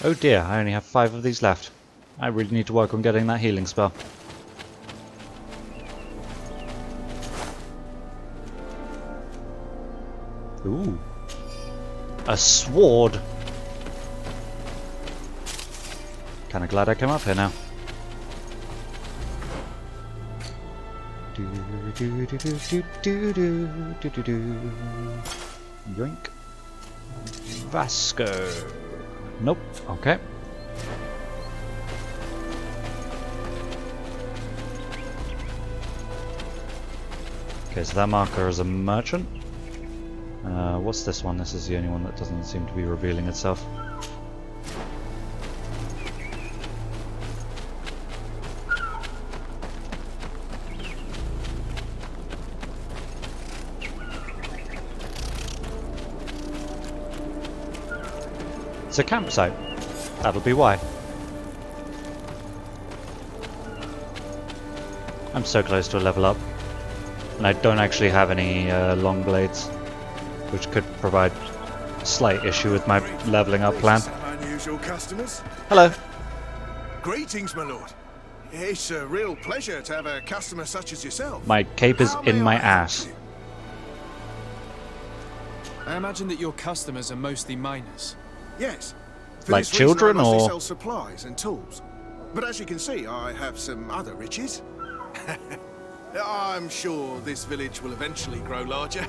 Oh dear, I only have 5 of these left. I really need to work on getting that healing spell. Ooh. A sword. Kinda glad I came up here now. Yoink. Vasco. Nope. Okay. Okay, so that marker is a merchant. What's this one? This is the only one that doesn't seem to be revealing itself. It's a campsite. That'll be why. I'm so close to a level up. And I don't actually have any long blades, which could provide a slight issue with my leveling up plan. Unusual customers. Hello. Greetings, my lord. It's a real pleasure to have a customer such as yourself. My cape is in my ass. I imagine that your customers are mostly miners. Yes. Like this reason, children, I mostly or sell supplies and tools. But as you can see, I have some other riches. I'm sure this village will eventually grow larger.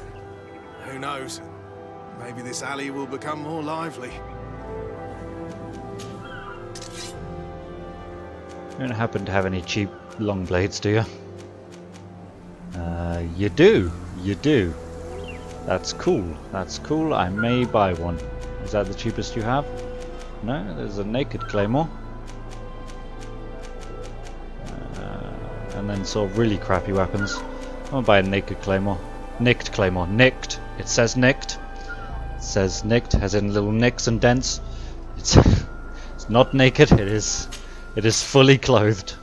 Who knows? Maybe this alley will become more lively. You don't happen to have any cheap long blades, do you? You do. You do. That's cool. That's cool. I may buy one. Is that the cheapest you have? No, there's a naked claymore. And then sort of really crappy weapons. I'm gonna buy a naked claymore. Nicked claymore. Nicked. It says nicked. It says nicked, as in little nicks and dents. It's not naked. It is fully clothed.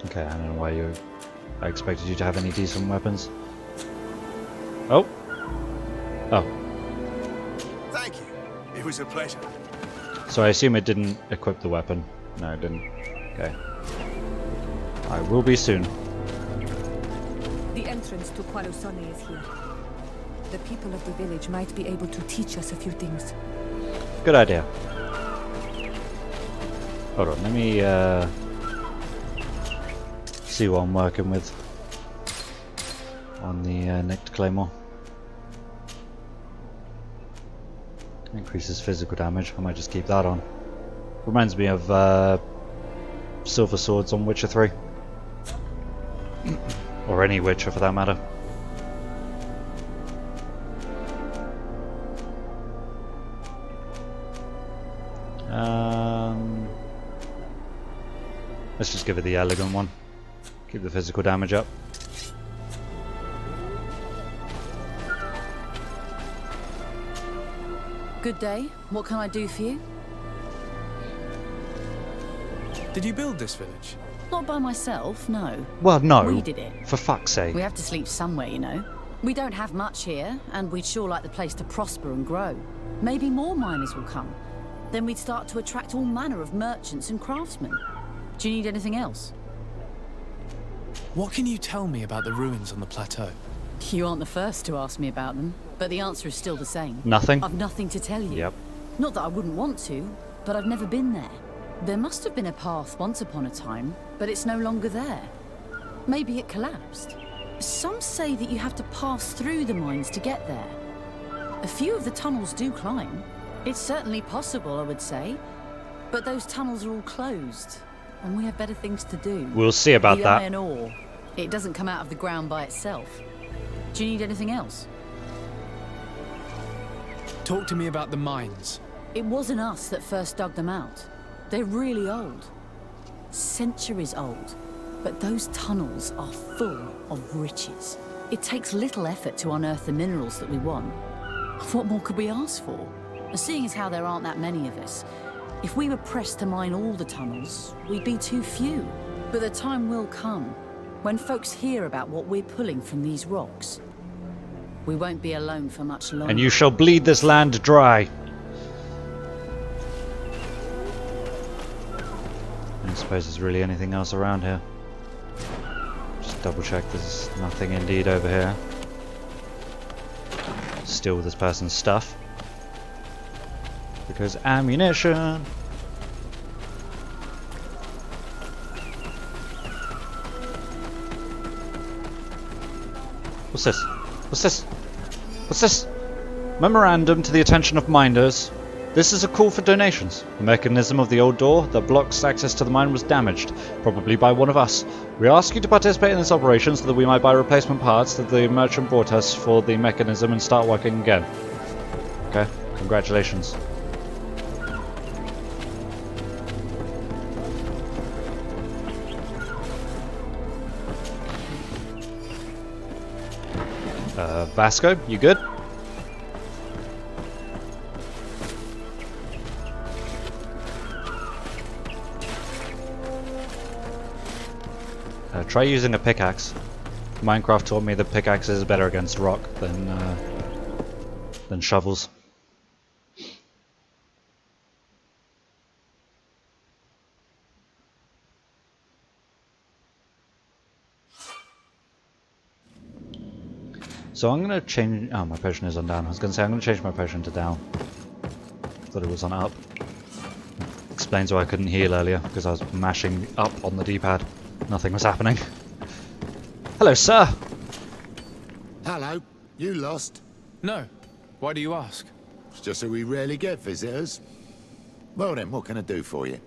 Okay, I don't know why I expected you to have any decent weapons. Oh. Oh. Thank you. It was a pleasure. So I assume it didn't equip the weapon. No, it didn't. Okay. I will be soon. The entrance to Quarosone is here. The people of the village might be able to teach us a few things. Good idea. Hold on, let me see what I'm working with on the nicked claymore. Increases physical damage. I might just keep that on. Reminds me of silver swords on Witcher 3. Or any Witcher for that matter. Let's just give it the elegant one. Keep the physical damage up. Good day. What can I do for you? Did you build this village? Not by myself, no. Well, no. We did it. For fuck's sake. We have to sleep somewhere, you know. We don't have much here, and we'd sure like the place to prosper and grow. Maybe more miners will come. Then we'd start to attract all manner of merchants and craftsmen. Do you need anything else? What can you tell me about the ruins on the plateau? You aren't the first to ask me about them, but the answer is still the same. Nothing? I've nothing to tell you. Yep. Not that I wouldn't want to, but I've never been there. There must have been a path once upon a time, but it's no longer there. Maybe it collapsed. Some say that you have to pass through the mines to get there. A few of the tunnels do climb. It's certainly possible, I would say. But those tunnels are all closed, and we have better things to do. We'll see about the that. Iron ore. It doesn't come out of the ground by itself. Do you need anything else? Talk to me about the mines. It wasn't us that first dug them out. They're really old. Centuries old. But those tunnels are full of riches. It takes little effort to unearth the minerals that we want. What more could we ask for? Seeing as how there aren't that many of us, if we were pressed to mine all the tunnels, we'd be too few. But the time will come when folks hear about what we're pulling from these rocks. We won't be alone for much longer. And you shall bleed this land dry. I don't suppose there's really anything else around here. Just double check there's nothing indeed over here. Steal this person's stuff. Because ammunition. What's this? What's this? What's this? Memorandum to the attention of miners. This is a call for donations. The mechanism of the old door that blocks access to the mine was damaged, probably by one of us. We ask you to participate in this operation so that we might buy replacement parts that the merchant brought us for the mechanism and start working again. Okay, congratulations. Vasco, you good? Try using a pickaxe. Minecraft taught me that pickaxes are better against rock than shovels. So I'm gonna change. Oh, my potion is on down. I was gonna say I'm gonna change my potion to down. Thought it was on up. Explains why I couldn't heal earlier, because I was mashing up on the D-pad. Nothing was happening. Hello, sir. Hello. You lost? No. Why do you ask? It's just that we rarely get visitors. Well then, what can I do for you?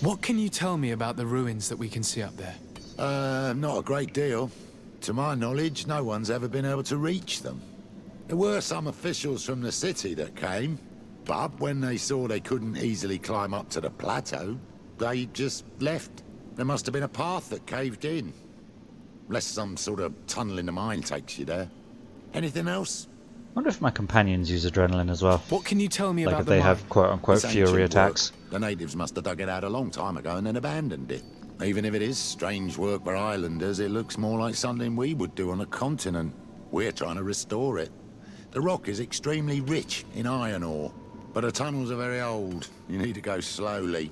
What can you tell me about the ruins that we can see up there? Not a great deal. To my knowledge, no one's ever been able to reach them. There were some officials from the city that came, but when they saw they couldn't easily climb up to the plateau, they just left. There must have been a path that caved in. Unless some sort of tunnel in the mine takes you there. Anything else? I wonder if my companions use adrenaline as well. What can you tell me like about if the they mine? have quote-unquote It's fury ancient attacks. work. The natives must have dug it out a long time ago and then abandoned it. Even if it is strange work for islanders, it looks more like something we would do on a continent. We're trying to restore it. The rock is extremely rich in iron ore, but the tunnels are very old. You need to go slowly.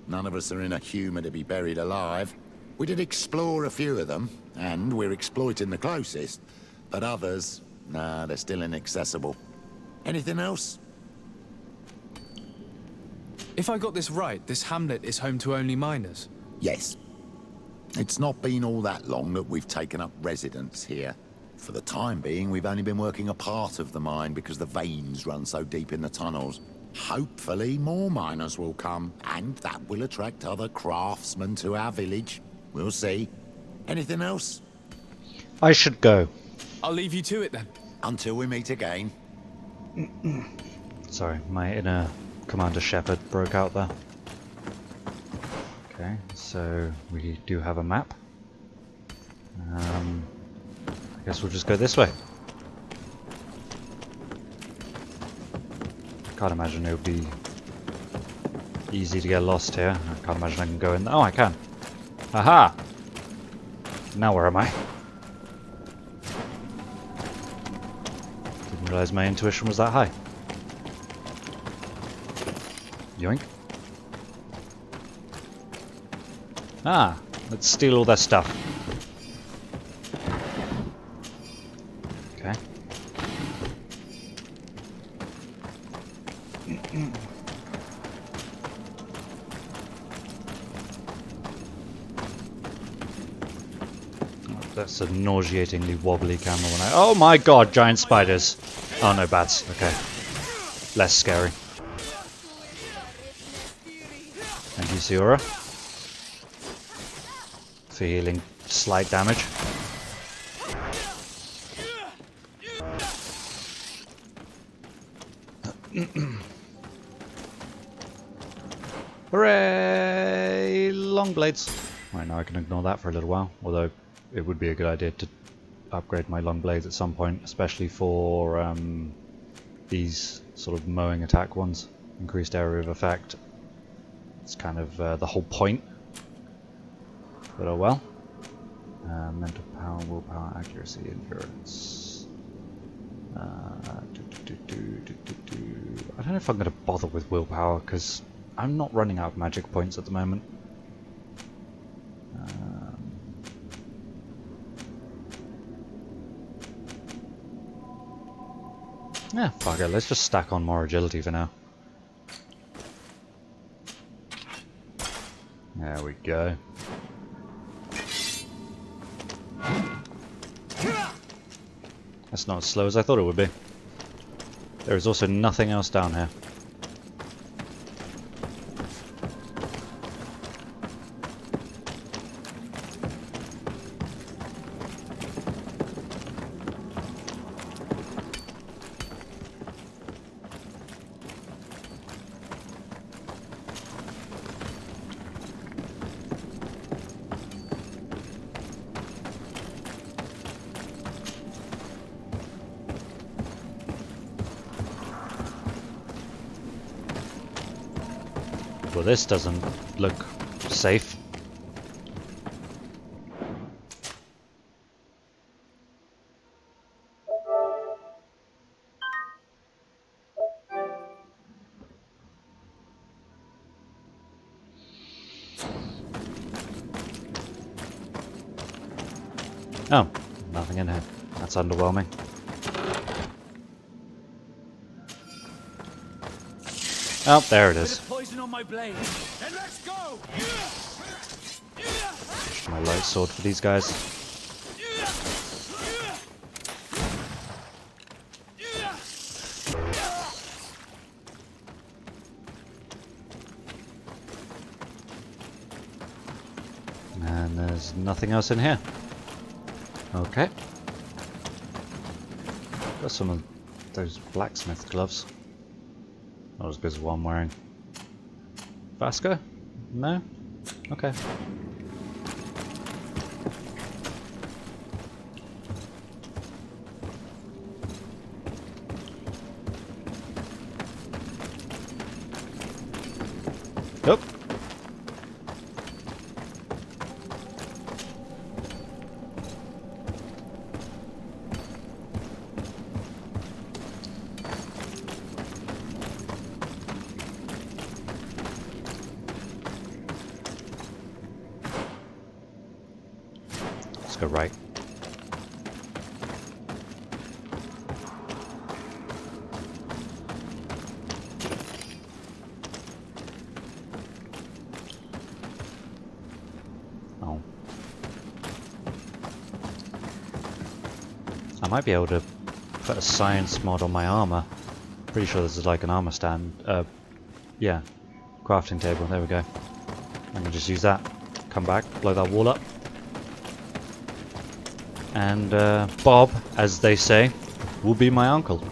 None of us are in a humour to be buried alive. We did explore a few of them, and we're exploiting the closest. But others, nah, they're still inaccessible. Anything else? If I got this right, this hamlet is home to only miners. Yes. It's not been all that long that we've taken up residence here. For the time being, we've only been working a part of the mine because the veins run so deep in the tunnels. Hopefully, more miners will come, and that will attract other craftsmen to our village. We'll see. Anything else? I should go. I'll leave you to it then. Until we meet again. Sorry, my inner Commander Shepard broke out there. Okay, so we do have a map. I guess we'll just go this way. Can't imagine it would be easy to get lost here. I can't imagine I can go in. Oh, I can. Aha! Now where am I? Didn't realize my intuition was that high. Yoink. Ah, let's steal all their stuff. Okay. That's a nauseatingly wobbly camera when I... Oh my god, giant spiders! Oh no, bats. Okay. Less scary. Thank you, Siora. For healing slight damage. Hooray! Long blades. Right, now I can ignore that for a little while. Although it would be a good idea to upgrade my long blades at some point, especially for these sort of mowing attack ones. Increased area of effect. It's kind of the whole point. But oh well. Mental power, willpower, accuracy, endurance. I don't know if I'm going to bother with willpower because I'm not running out of magic points at the moment. Yeah, fuck it. Let's just stack on more agility for now. There we go. That's not as slow as I thought it would be. There is also nothing else down here. Well, this doesn't look safe. Oh, nothing in here. That's underwhelming. Oh, there it is. Poison on my blade. Then let's go. My light sword for these guys. And there's nothing else in here. Okay. Got some of those blacksmith gloves. Not as good as what I'm wearing. Vasco? No? Okay. Nope. Let's go right. Oh. I might be able to put a science mod on my armor. Pretty sure this is like an armor stand. Yeah. Crafting table. There we go. I can just use that. Come back, blow that wall up. And Bob, as they say, will be my uncle.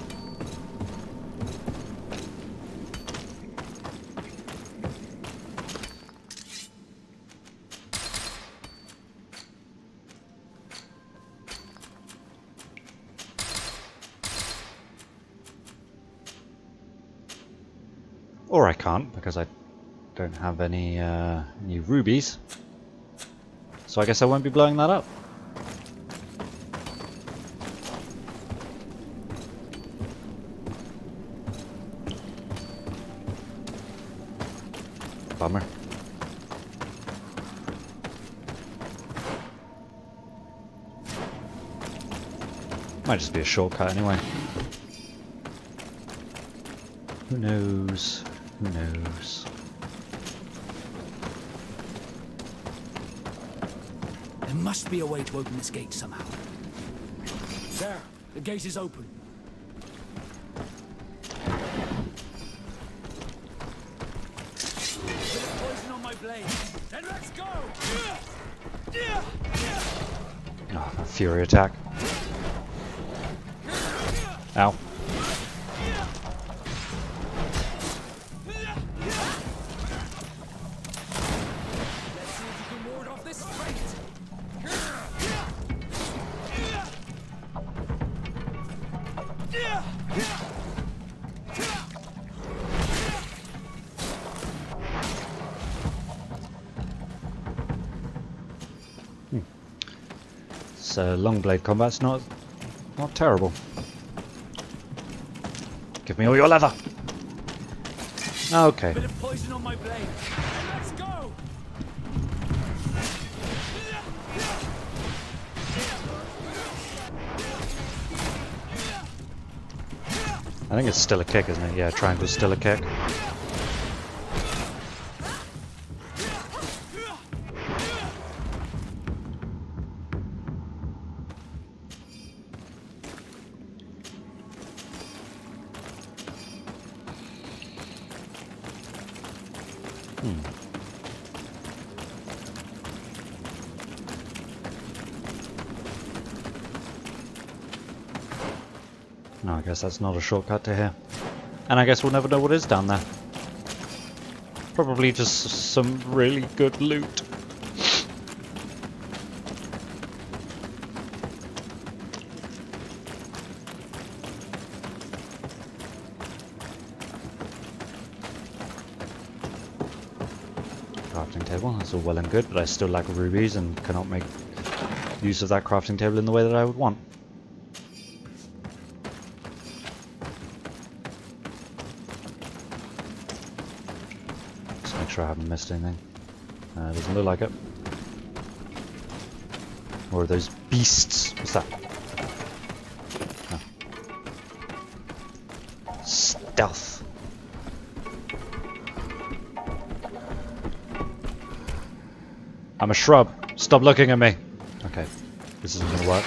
Or I can't, because I don't have any rubies. So I guess I won't be blowing that up. Bummer. Might just be a shortcut anyway. Who knows? Who knows? There must be a way to open this gate somehow. There, the gate is open. Bit of poison on my blade. Then let's go! Oh, that fury attack. Ow. So long blade combat's not terrible. Give me all your leather. Okay. Bit of poison on my blade. Let's go! I think it's still a kick, isn't it? Yeah, triangle's still a kick. No, I guess that's not a shortcut to here. And I guess we'll never know what is down there. Probably just some really good loot. Crafting table, that's all well and good, but I still lack rubies and cannot make use of that crafting table in the way that I would want. Make sure I haven't missed anything. Doesn't look like it. Or are those beasts? What's that? Oh. Stealth. I'm a shrub. Stop looking at me. Okay, this isn't gonna work.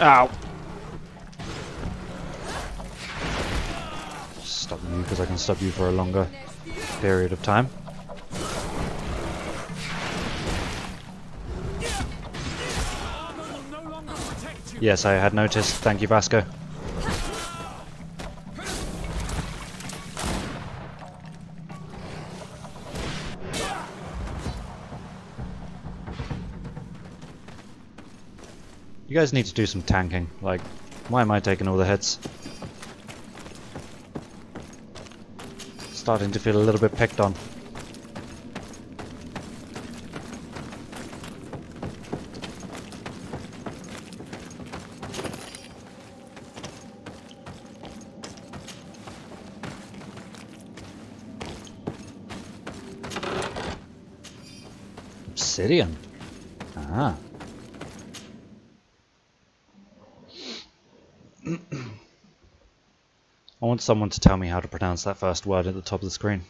Ow. Stop you because I can stop you for a longer period of time. Yes, I had noticed. Thank you, Vasco. You guys need to do some tanking. Like, why am I taking all the hits? Starting to feel a little bit picked on. Obsidian. Ah. I want someone to tell me how to pronounce that first word at the top of the screen.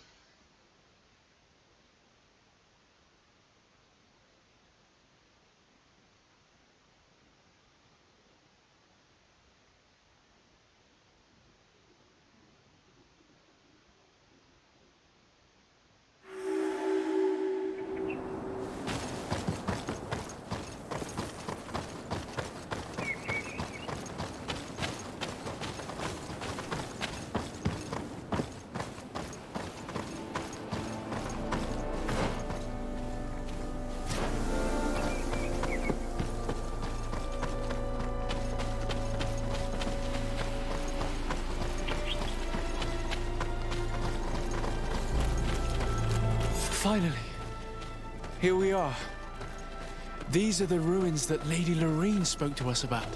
Finally, here we are. These are the ruins that Lady Lorene spoke to us about.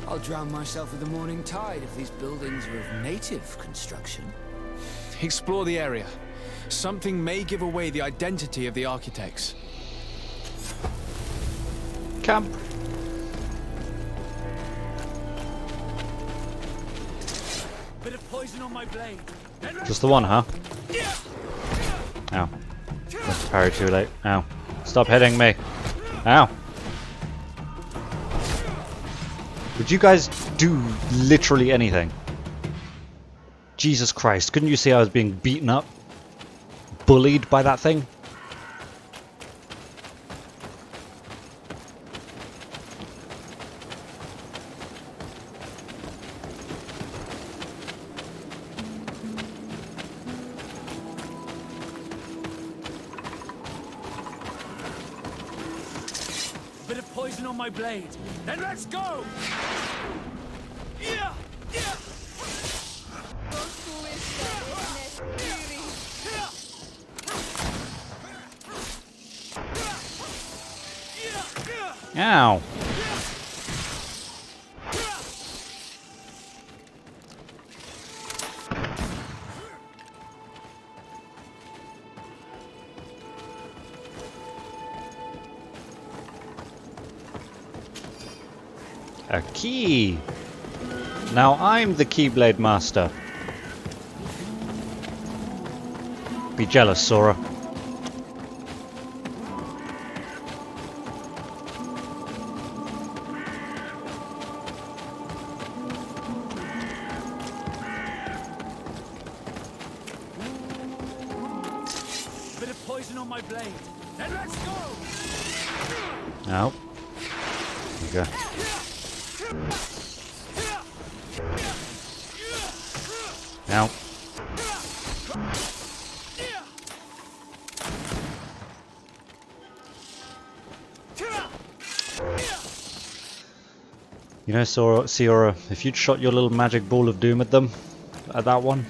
I'll drown myself with the morning tide if these buildings are of native construction. Explore the area. Something may give away the identity of the architects. Camp. Bit of poison on my blade. Just the one, huh? Ow. Went to parry too late. Ow. Stop hitting me. Ow. Would you guys do literally anything? Jesus Christ, couldn't you see I was being beaten up? Bullied by that thing? Bit of poison on my blade. Then let's go! Ow. A key. Now I'm the Keyblade Master. Be jealous, Sora. Bit of poison on my blade. Then let's go! Ow. Okay. Ow. You know, Siora, if you'd shot your little magic ball of doom at them, at that one,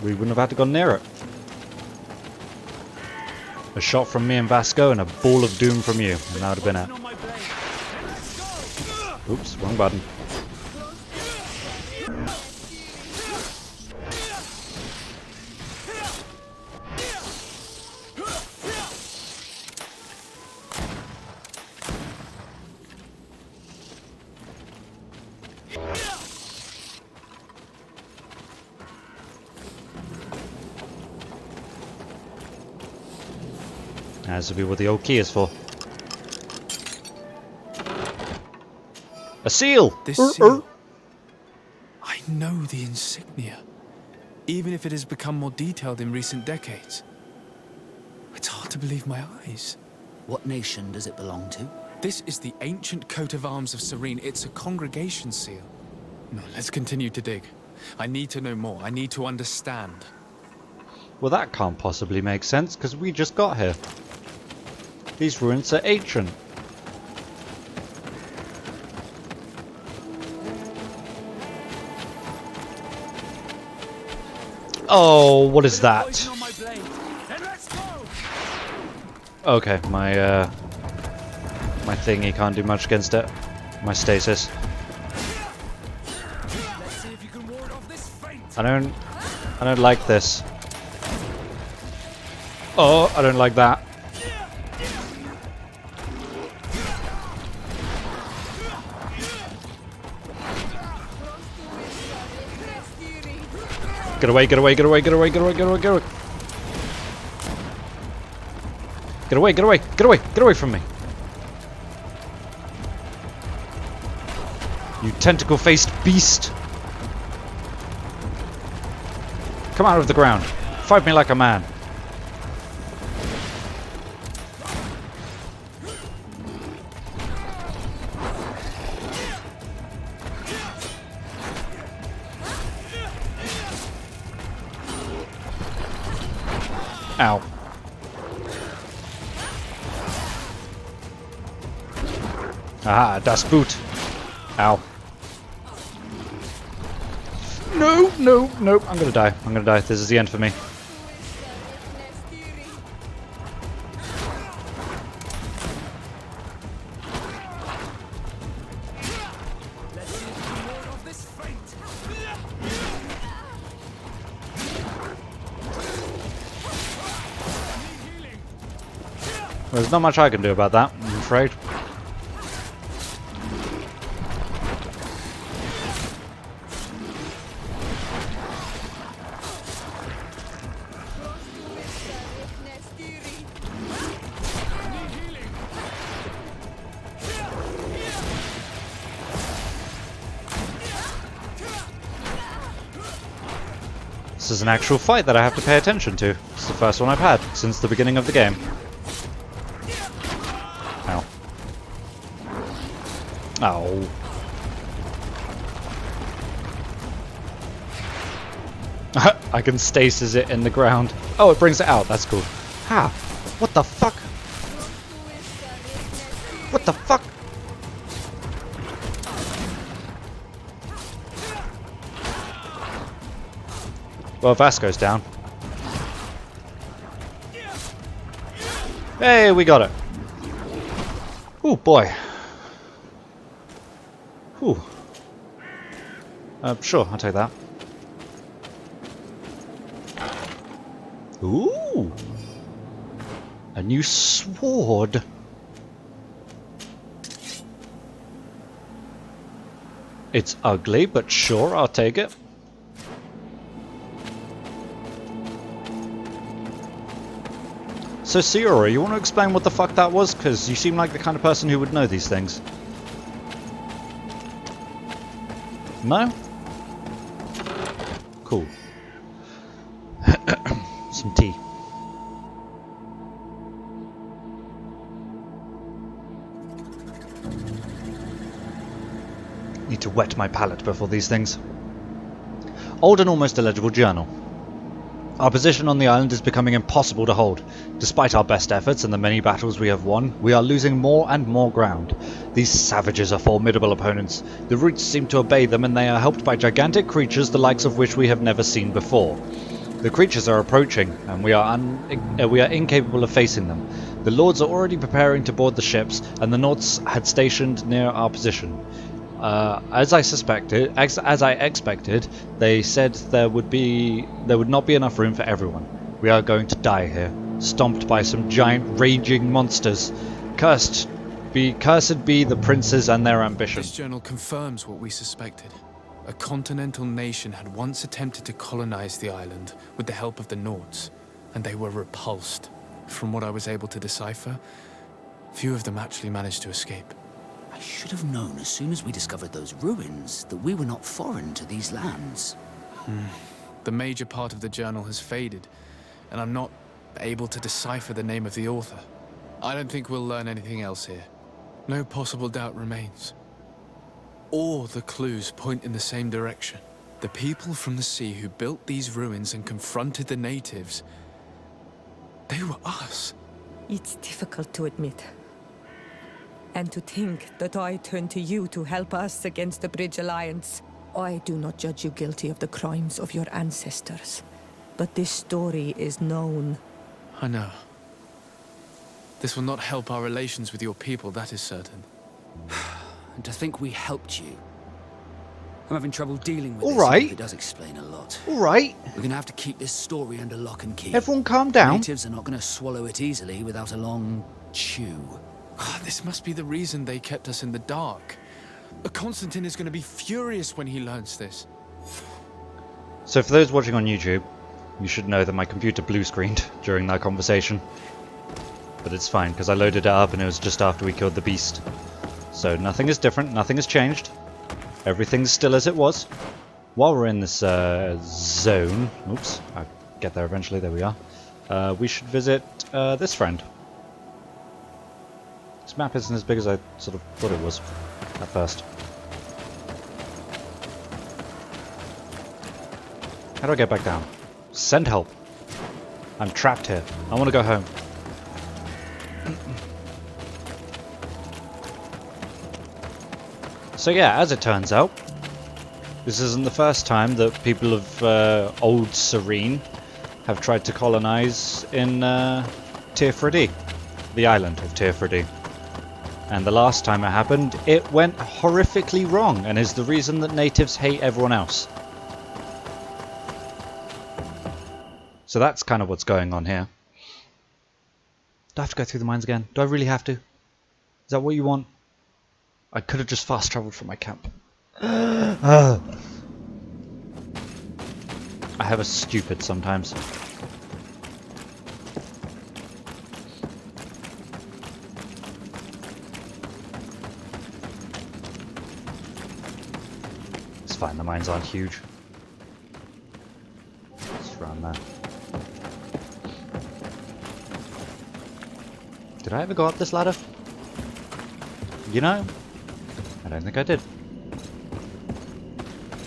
we wouldn't have had to go near it. A shot from me and Vasco and a ball of doom from you, and that would have been it. Oops, wrong button. As to be what the old key is for. A seal! This seal. I know the insignia. Even if it has become more detailed in recent decades. It's hard to believe my eyes. What nation does it belong to? This is the ancient coat of arms of Serene. It's a congregation seal. No, let's continue to dig. I need to know more. I need to understand. Well, that can't possibly make sense, because we just got here. These ruins are ancient. Oh, what is that? Okay, my thingy can't do much against it. My stasis. I don't like this. Oh, I don't like that. Get away, get away, get away, get away, get away, get away, get away. Get away, get away, get away, get away from me. You tentacle-faced beast. Come out of the ground. Fight me like a man. Ow. Aha, das Boot. Ow. No, no, no. I'm gonna die. I'm gonna die. This is the end for me. There's not much I can do about that, I'm afraid. This is an actual fight that I have to pay attention to. It's the first one I've had since the beginning of the game. Ow. Ow. I can stasis it in the ground. Oh, it brings it out. That's cool. Ha! What the fuck? What the fuck? Well, Vasco's down. Hey, we got it. Oh boy. Ooh. Sure, I'll take that. Ooh. A new sword. It's ugly, but sure, I'll take it. So Siora, you want to explain what the fuck that was? Because you seem like the kind of person who would know these things. No? Cool. Some tea. Need to wet my palate before these things. Old and almost illegible journal. Our position on the island is becoming impossible to hold. Despite our best efforts and the many battles we have won, we are losing more and more ground. These savages are formidable opponents. The roots seem to obey them, and they are helped by gigantic creatures the likes of which we have never seen before. The creatures are approaching, and we are incapable of facing them. The lords are already preparing to board the ships, and the Nords had stationed near our position. As I expected, they said there would not be enough room for everyone. We are going to die here, stomped by some giant raging monsters. Cursed be the princes and their ambition. This journal confirms what we suspected. A continental nation had once attempted to colonize the island with the help of the Nords, and they were repulsed. From what I was able to decipher, few of them actually managed to escape. I should have known as soon as we discovered those ruins that we were not foreign to these lands. The major part of the journal has faded, and I'm not able to decipher the name of the author. I don't think we'll learn anything else here. No possible doubt remains. All the clues point in the same direction. The people from the sea who built these ruins and confronted the natives, they were us. It's difficult to admit. And to think that I turn to you to help us against the Bridge Alliance. I do not judge you guilty of the crimes of your ancestors. But this story is known. I know. This will not help our relations with your people, that is certain. And to think we helped you. I'm having trouble dealing with All this. right. It does explain a lot. All right. We're going to have to keep this story under lock and key. Everyone calm down. Natives are not going to swallow it easily without a long chew. This must be the reason they kept us in the dark. Constantine is going to be furious when he learns this. So for those watching on YouTube, you should know that my computer blue screened during that conversation. But it's fine, because I loaded it up and it was just after we killed the beast. So nothing is different, nothing has changed. Everything's still as it was. While we're in this zone... Oops, I'll get there eventually, there we are. We should visit this friend. This map isn't as big as I sort of thought it was at first. How do I get back down? Send help. I'm trapped here. I want to go home. So yeah, as it turns out, this isn't the first time that people of Old Serene have tried to colonize in Tirfredi, the island of Tirfredi. And the last time it happened, it went horrifically wrong and is the reason that natives hate everyone else. So that's kind of what's going on here. Do I have to go through the mines again? Do I really have to? Is that what you want? I could have just fast traveled from my camp. I have a stupid sometimes. It's fine, the mines aren't huge. there. Did I ever go up this ladder? You know, I don't think I did.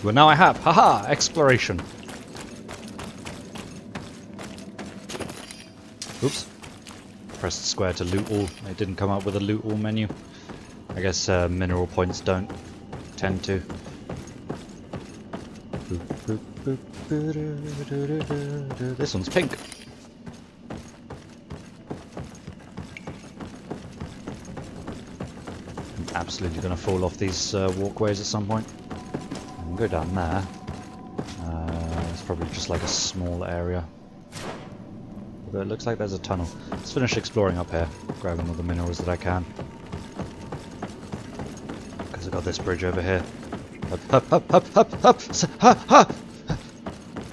Well, now I have. Haha! Exploration. Oops. Pressed square to loot all. It didn't come up with a loot all menu. I guess mineral points don't tend to. This one's pink. I'm absolutely going to fall off these walkways at some point. I can go down there. It's probably just like a small area. But it looks like there's a tunnel. Let's finish exploring up here, grabbing all the minerals that I can. Because I've got this bridge over here. Up, up, up, up, up, ha, ha!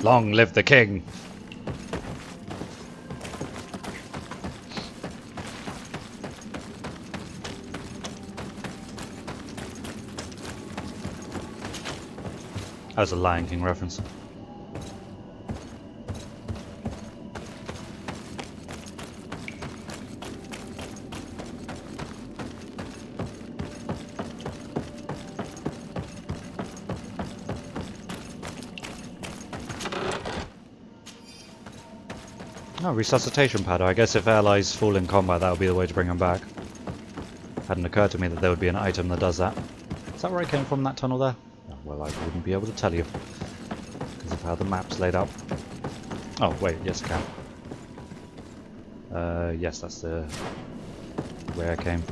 Long live the king! That was a Lion King reference. Oh, resuscitation powder. I guess if allies fall in combat, that would be the way to bring them back. Hadn't occurred to me that there would be an item that does that. Is that where I came from, that tunnel there? Oh, well, I wouldn't be able to tell you. Because of how the map's laid out. Oh, wait, yes I can. Yes, that's the way I came.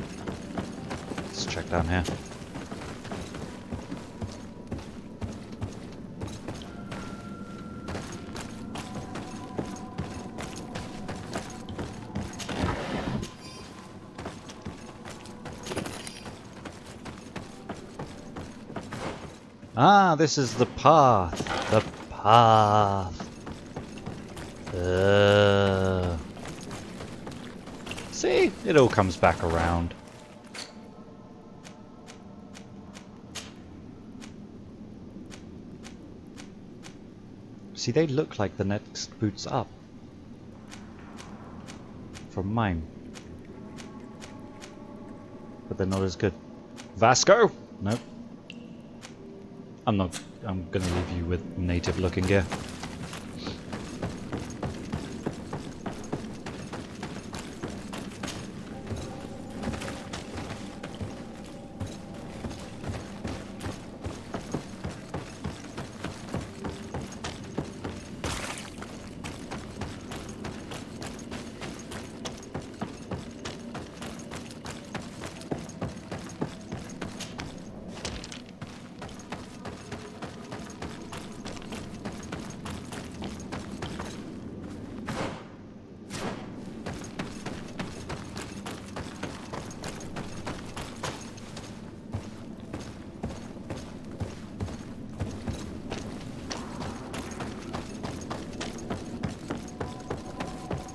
Let's check down here. Ah, this is the path. The path. See? It all comes back around. See, they look like the next boots up. From mine. But they're not as good. Vasco? Nope. I'm gonna leave you with native looking gear.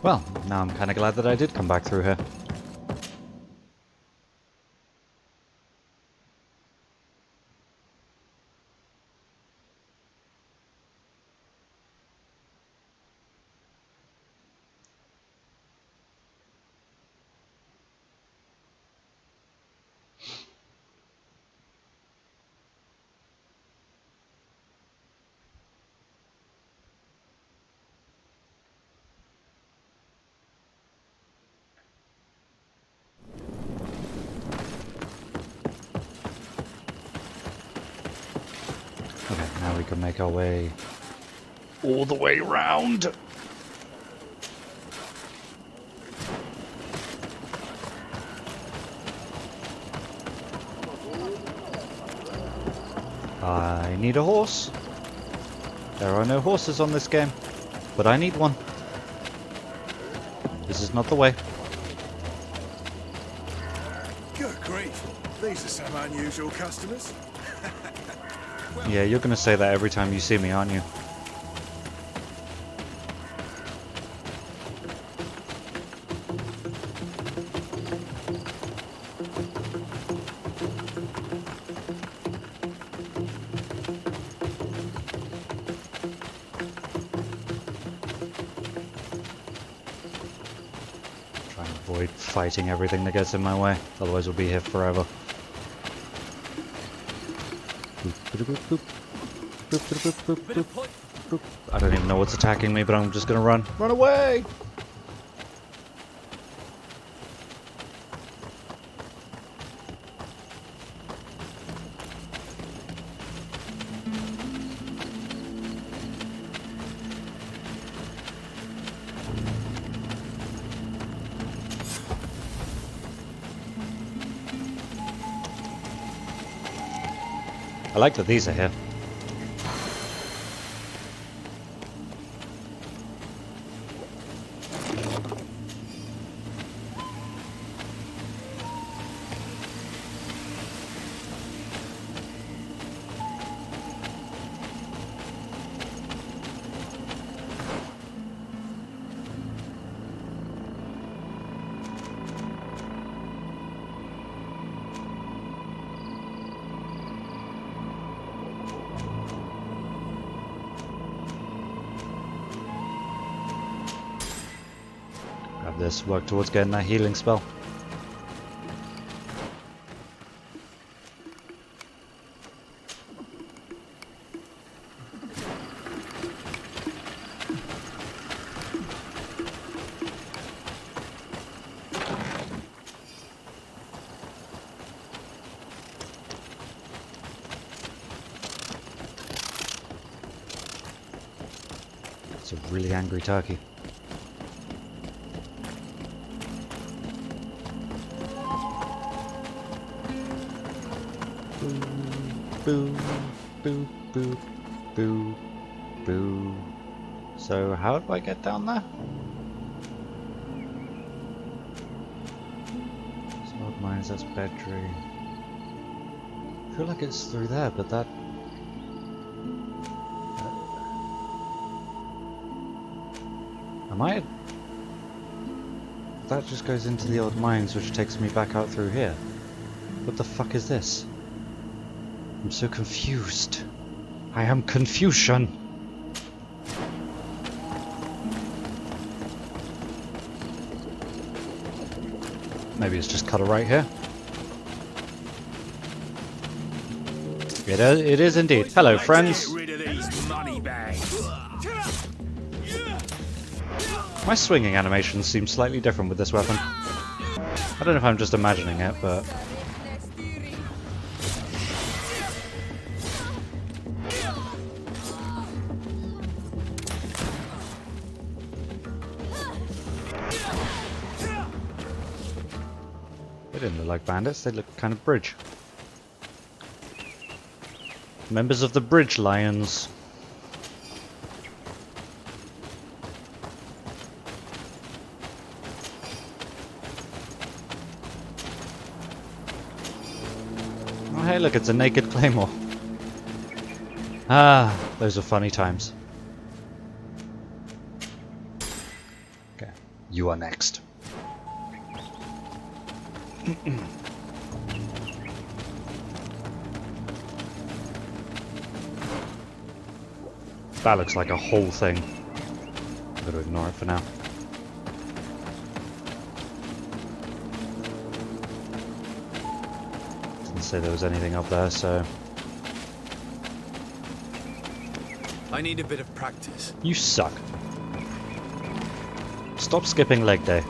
Well, now I'm kind of glad that I did come back through here. Okay, now we can make our way all the way round. I need a horse. There are no horses on this game, but I need one. This is not the way. Good grief, these are some unusual customers. Yeah, you're gonna say that every time you see me, aren't you? avoid fighting everything that gets in my way, otherwise we'll be here forever. I don't even know what's attacking me, but I'm just gonna run. Run away! I like that these are here. Grab this, work towards getting that healing spell. It's a really angry turkey. Boo, boo, boo, boo, boo. So how do I get down there? Sword mines, that's bedroom. I feel like it's through there, but that... Am I... That just goes into the old mines, which takes me back out through here. What the fuck is this? I'm so confused. I am confusion. Maybe it's just cut it right here. It is indeed. Hello, friends. My swinging animation seems slightly different with this weapon. I don't know if I'm just imagining it, but... They didn't look like bandits, they looked kind of bridge. Members of the Bridge Lions. Oh hey look, it's a naked claymore. Ah, those are funny times. Okay, you are next. That looks like a whole thing. I'm going to ignore it for now. Didn't say there was anything up there, so... I need a bit of practice. You suck. Stop skipping leg day.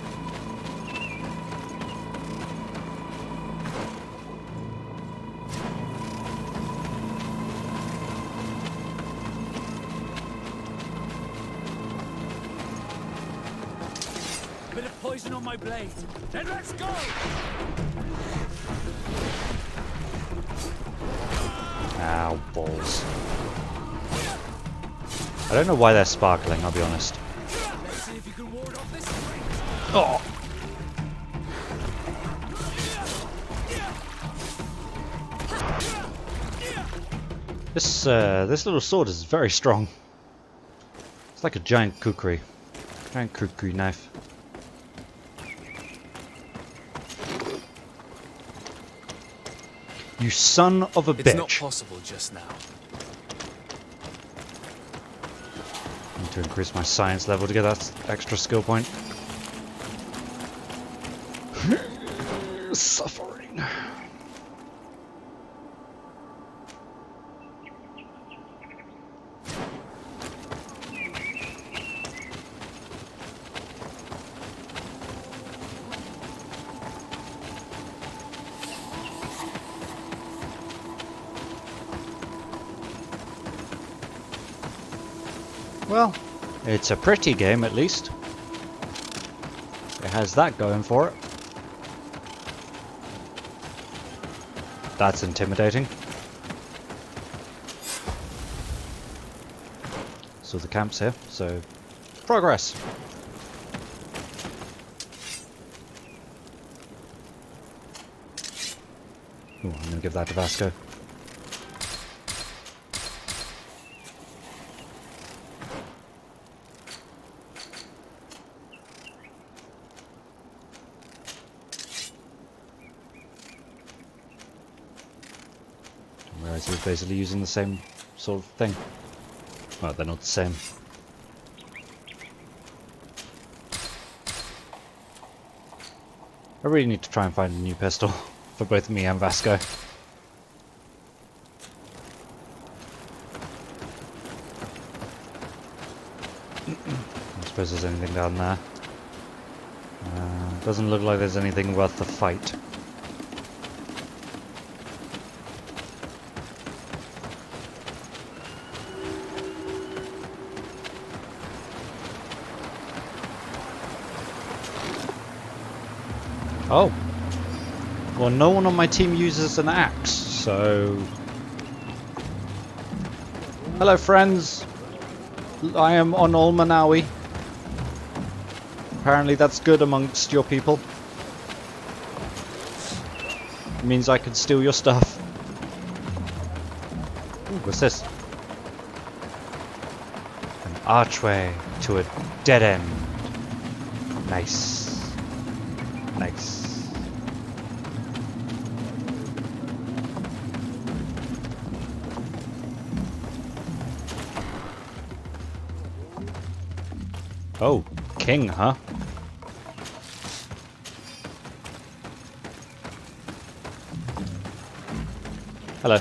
Bit of poison on my blade. Then let's go! Ow, balls. I don't know why they're sparkling, I'll be honest. Let's see if you can ward off this. Oh! This little sword is very strong. It's like a giant kukri. Giant kukri knife. You son of a bitch. It's not possible just now. I need to increase my science level to get that extra skill point. Well, it's a pretty game at least. It has that going for it. That's intimidating. So the camp's here, so progress. Ooh, I'm gonna give that to Vasco. Whereas he's basically using the same sort of thing. Well, they're not the same. I really need to try and find a new pistol for both me and Vasco. I suppose there's anything down there. Doesn't look like there's anything worth the fight. Oh. Well, no one on my team uses an axe, so... Hello, friends. I am on Olmanawi. Apparently that's good amongst your people. It means I can steal your stuff. Ooh, what's this? An archway to a dead end. Nice. Nice. Oh, king, huh? Hello.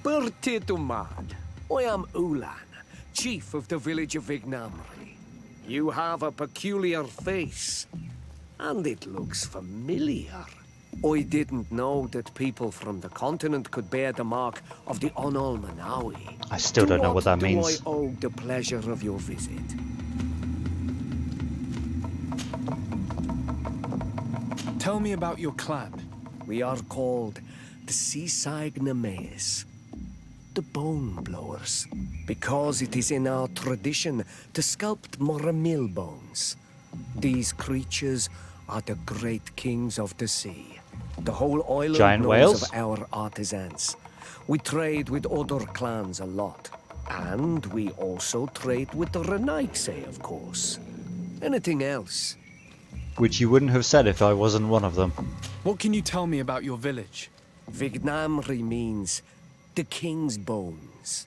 Bertitumad. I am Ulan, chief of the village of Vignamri. You have a peculiar face, and it looks familiar. I didn't know that people from the continent could bear the mark of the Onolmanawi. I still don't know what that means. Do I owe the pleasure of your visit? Tell me about your clan. We are called the Seaside Nemes, the Bone Blowers, because it is in our tradition to sculpt Moramil bones. These creatures are the great kings of the sea. The whole island Giant knows whales? of our artisans. We trade with other clans a lot. And we also trade with the Renaigse, of course. Anything else? Which you wouldn't have said if I wasn't one of them. What can you tell me about your village? Vignamri means the king's bones.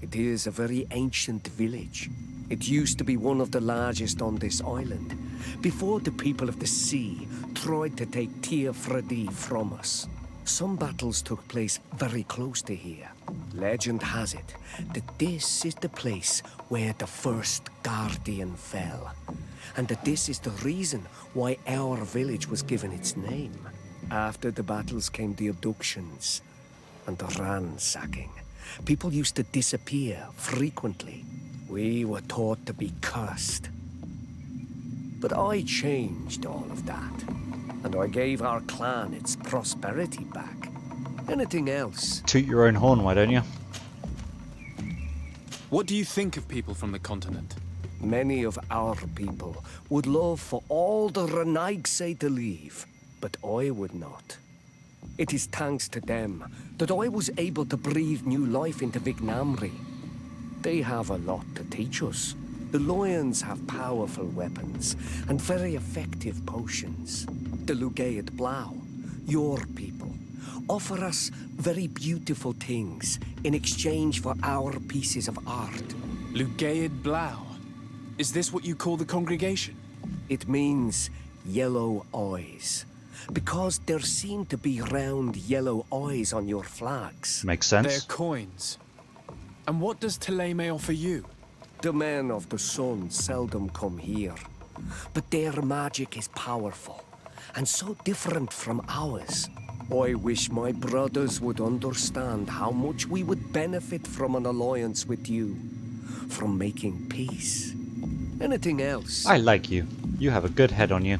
It is a very ancient village. It used to be one of the largest on this island, before the people of the sea tried to take Tir Fredi from us. Some battles took place very close to here. Legend has it that this is the place where the first Guardian fell, and that this is the reason why our village was given its name. After the battles came the abductions and the ransacking. People used to disappear frequently. We were taught to be cursed. But I changed all of that, and I gave our clan its prosperity back. Anything else? Toot your own horn, why don't you? What do you think of people from the continent? Many of our people would love for all the Renaigse to leave, but I would not. It is thanks to them that I was able to breathe new life into Vignamri. They have a lot to teach us. The lions have powerful weapons and very effective potions. The Lugaid Blau, your people, offer us very beautiful things in exchange for our pieces of art. Lugaid Blau? Is this what you call the congregation? It means yellow eyes. Because there seem to be round yellow eyes on your flags. Makes sense. They're coins. And what does Teleme offer you? The men of the sun seldom come here. But their magic is powerful, and so different from ours. I wish my brothers would understand how much we would benefit from an alliance with you. from making peace. Anything else? I like you. You have a good head on you.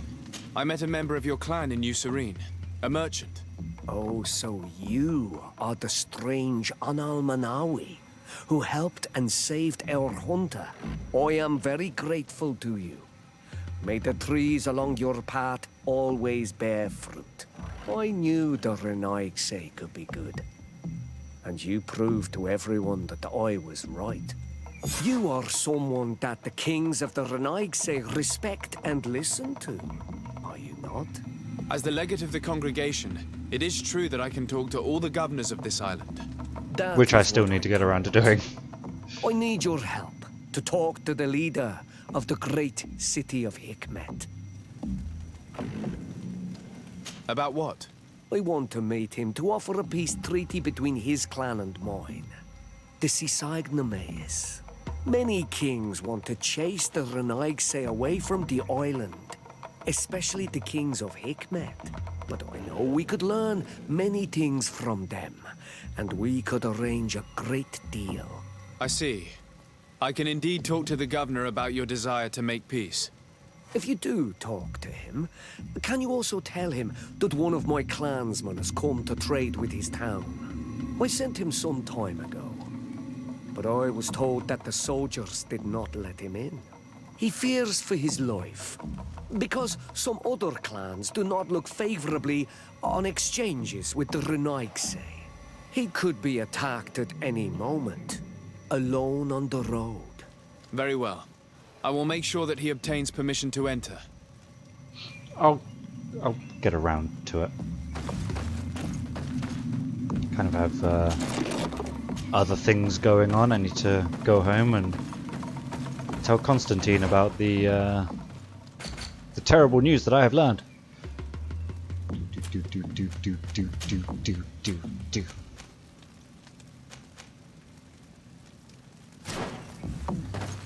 I met a member of your clan in New Serene, a merchant. Oh, so you are the strange Anal Manawi who helped and saved our hunter. I am very grateful to you. May the trees along your path always bear fruit. I knew the Renaigse could be good. And you proved to everyone that I was right. You are someone that the kings of the Renaigse respect and listen to, are you not? As the legate of the congregation, it is true that I can talk to all the governors of this island. Which I still need to get around to doing. I need your help to talk to the leader of the great city of Hikmet. About what? I want to meet him to offer a peace treaty between his clan and mine. The Sisagnames. Many kings want to chase the Renaigse away from the island, especially the kings of Hikmet. But I know we could learn many things from them, and we could arrange a great deal. I see. I can indeed talk to the governor about your desire to make peace. If you do talk to him, can you also tell him that one of my clansmen has come to trade with his town? I sent him some time ago, but I was told that the soldiers did not let him in. He fears for his life, because some other clans do not look favorably on exchanges with the Renaigse. He could be attacked at any moment, alone on the road. Very well. I will make sure that he obtains permission to enter. I'll get around to it. Kind of have other things going on. I need to go home and tell Constantine about the terrible news that I have learned.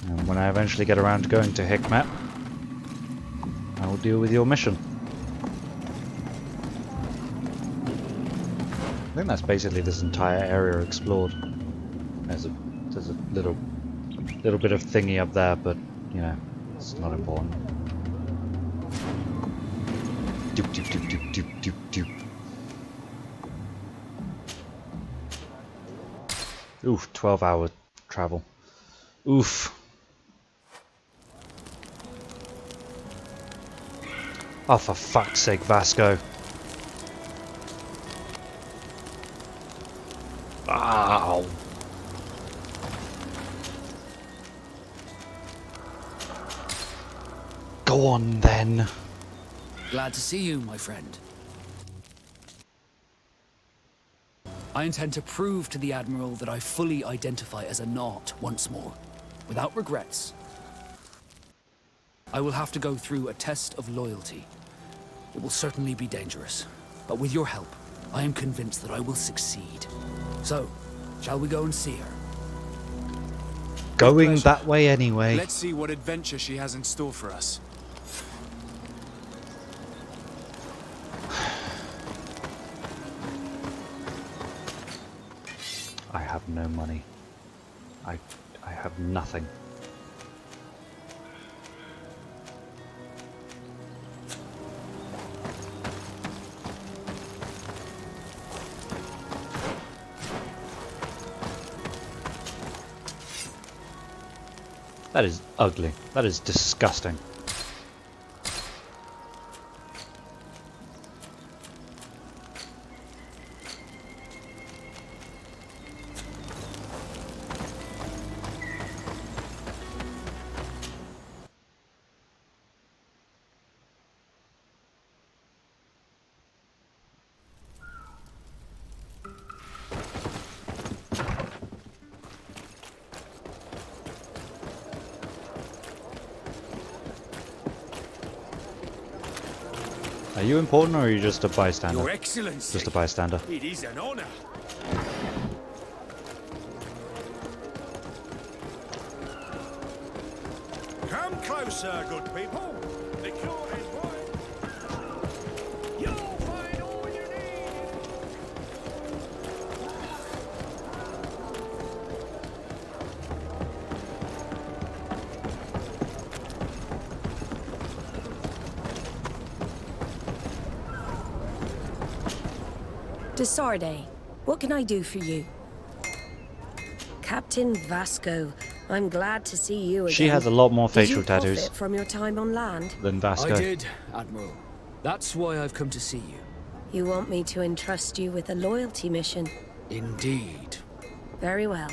And when I eventually get around to going to Hikmet, I will deal with your mission. I think that's basically this entire area explored. There's a little bit of thingy up there, but you know, it's not important. Doop doop doop doop doop doop doop. Oof, 12-hour travel. Oof. Oh, for fuck's sake, Vasco. Ow. Go on, then. Glad to see you, my friend. I intend to prove to the Admiral that I fully identify as a Nart once more, without regrets. I will have to go through a test of loyalty. It will certainly be dangerous, but with your help, I am convinced that I will succeed. So, shall we go and see her? Going that way anyway. Let's see what adventure she has in store for us. I have no money. I have nothing. That is ugly. That is disgusting. Are you important, or are you just a bystander? Your Excellency. Just a bystander. It is an honor. Come closer, good people. The cure is right. You'll find all you need. To Sardet. What can I do for you? Captain Vasco, I'm glad to see you again. She has a lot more Did facial you tattoos profit from your time on land? than Vasco. I did, Admiral. That's why I've come to see you. You want me to entrust you with a loyalty mission? Indeed. Very well.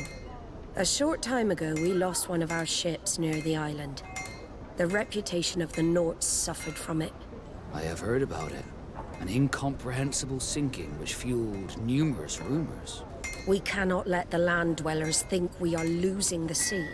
A short time ago, we lost one of our ships near the island. The reputation of the Norts suffered from it. I have heard about it. An incomprehensible sinking which fueled numerous rumors. We cannot let the land dwellers think we are losing the sea.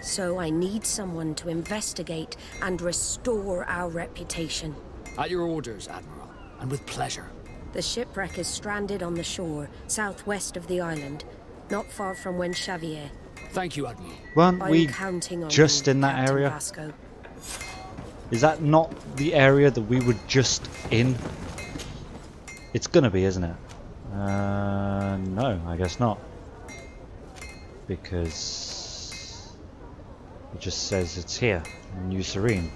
So I need someone to investigate and restore our reputation. At your orders, Admiral, and with pleasure. The shipwreck is stranded on the shore, southwest of the island, not far from Xavier. Thank you, Admiral. Weren't we counting on just you, in that Captain area? Vasco. Is that not the area that we were just in? It's gonna be, isn't it? No, I guess not. Because it just says it's here, in New Serene.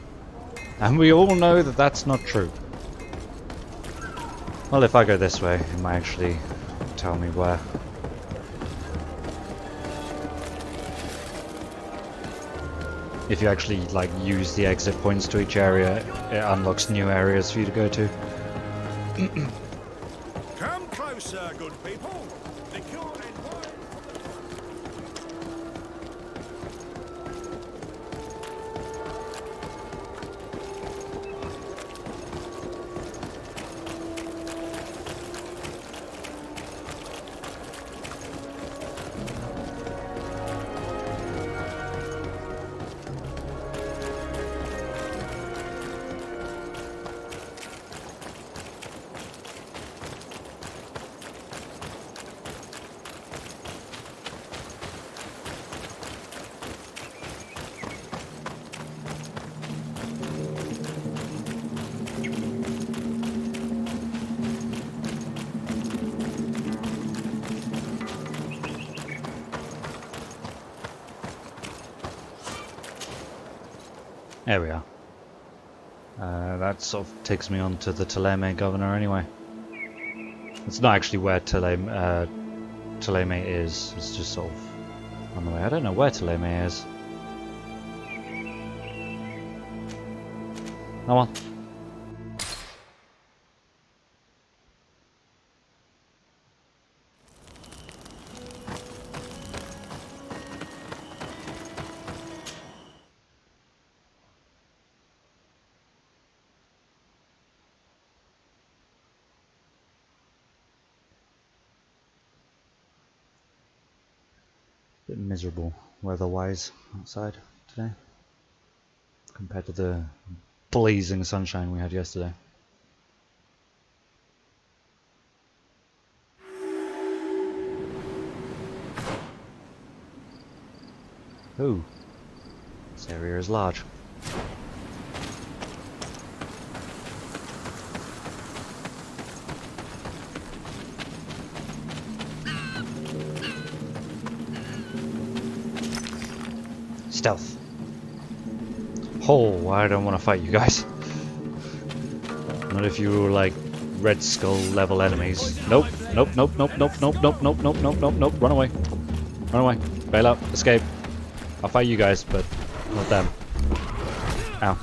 And we all know that that's not true. Well, if I go this way, it might actually tell me where. If you actually like use the exit points to each area, it unlocks new areas for you to go to. Come closer, good people. The cure in wine. There we are. That sort of takes me on to the Teleme governor anyway. It's not actually where Teleme is, it's just sort of on the way. I don't know where Teleme is. Come on. Bit miserable weather-wise outside today compared to the blazing sunshine we had yesterday. Ooh, this area is large. Stealth. Oh, I don't want to fight you guys. Not if you were like Red Skull level enemies. Nope, nope, nope, nope, nope, nope, nope, nope, nope, nope, nope, nope. Run away. Run away. Bail out. Escape. I'll fight you guys, but not them. Ow.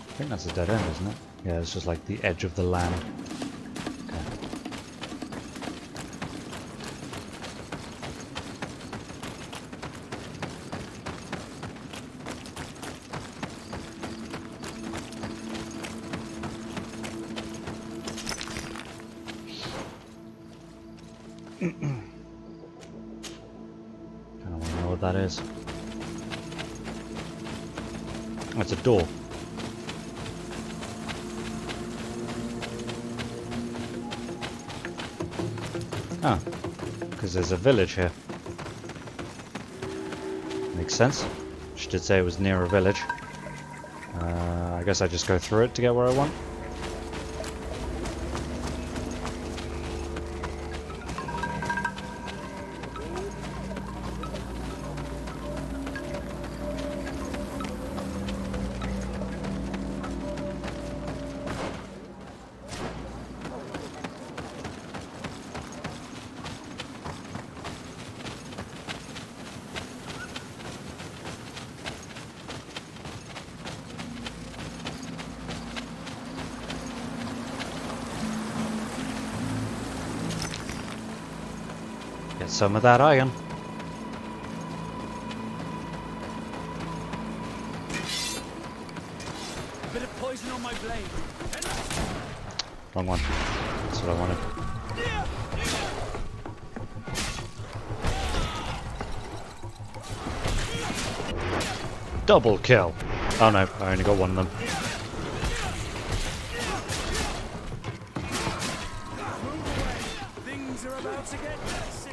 I think that's a dead end, isn't it? Yeah, it's just like the edge of the land. Okay. Kinda wanna know what that is. That's a door. Ah, because there's a village here. Makes sense. She did say it was near a village. I guess I just go through it to get where I want. Get some of that iron. A bit of poison on my blade. Wrong one. That's what I wanted. Double kill. Oh no, I only got one of them. Things are about to get messy.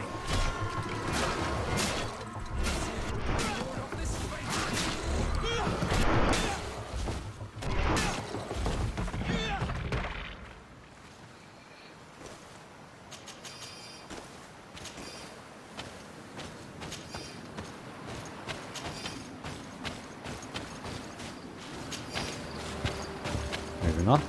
Moving on.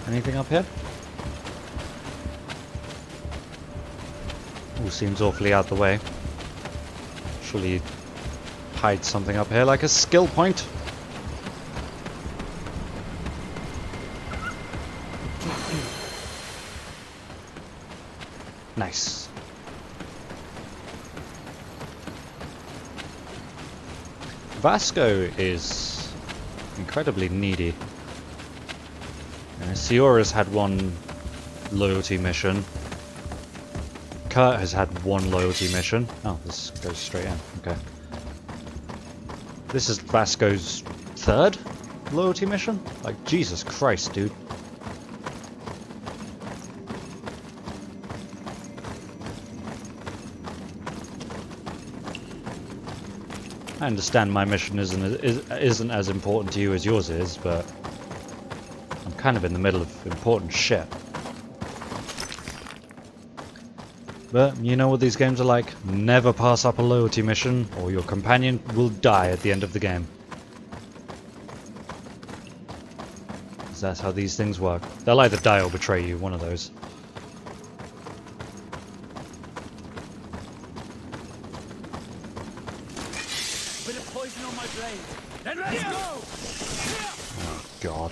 Anything up here? All seems awfully out the way. Surely you'd hide something up here like a skill point. Nice. Vasco is incredibly needy. Siora's had one loyalty mission. Kurt has had one loyalty mission. Oh, this goes straight in. Okay. This is Vasco's third loyalty mission? Like, Jesus Christ, dude. I understand my mission isn't as important to you as yours is, but I'm kind of in the middle of important shit. But you know what these games are like. Never pass up a loyalty mission, or your companion will die at the end of the game. 'Cause that's how these things work. They'll either die or betray you, one of those. Bit of poison on my blade. Then let's go! Oh god.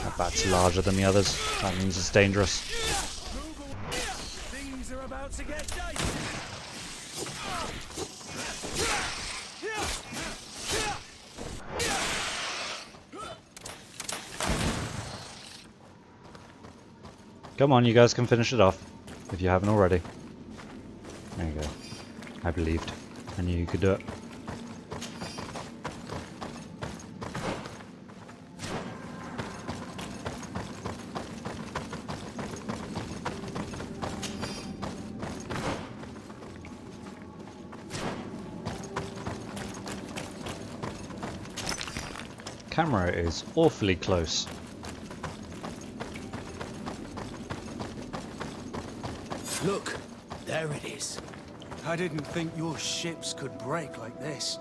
That bat's larger than the others. That means it's dangerous. Things are about to get dicey. Come on, you guys can finish it off. If you haven't already. There you go. I believed. I knew you could do it. Camera is awfully close. Look, there it is. I didn't think your ships could break like this.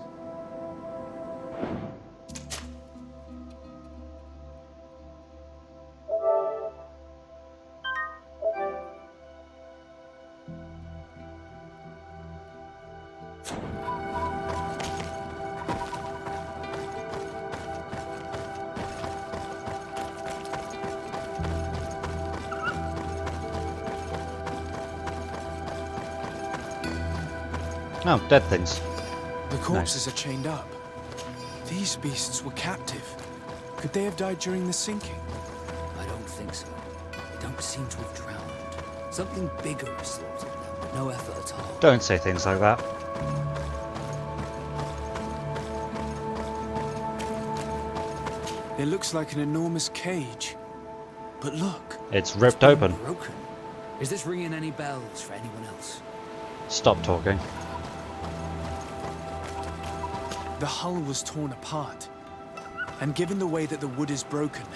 Oh, dead things. The corpses are chained up. These beasts were captive. Could they have died during the sinking? I don't think so. They don't seem to have drowned. Something bigger has slaughtered them, but no effort at all. Don't say things like that. It looks like an enormous cage. But look. It's ripped open. Broken. Is this ringing any bells for anyone else? Stop talking. The hull was torn apart. And given the way that the wood is broken,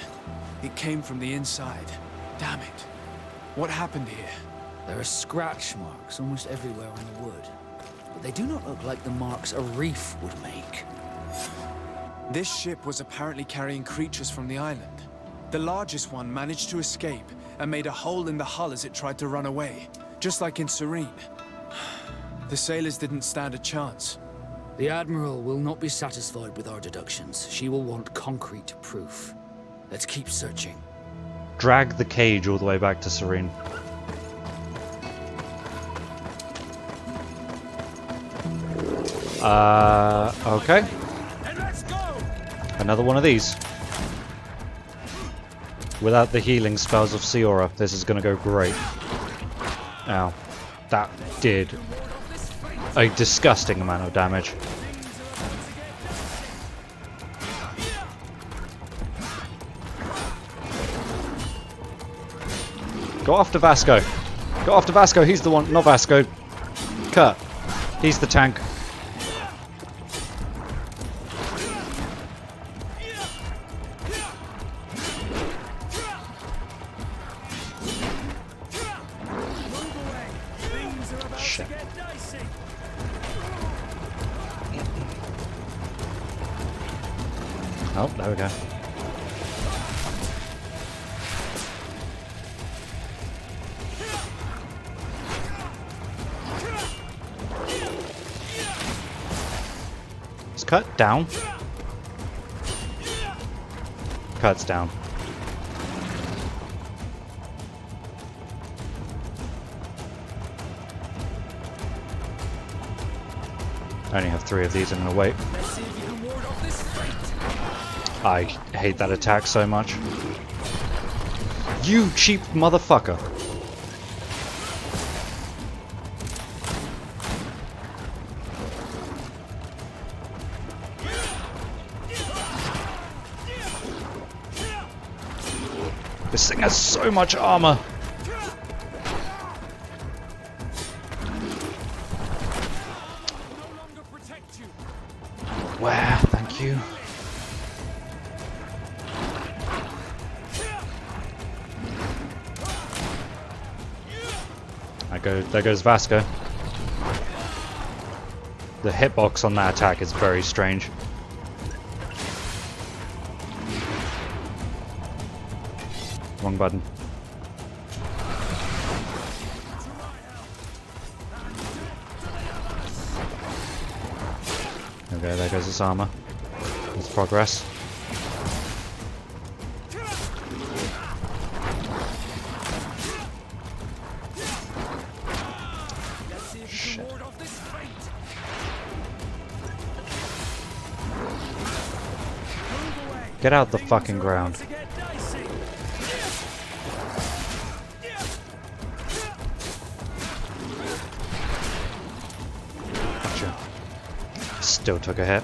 it came from the inside. Damn it. What happened here? There are scratch marks almost everywhere on the wood. But they do not look like the marks a reef would make. This ship was apparently carrying creatures from the island. The largest one managed to escape and made a hole in the hull as it tried to run away, just like in Serene. The sailors didn't stand a chance. The Admiral will not be satisfied with our deductions. She will want concrete proof. Let's keep searching. Drag the cage all the way back to Serene. Okay. Another one of these. Without the healing spells of Siora, this is going to go great. Ow. That did a disgusting amount of damage. Go after Vasco. Go after Vasco. He's the one. Not Vasco. Kurt. He's the tank. Shit. Oh, there we go. Is Kurt down? Kurt's down. I only have 3 of these, I'm gonna wait. I hate that attack so much. You cheap motherfucker! This thing has so much armor! Where? Thank you. There goes Vasco. The hitbox on that attack is very strange. Wrong button. Okay, there goes his armor. Let's progress. Shit. Get out the fucking ground. Gotcha. Still took a hit.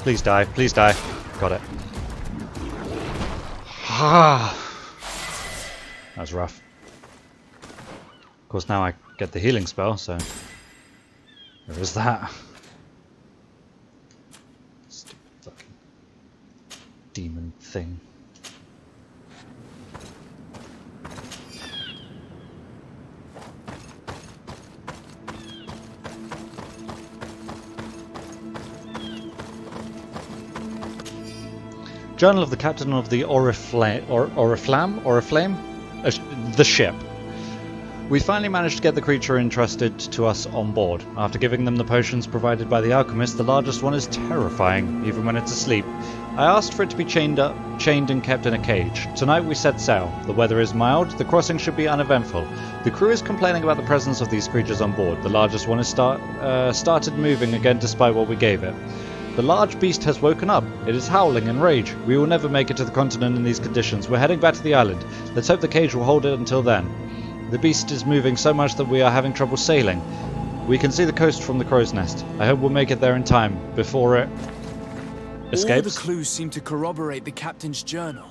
Please die, please die. Got it. That was rough. Of course, now I get the healing spell, so there is that. Stupid fucking demon thing. Journal of the Captain of the Oriflame? The ship. We finally managed to get the creature entrusted to us on board. After giving them the potions provided by the alchemist, the largest one is terrifying, even when it's asleep. I asked for it to be chained and kept in a cage. Tonight we set sail. The weather is mild, the crossing should be uneventful. The crew is complaining about the presence of these creatures on board. The largest one has started moving again despite what we gave it. The large beast has woken up. It is howling in rage. We will never make it to the continent in these conditions. We're heading back to the island. Let's hope the cage will hold it until then. The beast is moving so much that we are having trouble sailing. We can see the coast from the crow's nest. I hope we'll make it there in time, before it escapes. All the clues seem to corroborate the captain's journal.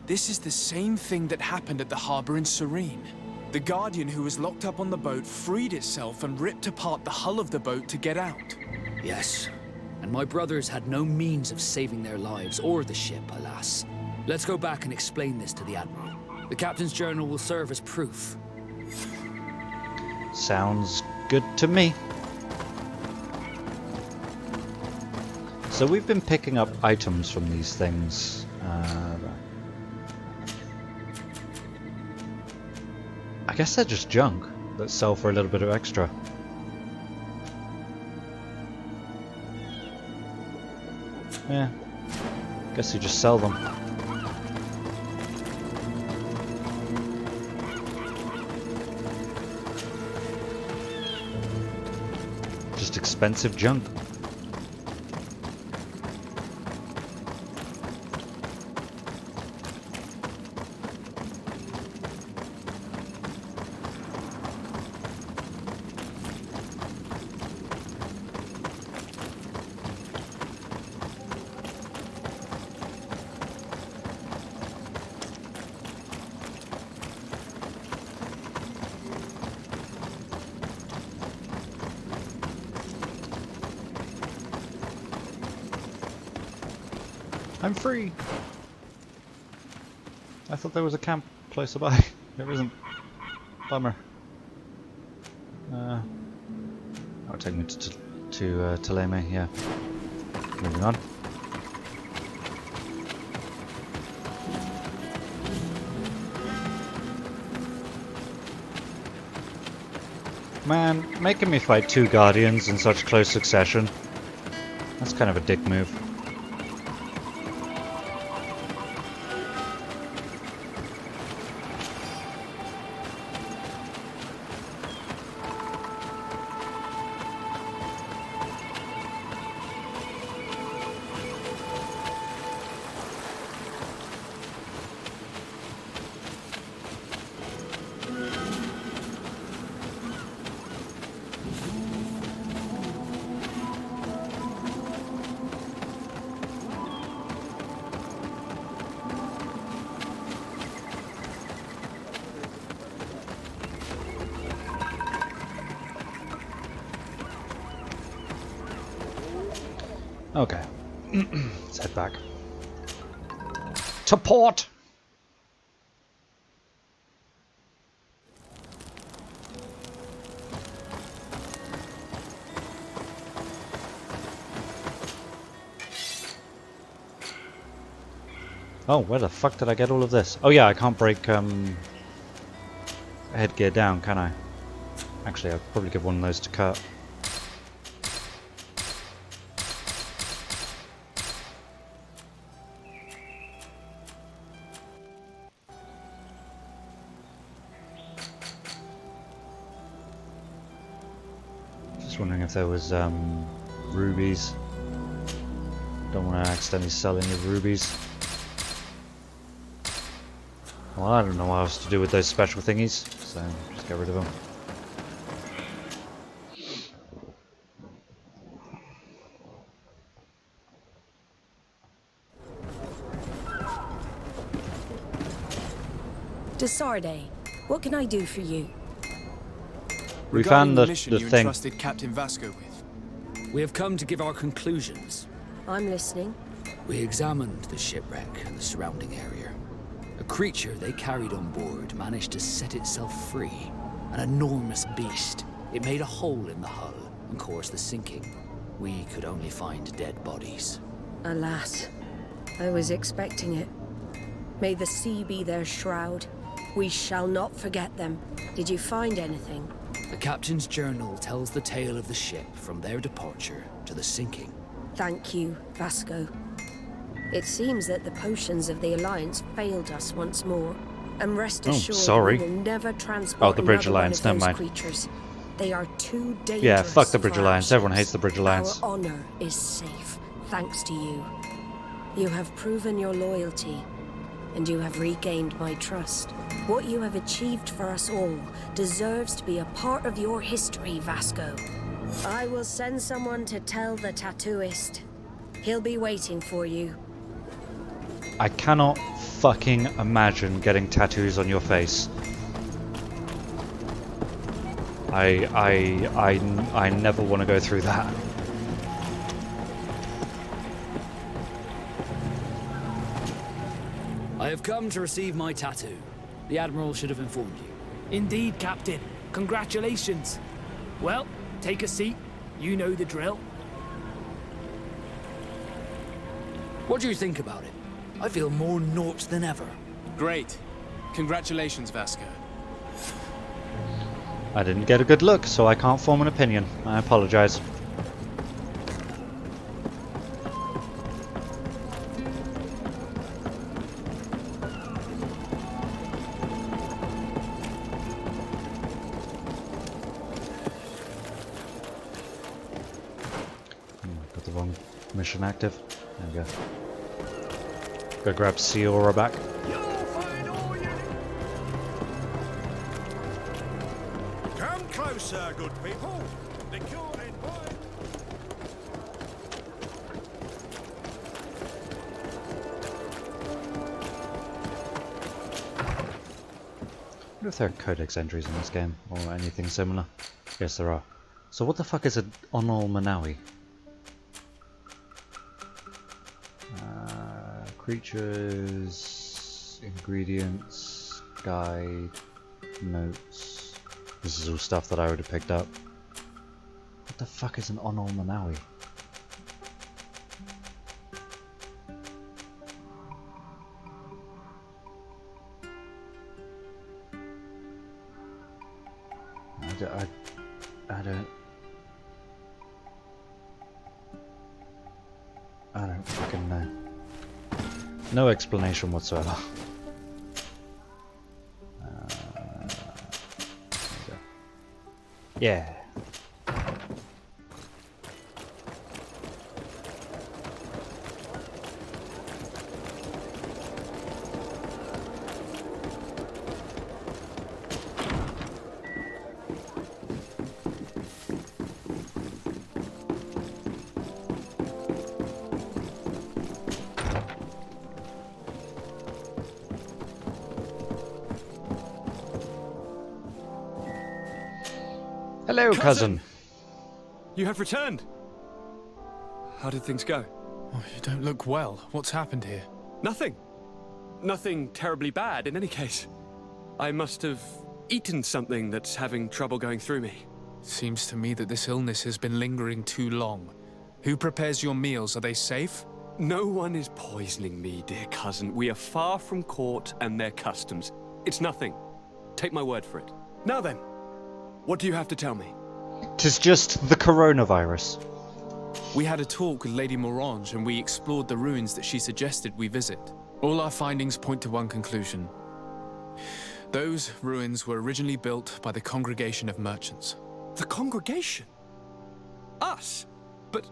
This is the same thing that happened at the harbor in Serene. The Guardian who was locked up on the boat freed itself and ripped apart the hull of the boat to get out. Yes, and my brothers had no means of saving their lives or the ship, alas. Let's go back and explain this to the Admiral. The captain's journal will serve as proof. Sounds good to me. So we've been picking up items from these things. I guess they're just junk that sell for a little bit of extra. Yeah, guess you just sell them. Just expensive junk. I'm free! I thought there was a camp closer by. There isn't. Bummer. That would take me to Teleme, yeah. Moving on. Man, making me fight two Guardians in such close succession. That's kind of a dick move. Okay, let's head back. To port! Oh, where the fuck did I get all of this? Oh yeah, I can't break headgear down, can I? Actually, I'll probably give one of those to Kurt. Wondering if there was rubies. Don't want to accidentally sell any rubies. Well, I don't know what else to do with those special thingies, so just get rid of them. To Sardet, what can I do for you? We found the mission you thing. entrusted Captain Vasco with. We have come to give our conclusions. I'm listening. We examined the shipwreck and the surrounding area. A creature they carried on board managed to set itself free. An enormous beast. It made a hole in the hull and caused the sinking. We could only find dead bodies. Alas. I was expecting it. May the sea be their shroud. We shall not forget them. Did you find anything? The captain's journal tells the tale of the ship from their departure to the sinking. Thank you, Vasco. It seems that the potions of the Alliance failed us once more. And rest assured, sorry. we will never transport the Bridge another one Alliance, of never those mind. creatures. They are too dangerous. Yeah, fuck the Bridge for Alliance. our Everyone hates the Bridge Alliance. Our honor is safe, thanks to you. You have proven your loyalty, and you have regained my trust. What you have achieved for us all deserves to be a part of your history, Vasco. I will send someone to tell the tattooist. He'll be waiting for you. I cannot fucking imagine getting tattoos on your face. I never want to go through that. I have come to receive my tattoo. The Admiral should have informed you. Indeed, Captain. Congratulations. Well, take a seat. You know the drill. What do you think about it? I feel more Nort than ever. Great. Congratulations, Vasco. I didn't get a good look, so I can't form an opinion. I apologize. Got the wrong mission active. There we go. Go grab Siora back. Come closer, good people. The cure is mine. I wonder if there are codex entries in this game, or anything similar. Yes, there are. So what the fuck is an Onol Manawi? Creatures, ingredients, guide, notes. This is all stuff that I would have picked up. What the fuck is an Onol Manawi? I don't fucking know. No explanation whatsoever. Yeah. Hello, cousin. You have returned. How did things go? Oh, you don't look well. What's happened here? Nothing. Nothing terribly bad in any case. I must have eaten something that's having trouble going through me. Seems to me that this illness has been lingering too long. Who prepares your meals? Are they safe? No one is poisoning me, dear cousin. We are far from court and their customs. It's nothing. Take my word for it. Now then, what do you have to tell me? 'Tis just the coronavirus. We had a talk with Lady Morange and we explored the ruins that she suggested we visit. All our findings point to one conclusion. Those ruins were originally built by the Congregation of Merchants. The Congregation? Us? But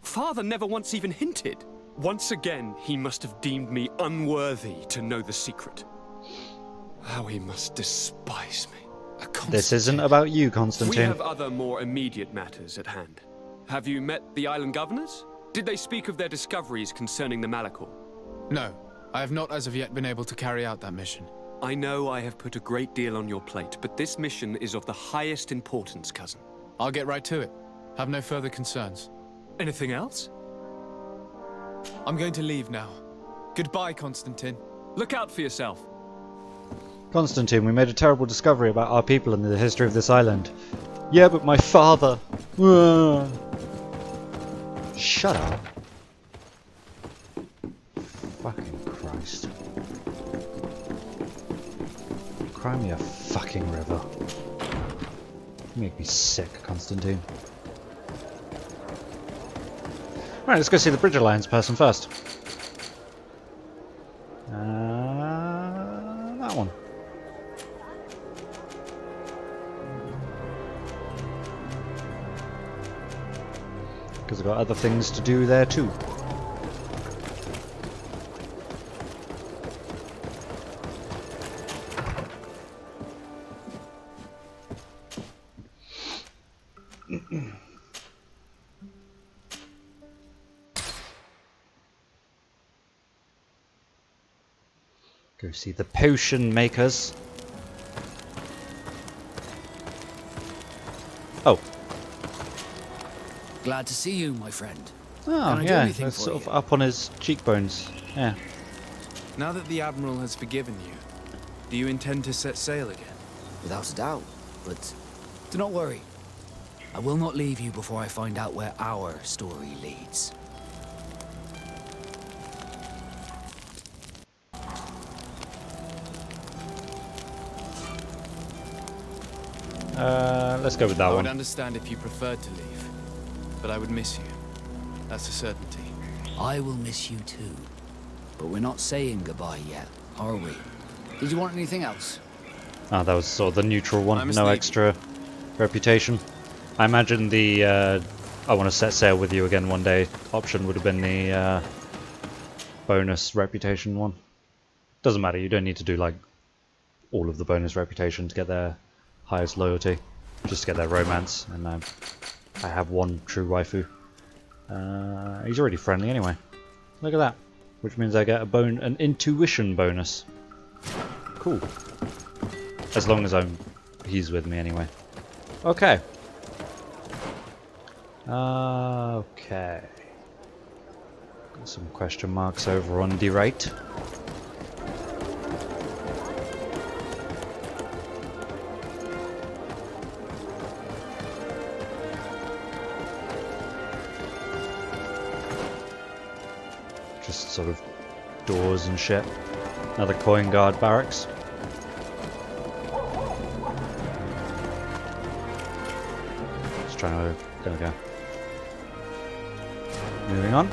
Father never once even hinted. Once again, he must have deemed me unworthy to know the secret. How he must despise me. This isn't about you, We Constantine. have other more immediate matters at hand. Have you met the island governors? Did they speak of their discoveries concerning the Malachor? No, I have not as of yet been able to carry out that mission. I know I have put a great deal on your plate, but this mission is of the highest importance, cousin. I'll get right to it. Have no further concerns. Anything else? I'm going to leave now. Goodbye, Constantine. Look out for yourself. Constantine, we made a terrible discovery about our people and the history of this island. Yeah, but my father... Shut up. Cry me a fucking river. You make me sick, Constantine. Right, let's go see the Bridge Alliance person first. That one. Because I've got other things to do there too. Go see the potion makers. Oh. Glad to see you, my friend. Oh, Can I do yeah, anything that's for sort you? of up on his cheekbones. Yeah. Now that the Admiral has forgiven you, do you intend to set sail again? Without a doubt, but do not worry. I will not leave you before I find out where our story leads. Let's go with that I one. would understand if you preferred to leave, but I would miss you. That's a certainty. I will miss you too. But we're not saying goodbye yet, are we? Did you want anything else? Ah, that was sort of the neutral I one. must No leave. extra reputation. I imagine the I want to set sail with you again one day option would have been the bonus reputation one. Doesn't matter, you don't need to do like all of the bonus reputation to get their highest loyalty. Just to get their romance, and I have one true waifu. He's already friendly anyway. Look at that. Which means I get an intuition bonus. Cool. As long as he's with me anyway. Okay. Okay. Got some question marks over on the right. Just sort of doors and shit. Another coin guard barracks. Just trying to... There we go. Moving on.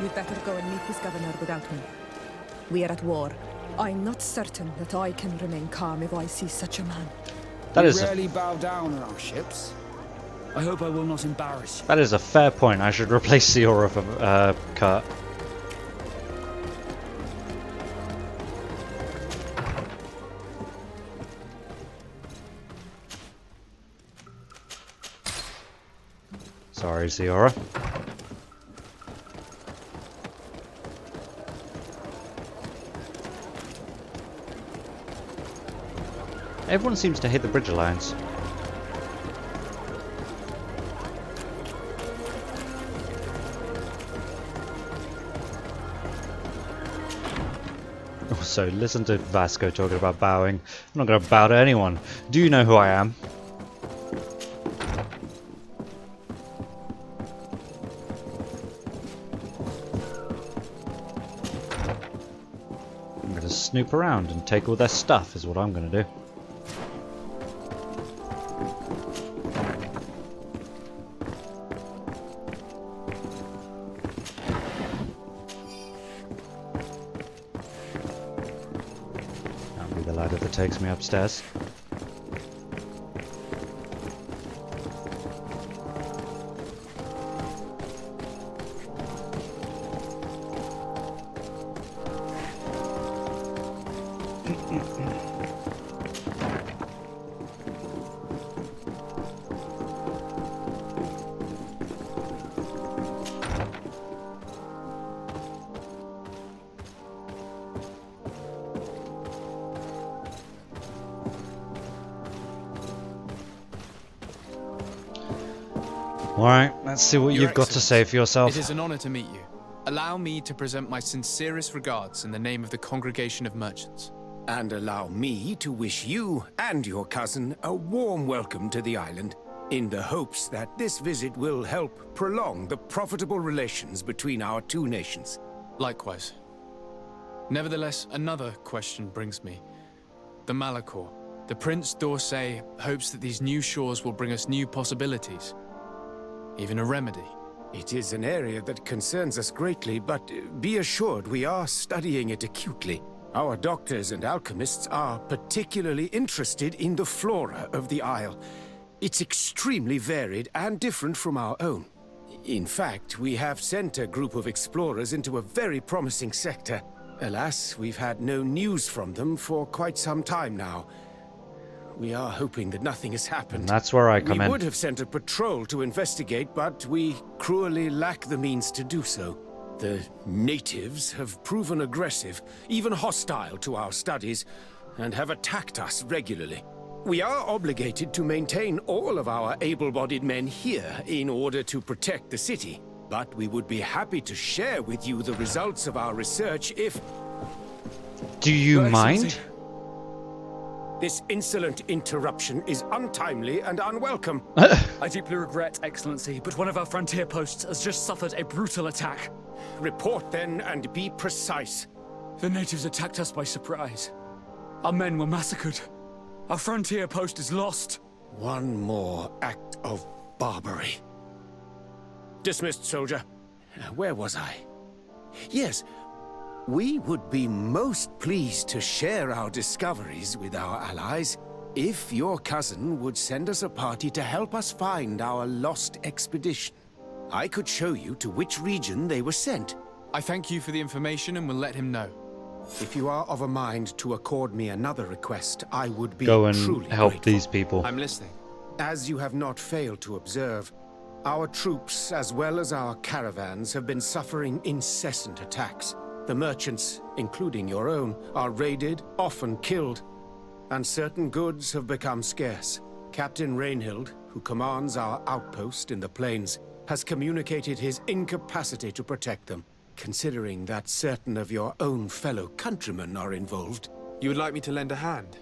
You'd better go and meet this governor without me. We are at war. I'm not certain that I can remain calm if I see such a man. That we is rarely bow down on our ships. I hope I will not embarrass you. That is a fair point. I should replace Siora for Kurt. Sorry, Siora. Everyone seems to hate the Bridge Alliance. Also, listen to Vasco talking about bowing. I'm not going to bow to anyone. Do you know who I am? I'm going to snoop around and take all their stuff is what I'm going to do. That takes me upstairs. Alright, let's see what Your you've got to Excellency, say for yourself. It is an honor to meet you. Allow me to present my sincerest regards in the name of the Congregation of Merchants. And allow me to wish you and your cousin a warm welcome to the island, in the hopes that this visit will help prolong the profitable relations between our two nations. Likewise. Nevertheless, another question brings me. The Malachor. The Prince d'Orsay hopes that these new shores will bring us new possibilities. Even a remedy. It is an area that concerns us greatly, but be assured we are studying it acutely. Our doctors and alchemists are particularly interested in the flora of the Isle. It's extremely varied and different from our own. In fact, we have sent a group of explorers into a very promising sector. Alas, we've had no news from them for quite some time now. We are hoping that nothing has happened. And that's where I come in. We would have sent a patrol to investigate, but we cruelly lack the means to do so. The natives have proven aggressive, even hostile to our studies, and have attacked us regularly. We are obligated to maintain all of our able-bodied men here in order to protect the city. But we would be happy to share with you the results of our research if... Do you mind? This insolent interruption is untimely and unwelcome. I deeply regret, Excellency, but one of our frontier posts has just suffered a brutal attack. Report then and be precise. The natives attacked us by surprise. Our men were massacred. Our frontier post is lost. One more act of barbarity. Dismissed, soldier. Where was I? Yes. We would be most pleased to share our discoveries with our allies if your cousin would send us a party to help us find our lost expedition. I could show you to which region they were sent. I thank you for the information and will let him know. If you are of a mind to accord me another request, I would be Go and truly help grateful. these people. I'm listening. As you have not failed to observe, our troops, as well as our caravans, have been suffering incessant attacks. The merchants, including your own, are raided, often killed, and certain goods have become scarce. Captain Rainhild, who commands our outpost in the plains, has communicated his incapacity to protect them, considering that certain of your own fellow countrymen are involved. You would like me to lend a hand?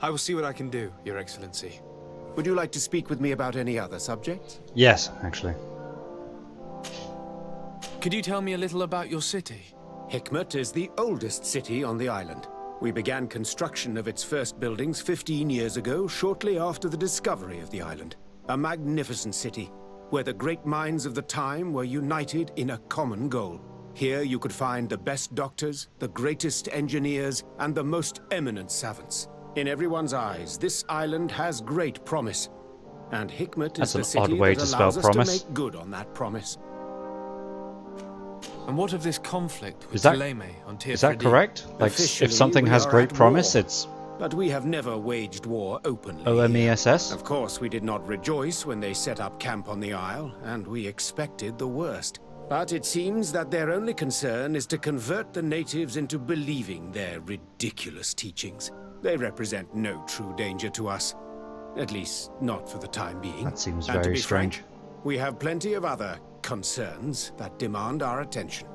I will see what I can do, Your Excellency. Would you like to speak with me about any other subjects? Yes, actually. Could you tell me a little about your city? Hikmet is the oldest city on the island. We began construction of its first buildings 15 years ago, shortly after the discovery of the island. A magnificent city, where the great minds of the time were united in a common goal. Here you could find the best doctors, the greatest engineers, and the most eminent savants. In everyone's eyes, this island has great promise. And Hikmet is the city that allows us to make good on that promise. And what of this conflict with Is that on is that correct? Like, Officially, if something we has are great at promise, war. it's But we have never waged war openly. OMESS? Of course, we did not rejoice when they set up camp on the Isle, and we expected the worst. But it seems that their only concern is to convert the natives into believing their ridiculous teachings. They represent no true danger to us. At least, not for the time being. That seems And to very be strange. frank, we have plenty of other concerns that demand our attention.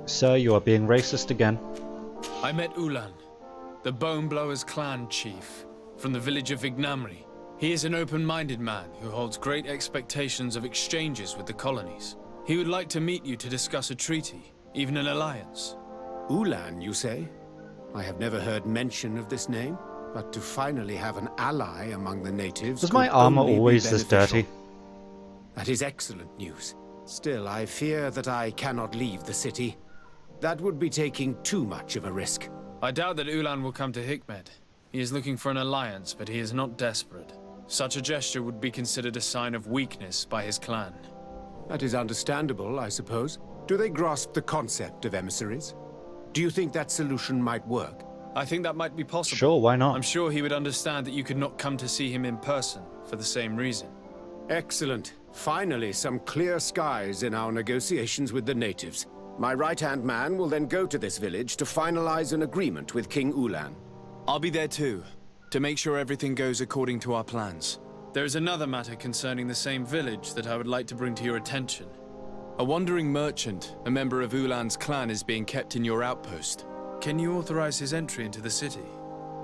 Sir, you are being racist again. I met Ulan, the Bone Blowers clan chief, from the village of Vignamri. He is an open-minded man who holds great expectations of exchanges with the colonies. He would like to meet you to discuss a treaty, even an alliance. Ulan, you say? I have never heard mention of this name, but to finally have an ally among the natives. Was my could armor only be always this beneficial. dirty? That is excellent news. Still, I fear that I cannot leave the city. That would be taking too much of a risk. I doubt that Ulan will come to Hikmet. He is looking for an alliance, but he is not desperate. Such a gesture would be considered a sign of weakness by his clan. That is understandable, I suppose. Do they grasp the concept of emissaries? Do you think that solution might work? I think that might be possible. Sure, why not? I'm sure he would understand that you could not come to see him in person for the same reason. Excellent. Finally, some clear skies in our negotiations with the natives. My right-hand man will then go to this village to finalize an agreement with King Ulan. I'll be there too, to make sure everything goes according to our plans. There is another matter concerning the same village that I would like to bring to your attention. A wandering merchant, a member of Ulan's clan, is being kept in your outpost. Can you authorize his entry into the city?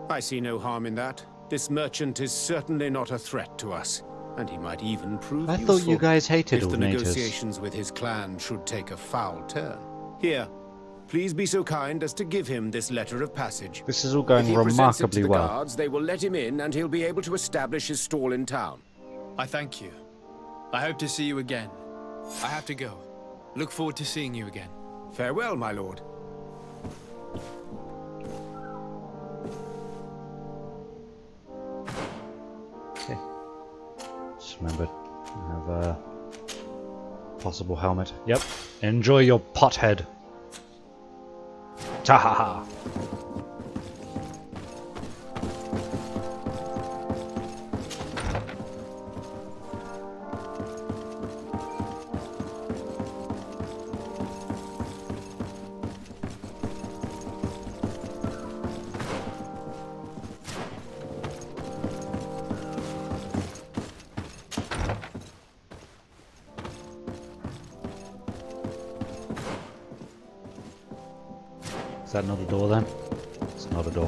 I see no harm in that. This merchant is certainly not a threat to us, and he might even prove I useful thought you guys hated if all the natives. negotiations with his clan should take a foul turn. Here, please be so kind as to give him this letter of passage. This is all going if he presents it to remarkably the well. guards, they will let him in, and he'll be able to establish his stall in town. I thank you. I hope to see you again. I have to go. Look forward to seeing you again. Farewell, my lord. Okay. Just remembered. I have a possible helmet. Yep. Enjoy your pothead. Ta-ha-ha. Is that not a door then? It's not a door.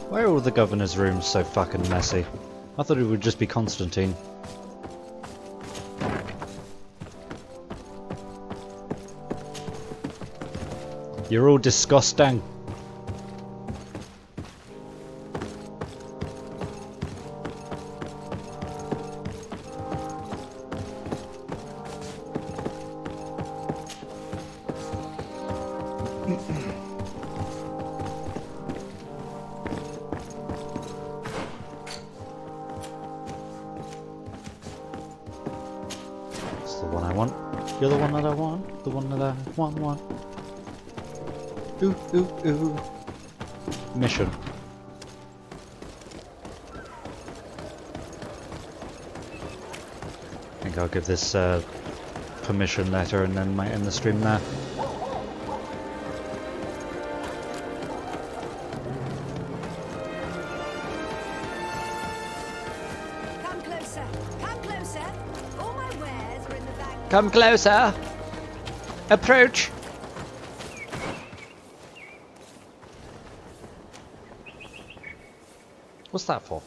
Why are all the governor's rooms so fucking messy? I thought it would just be Constantine. You're all disgusting. It's the one I want. You're the one that I want. The one that I want. Ooh, ooh, ooh. Mission. I think I'll give this permission letter and then might end the stream there. Come closer. Come closer. All my wares are in the bag. Come closer. Approach. What's that for?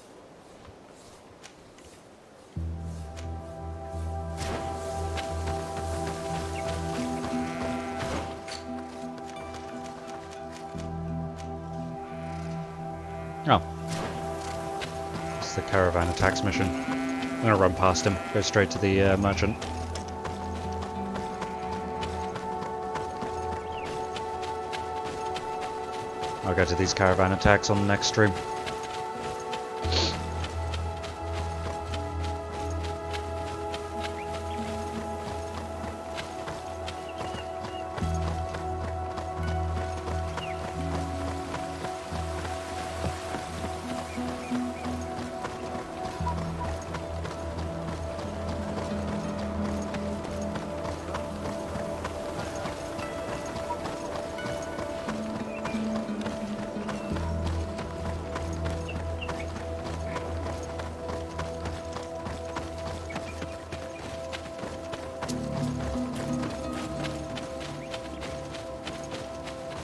Oh. It's the caravan attacks mission. I'm gonna run past him, go straight to the merchant. I'll go to these caravan attacks on the next stream.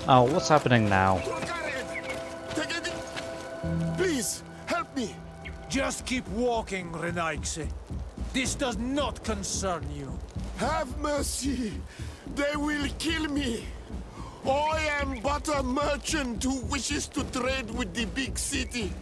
Oh, what's happening now? Please, help me. Just keep walking, Renaigse. This does not concern you. Have mercy. They will kill me. I am but a merchant who wishes to trade with the big city.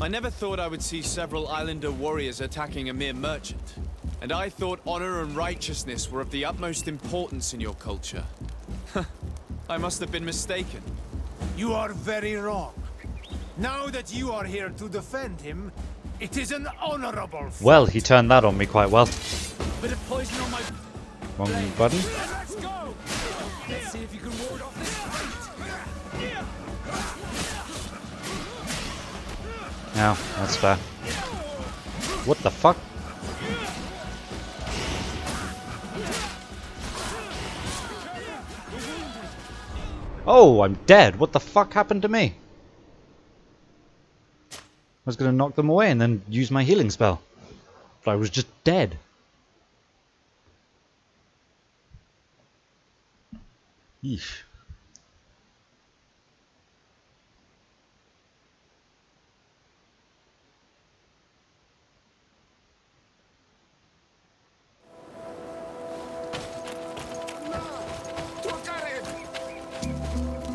I never thought I would see several Islander warriors attacking a mere merchant. And I thought honor and righteousness were of the utmost importance in your culture. I must have been mistaken. You are very wrong. Now that you are here to defend him, it is an honorable fight. Well, he turned that on me quite well. Bit of poison on my... Wrong button. Let's go! Let's see if you can ward off this fight. Now, that's fair. What the fuck? Oh, I'm dead. What the fuck happened to me? I was going to knock them away and then use my healing spell. But I was just dead. Yeesh.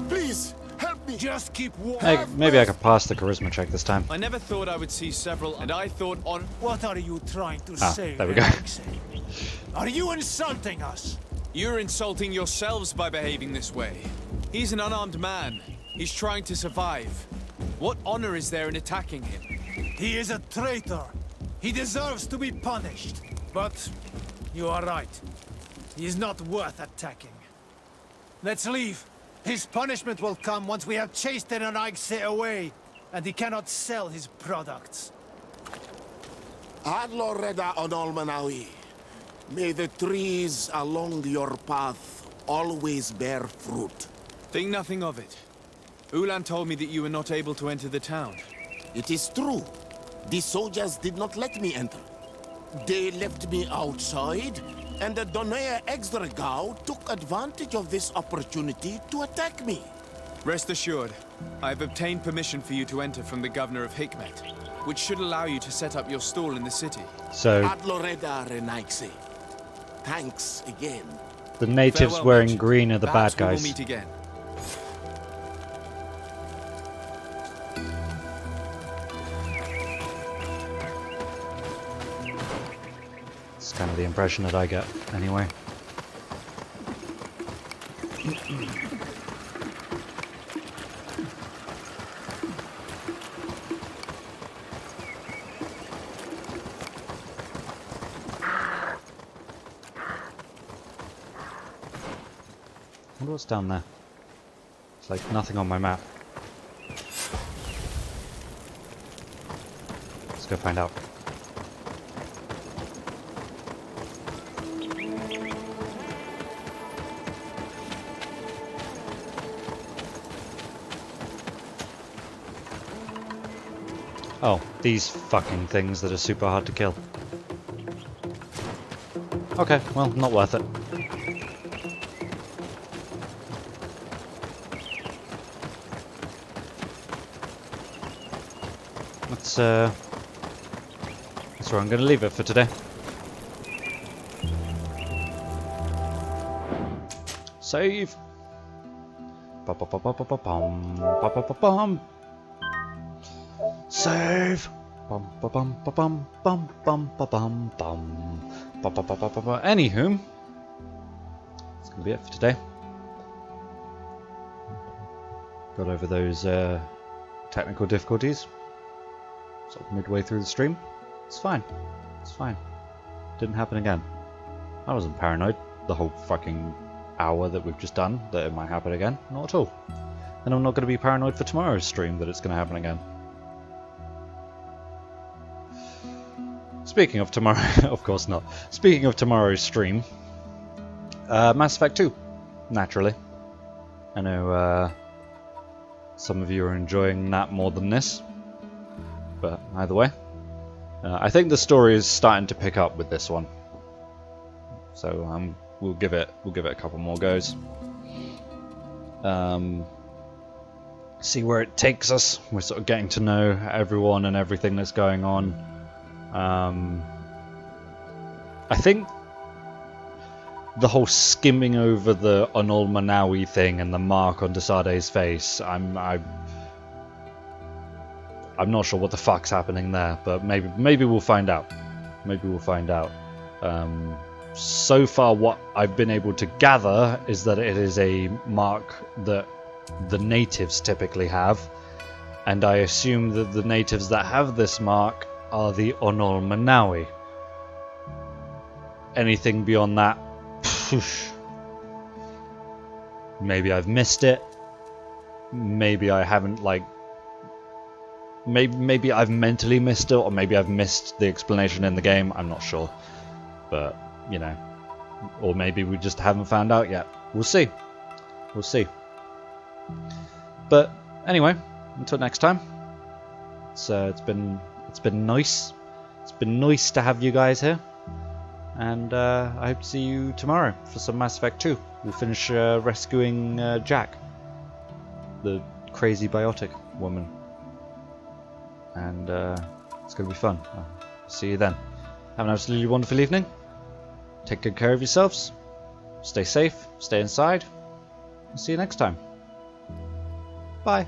Please, help me. Just keep walking. Maybe I could pass the charisma check this time. I never thought I would see several, and I thought on... What are you trying to say? There we go. Are you insulting us? You're insulting yourselves by behaving this way. He's an unarmed man. He's trying to survive. What honor is there in attacking him? He is a traitor. He deserves to be punished. But you are right. He is not worth attacking. Let's leave. His punishment will come once we have chased Renaigse away, and he cannot sell his products. Adloreda Onolmanawi, may the trees along your path always bear fruit. Think nothing of it. Ulan told me that you were not able to enter the town. It is true. The soldiers did not let me enter. They left me outside, and the Donea Exdragao took advantage of this opportunity to attack me. Rest assured, I have obtained permission for you to enter from the governor of Hikmet, which should allow you to set up your stall in the city. So, Adloreda Renaigse, thanks again. The natives Farewell, wearing merchant. green are the Perhaps bad guys. We will meet again. It's kind of the impression that I get, anyway. I wonder what's down there. It's like nothing on my map. Let's go find out. Oh, these fucking things that are super hard to kill. Okay, well, not worth it. That's where I'm going to leave it for today. Save. Ba-ba-ba-ba-ba-bum. Save. Bum ba bum ba bum bum bum ba bum bum. Ba ba ba ba ba ba. Anywho, that's gonna be it for today. Got over those technical difficulties. Sort of midway through the stream. It's fine. It's fine. Didn't happen again. I wasn't paranoid the whole fucking hour that we've just done that it might happen again. Not at all. And I'm not going to be paranoid for tomorrow's stream that it's going to happen again. Speaking of tomorrow, of course not. Speaking of tomorrow's stream, Mass Effect 2, naturally. I know some of you are enjoying that more than this, but either way, I think the story is starting to pick up with this one. So we'll give it a couple more goes. See where it takes us. We're sort of getting to know everyone and everything that's going on. I think the whole skimming over the Onol Manawi thing and the mark on Sardet's face, I'm not sure what the fuck's happening there, but maybe we'll find out. Maybe we'll find out. So far, what I've been able to gather is that it is a mark that the natives typically have, and I assume that the natives that have this mark are the Onol Manawi. Anything beyond that, maybe I've missed it. Maybe I haven't, like, maybe I've mentally missed it, or maybe I've missed the explanation in the game. I'm not sure, but you know, or maybe we just haven't found out yet. We'll see. We'll see. But anyway, until next time. It's been nice. It's been nice to have you guys here, and I hope to see you tomorrow for some Mass Effect 2. We'll finish rescuing Jack, the crazy biotic woman, and it's going to be fun. See you then. Have an absolutely wonderful evening. Take good care of yourselves. Stay safe. Stay inside. I'll see you next time. Bye.